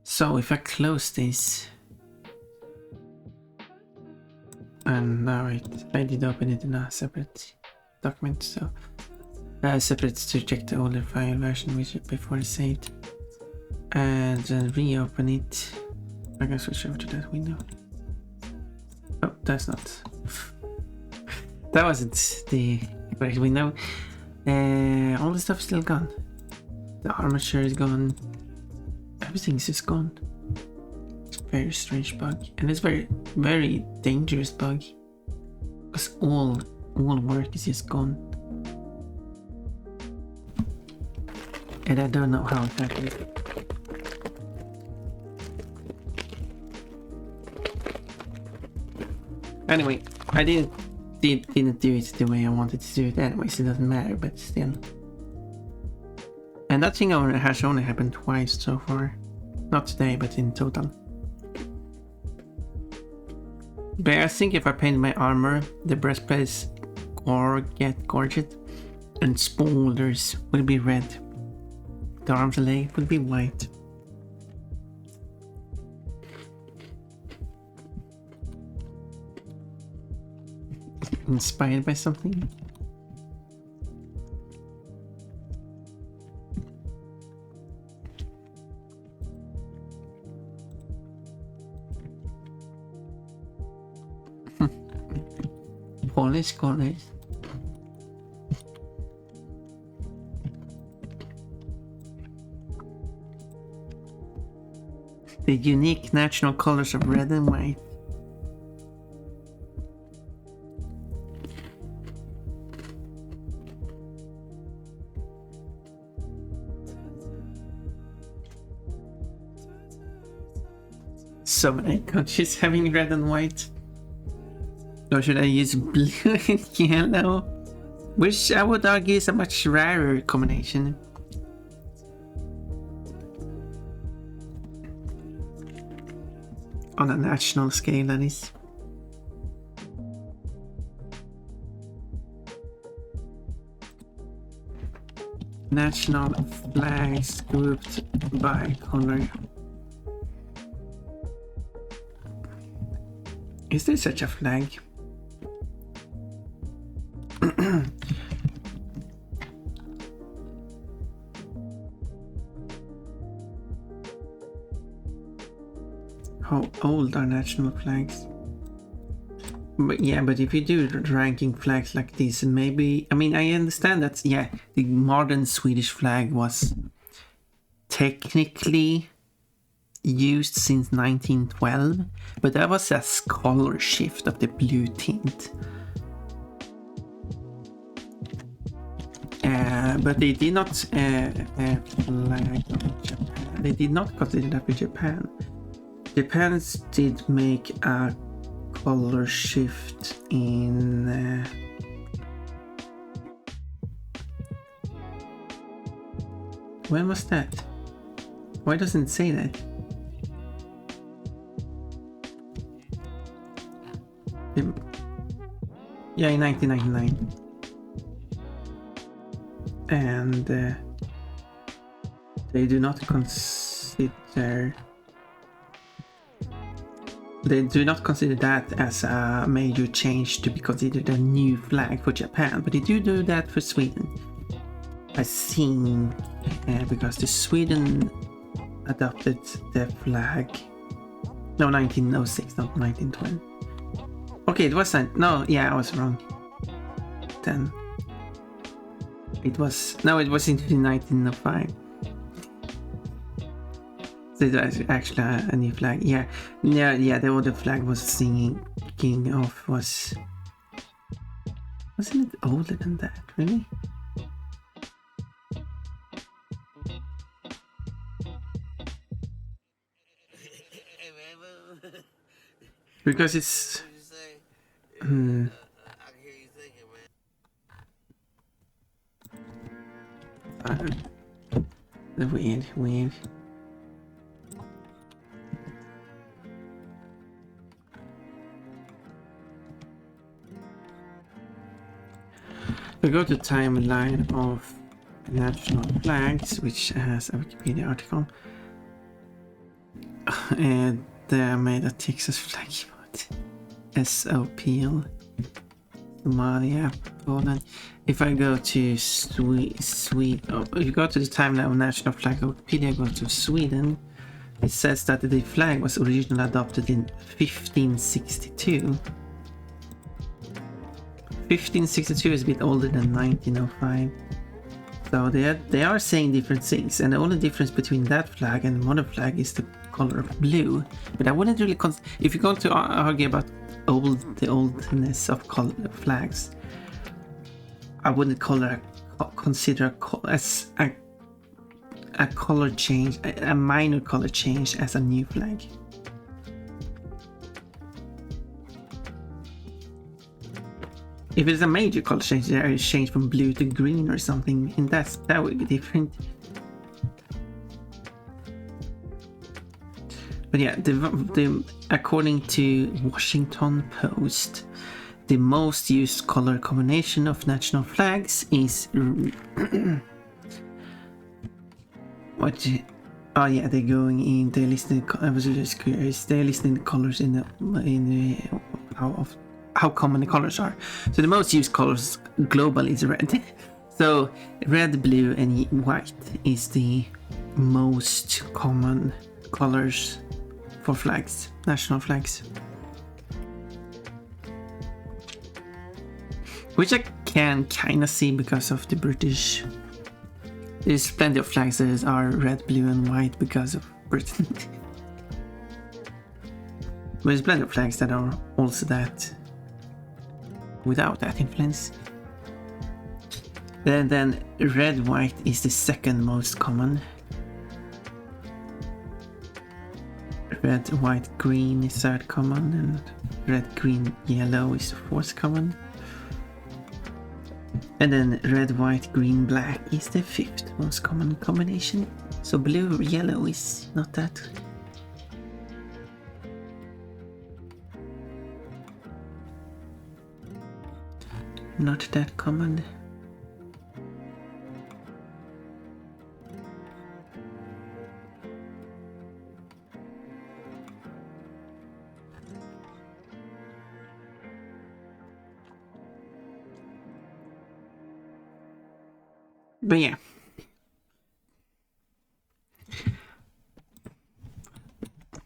So if I close this, and now I did open it in a separate document, so separate to check the older file version which before it's saved, and then reopen it. I can switch over to that window. Oh, that's not. That wasn't the correct window. All the stuff's still gone. The armature is gone. Everything's just gone. It's a very strange bug. And it's very, very dangerous bug. Because all work is just gone. And I don't know how it happened. Anyway, I didn't do it the way I wanted to do it anyways, it doesn't matter, but still. And that thing has only happened twice so far. Not today, but in total. But I think if I paint my armor, the breastplate get gorgeous, and shoulders will be red. The arms and leg will be white. Inspired by something? Polish colors. The unique national colors of red and white. So many countries having red and white. Or should I use blue and yellow? Which I would argue is a much rarer combination. On a national scale, that is. National flags grouped by color. Is there such a flag? How old are national flags? But yeah, but if you do ranking flags like this, maybe, I mean, I understand that, yeah, the modern Swedish flag was technically used since 1912, but that was a color shift of the blue tint. But they did not flag of Japan. They did not consider that with Japan. Japan did make a color shift in when was that? Why doesn't it say that? Yeah, in 1999. And they do not consider that as a major change to be considered a new flag for Japan, but they do that for Sweden. I think because the Sweden adopted the flag, no, 1906, not 1920. Okay, it wasn't. No, yeah, I was wrong. Then it was in 1905. So it was actually a new flag. Yeah. The older flag was singing King of wasn't it older than that? Really? Because it's. Weird. We go to timeline of national flags, which has a Wikipedia article. And they made a Texas flag emote. SOPL. Somalia, Poland. If I go to Sweden, if you go to the timeline of national flag of Wikipedia, go to Sweden, it says that the flag was originally adopted in 1562. 1562 is a bit older than 1905. So they are saying different things, and the only difference between that flag and modern flag is the color of blue. But I wouldn't really if you're going to argue about the oldness of flags, I wouldn't consider as a color change, a minor color change, as a new flag. If it's a major color change, there is change from blue to green or something, and that would be different. But yeah, according to Washington Post, the most used color combination of national flags is what? Oh yeah, they're going in. They're listing. I was just curious. They're listing the colors in the how common the colors are. So the most used colors globally is red. So red, blue, and white is the most common colors for flags, national flags. Which I can kind of see because of the British. There's plenty of flags that are red, blue, and white because of Britain. But there's plenty of flags that are also that without that influence. Then red, white is the second most common. Red, white, green is third common, and red, green, yellow is the fourth common. And then red, white, green, black is the fifth most common combination. So blue, yellow is not that. Not that common. But yeah.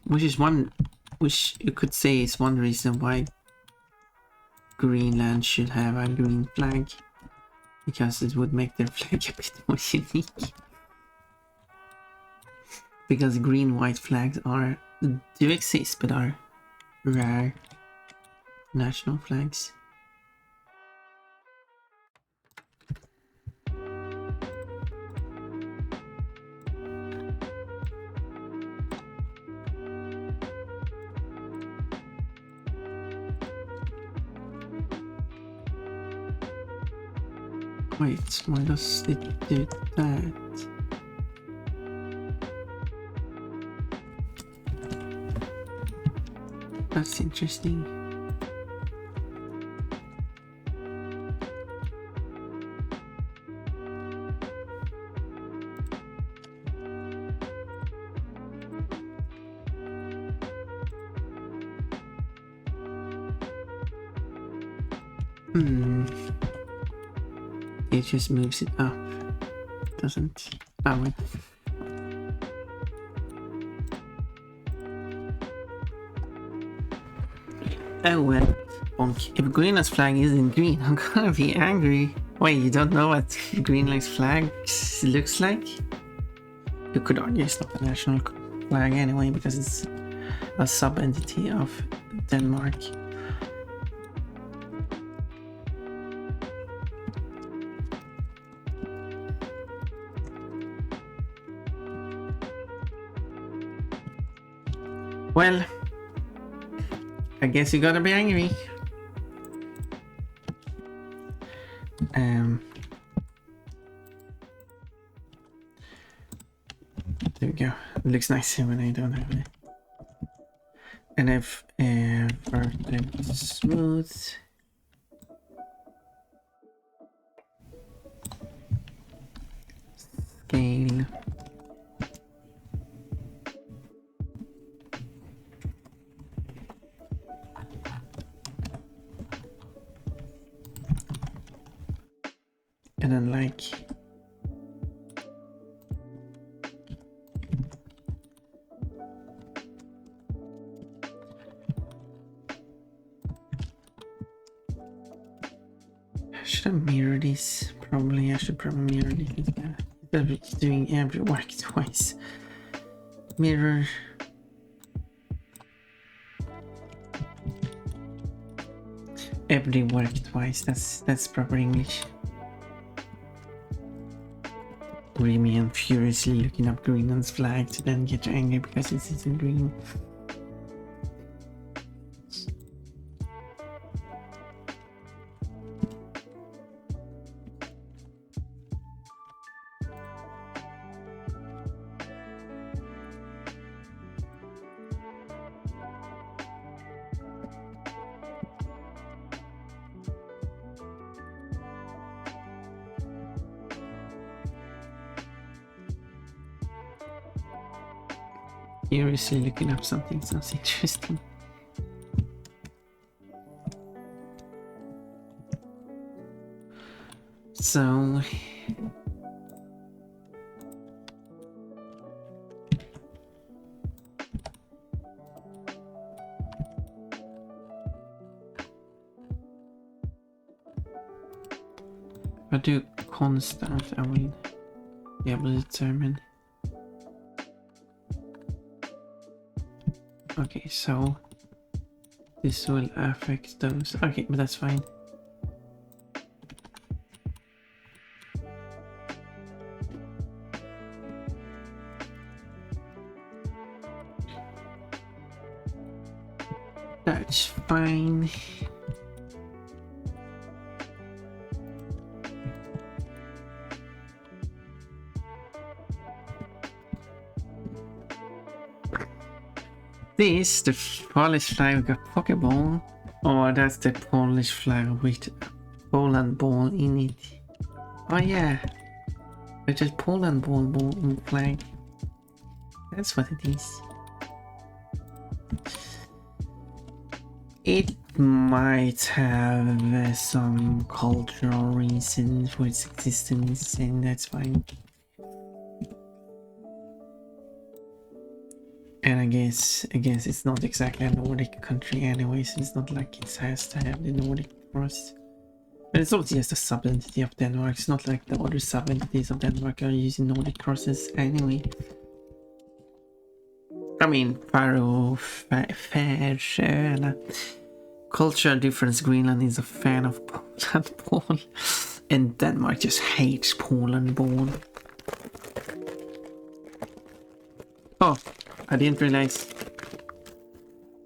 Which you could say is one reason why Greenland should have a green flag, because it would make their flag a bit more unique. Because green-white flags do exist, but are rare national flags. Wait, why does it do that? That's interesting. It just moves it up. Doesn't. Oh wait. Oh well. Bonk. If Greenland's flag isn't green, I'm gonna be angry. Wait, you don't know what Greenland's flag looks like? You could argue it's not a national flag anyway, because it's a sub-entity of Denmark. Well, I guess you gotta be angry. There we go. It looks nicer when I don't have it. And I've worked it smooth. Scale. And then like should I mirror these I should probably mirror this instead. Instead of doing every work twice. Mirror. Every work twice. That's proper English. Remy and furiously looking up Greenland's flag to then get angry because it isn't green. Furiously looking up something sounds interesting. So if I do constant, I will be able to determine. Okay, so this will affect those. Okay, but that's fine. That's fine. This, the Polish flag with a Pokeball, or that's the Polish flag with a Poland ball in it. Oh yeah, it's just Poland ball in flag. That's what it is. It might have some cultural reason for its existence, and that's fine. And I guess it's not exactly a Nordic country anyways. It's not like it has to have the Nordic cross. But it's also just a sub-entity of Denmark. It's not like the other sub-entities of Denmark are using Nordic crosses anyway. I mean, Faroe, Färöarna. Cultural difference, Greenland is a fan of Poland ball. And Denmark just hates Poland ball. Oh, I didn't realize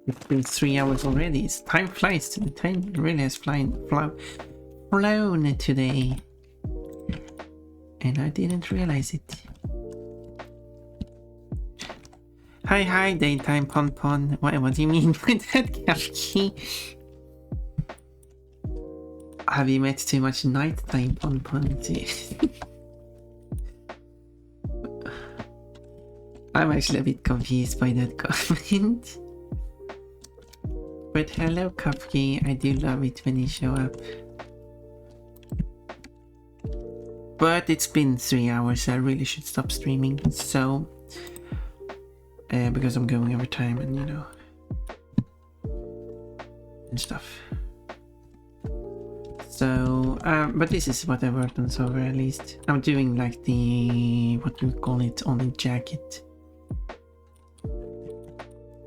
it's been 3 hours already. It's time flies. The time really has flown today. And I didn't realize it. Hi, daytime Pon-mod. What do you mean by that, Kafki? Have you met too much nighttime Pon-mod? I'm actually a bit confused by that comment. But hello, Kafki. I do love it when you show up. But it's been 3 hours, so I really should stop streaming. So, because I'm going over time and, you know, and stuff. So, but this is what I worked on so far, at least. I'm doing like the, what do you call it, on the jacket.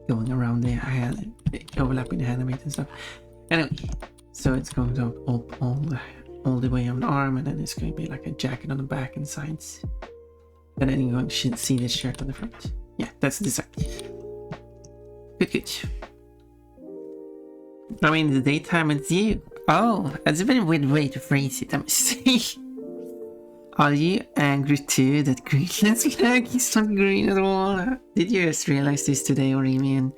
Going around the hand, overlapping the handmade and stuff. Anyway, so it's going to up all the way on the arm, and then it's going to be like a jacket on the back and sides. And then you're going to see the shirt on the front. Yeah, that's the design. Good. I mean, the daytime it's you. Oh, that's a very weird way to phrase it, I must say. Are you angry too that Greenland's flag is not green at all? Did you just realize this today, Oremian?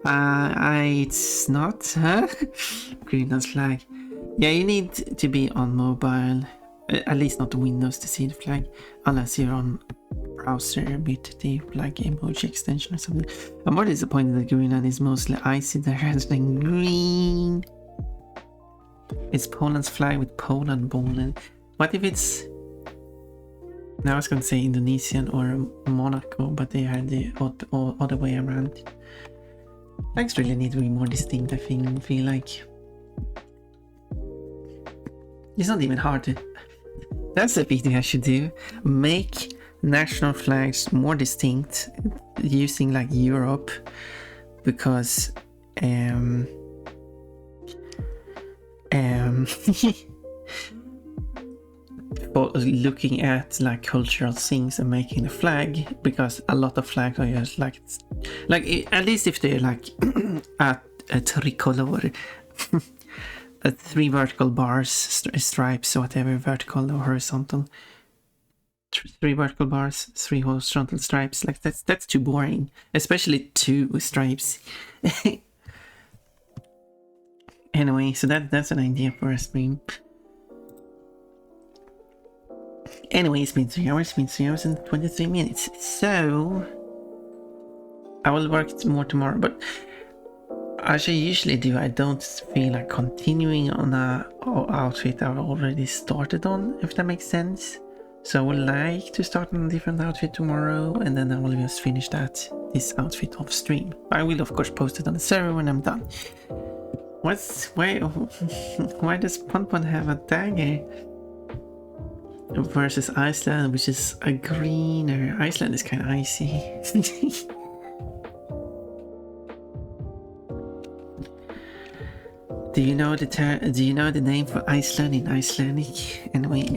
It's not, huh? Greenland's flag. Yeah, you need to be on mobile, at least not Windows to see the flag, unless you're on browser with the flag emoji extension or something. I'm more disappointed that Greenland is mostly icy there rather than green. It's Poland's flag with Poland ball. And what if it's... Now I was gonna say Indonesian or Monaco, but they had the other way around. Flags really need to be more distinct, I feel like. It's not even hard to That's a video I should do. Make national flags more distinct using like Europe, because for looking at like cultural things and making a flag, because a lot of flags are just like at least if they're like a tricolor, three vertical bars, stripes, or whatever, vertical or horizontal, three vertical bars, three horizontal stripes, like that's too boring, especially two stripes. Anyway, so that's an idea for a stream. Anyway, it's been 3 hours, and 23 minutes, so I will work more tomorrow, but as I usually do, I don't feel like continuing on a outfit I've already started on, if that makes sense. So I would like to start on a different outfit tomorrow, and then I will just finish this outfit off stream. I will of course post it on the server when I'm done. Why does Pon-mod have a dagger versus Iceland, which is a greener? Iceland is kind of icy. Do you know the name for Iceland in Icelandic? Anyway,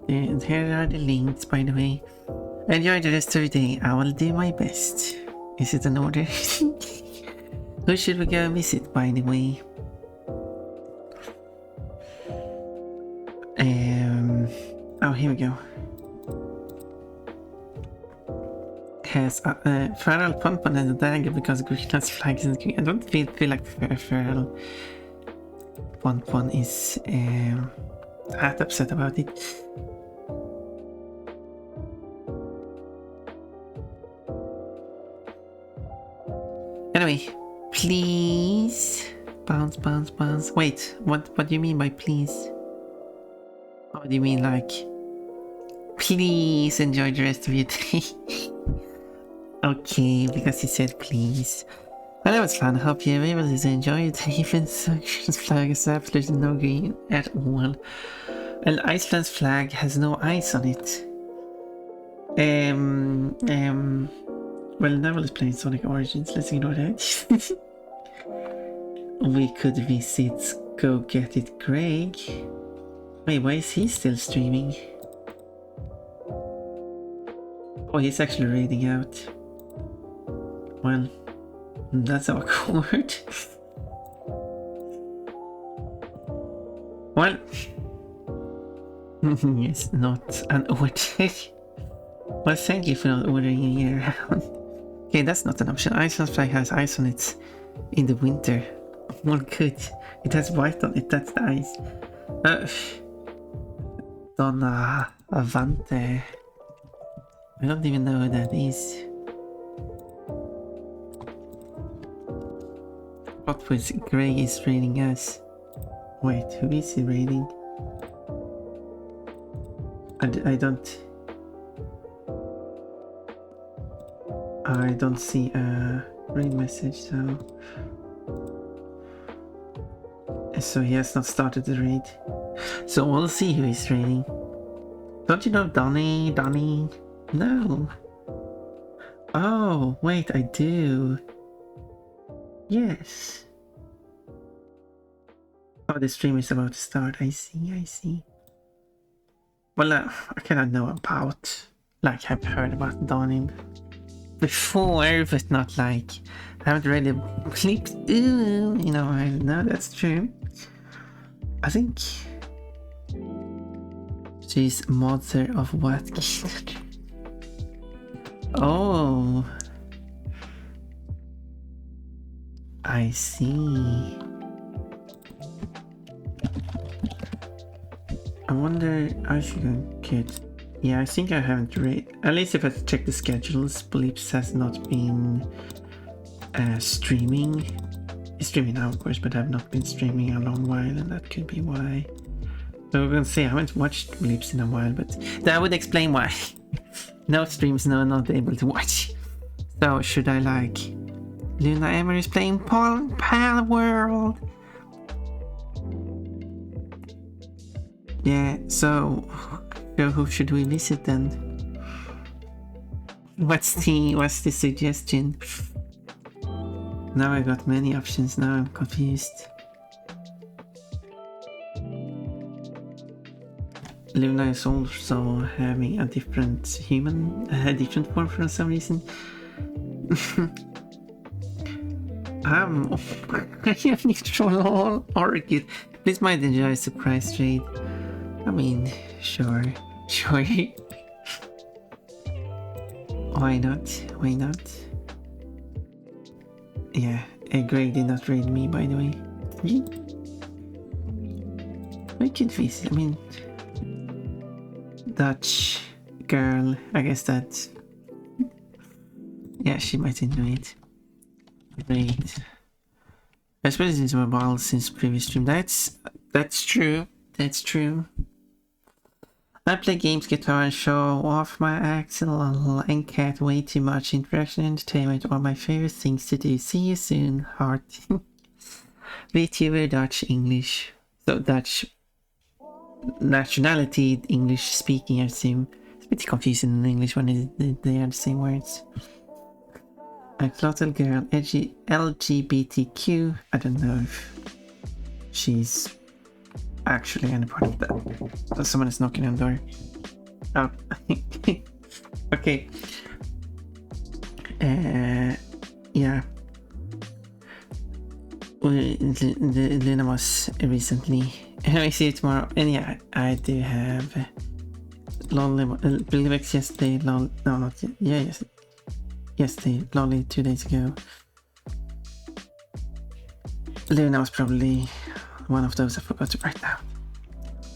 and here are the links, by the way. Enjoy the rest of the day. I will do my best. Is it an order? Who should we go visit, by the way? Oh, here we go. Has Feral Pon-mod and a dagger because Greenland's flag isn't green. I don't feel like Feral Pon-mod is that upset about it. Anyway, please bounce, bounce, bounce. Wait, what do you mean by please? Oh, do you mean like please enjoy the rest of your day? Okay, because he said please. Well, that was fun. Hope you were able to enjoy it. Even Iceland's flag is absolutely no green at all. And Iceland's flag has no ice on it. Well, Neville is playing Sonic Origins. Let's ignore that. We could visit Go Get It Greg. Wait, why is he still streaming? Oh, he's actually raiding out. Well, that's awkward. Well, it's not an order. Well, thank you for not ordering it around. Okay, that's not an option. Iceland's flag has ice on it in the winter. Well, good. It has white on it, that's the ice. Donna Avante. I don't even know who that is. What was Greg is raiding us? Wait, who is he raiding? I don't see a raid message, so he has not started the raid. So we'll see who he's raiding. Don't you know Donnie? No. Oh, wait, I do. Yes. Oh, the stream is about to start. I see. Well, I cannot know about, like, I've heard about Donnie before, but not like, I haven't really clicked, you know, I know that's true. I think she's mother of what? Oh, I see. I wonder, I should get. Yeah, I think I haven't read. At least if I check the schedules, Bleeps has not been streaming. He's streaming now, of course, but I've not been streaming a long while, and that could be why. So we're gonna say I haven't watched Bleeps in a while, but that would explain why. No streams, no, not able to watch. So should I like Luna Emery is playing Pal World? Yeah, so who should we visit then? What's the suggestion? Now I got many options, now I'm confused. Luna is also having a different form for some reason. I have neutral argued. This might enjoy a surprise trade. I mean, sure. Why not? Why not? Yeah, Greg did not raid me, by the way. I could visit, I mean... Dutch girl, I guess that... Yeah, she might enjoy it. Great. I suppose it's been a while since previous stream. That's true. That's true. I play games, guitar, and show off my axle and cat way too much. Interaction and entertainment are my favorite things to do. See you soon, heart. VTuber Dutch English. So Dutch nationality, English speaking, I assume. It's a bit confusing in English when they are the same words. A clotted girl, LGBTQ. I don't know if she's actually any part of that. Oh, someone is knocking on the door. Oh, okay. Yeah. Luna was recently. I see you tomorrow. And yeah, I do have Lonely Billvex yesterday. No, not yet. Yeah, yes. Yesterday, Lonely 2 days ago. Luna was probably one of those I forgot to write down.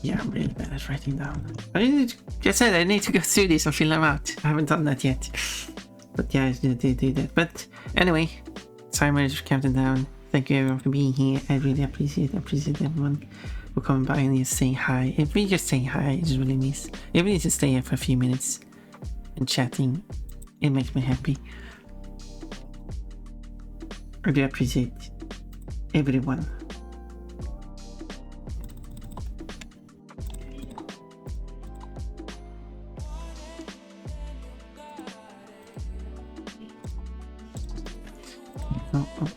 Yeah, I'm really bad at writing down. I need to go through this and fill them out. I haven't done that yet. But yeah, I did do that. But anyway, timer is counting down. Thank you everyone for being here. I really appreciate everyone for coming by and just saying hi. If we just say hi, it's really nice. If we need to stay here for a few minutes and chatting, it makes me happy. I do appreciate everyone. Oh.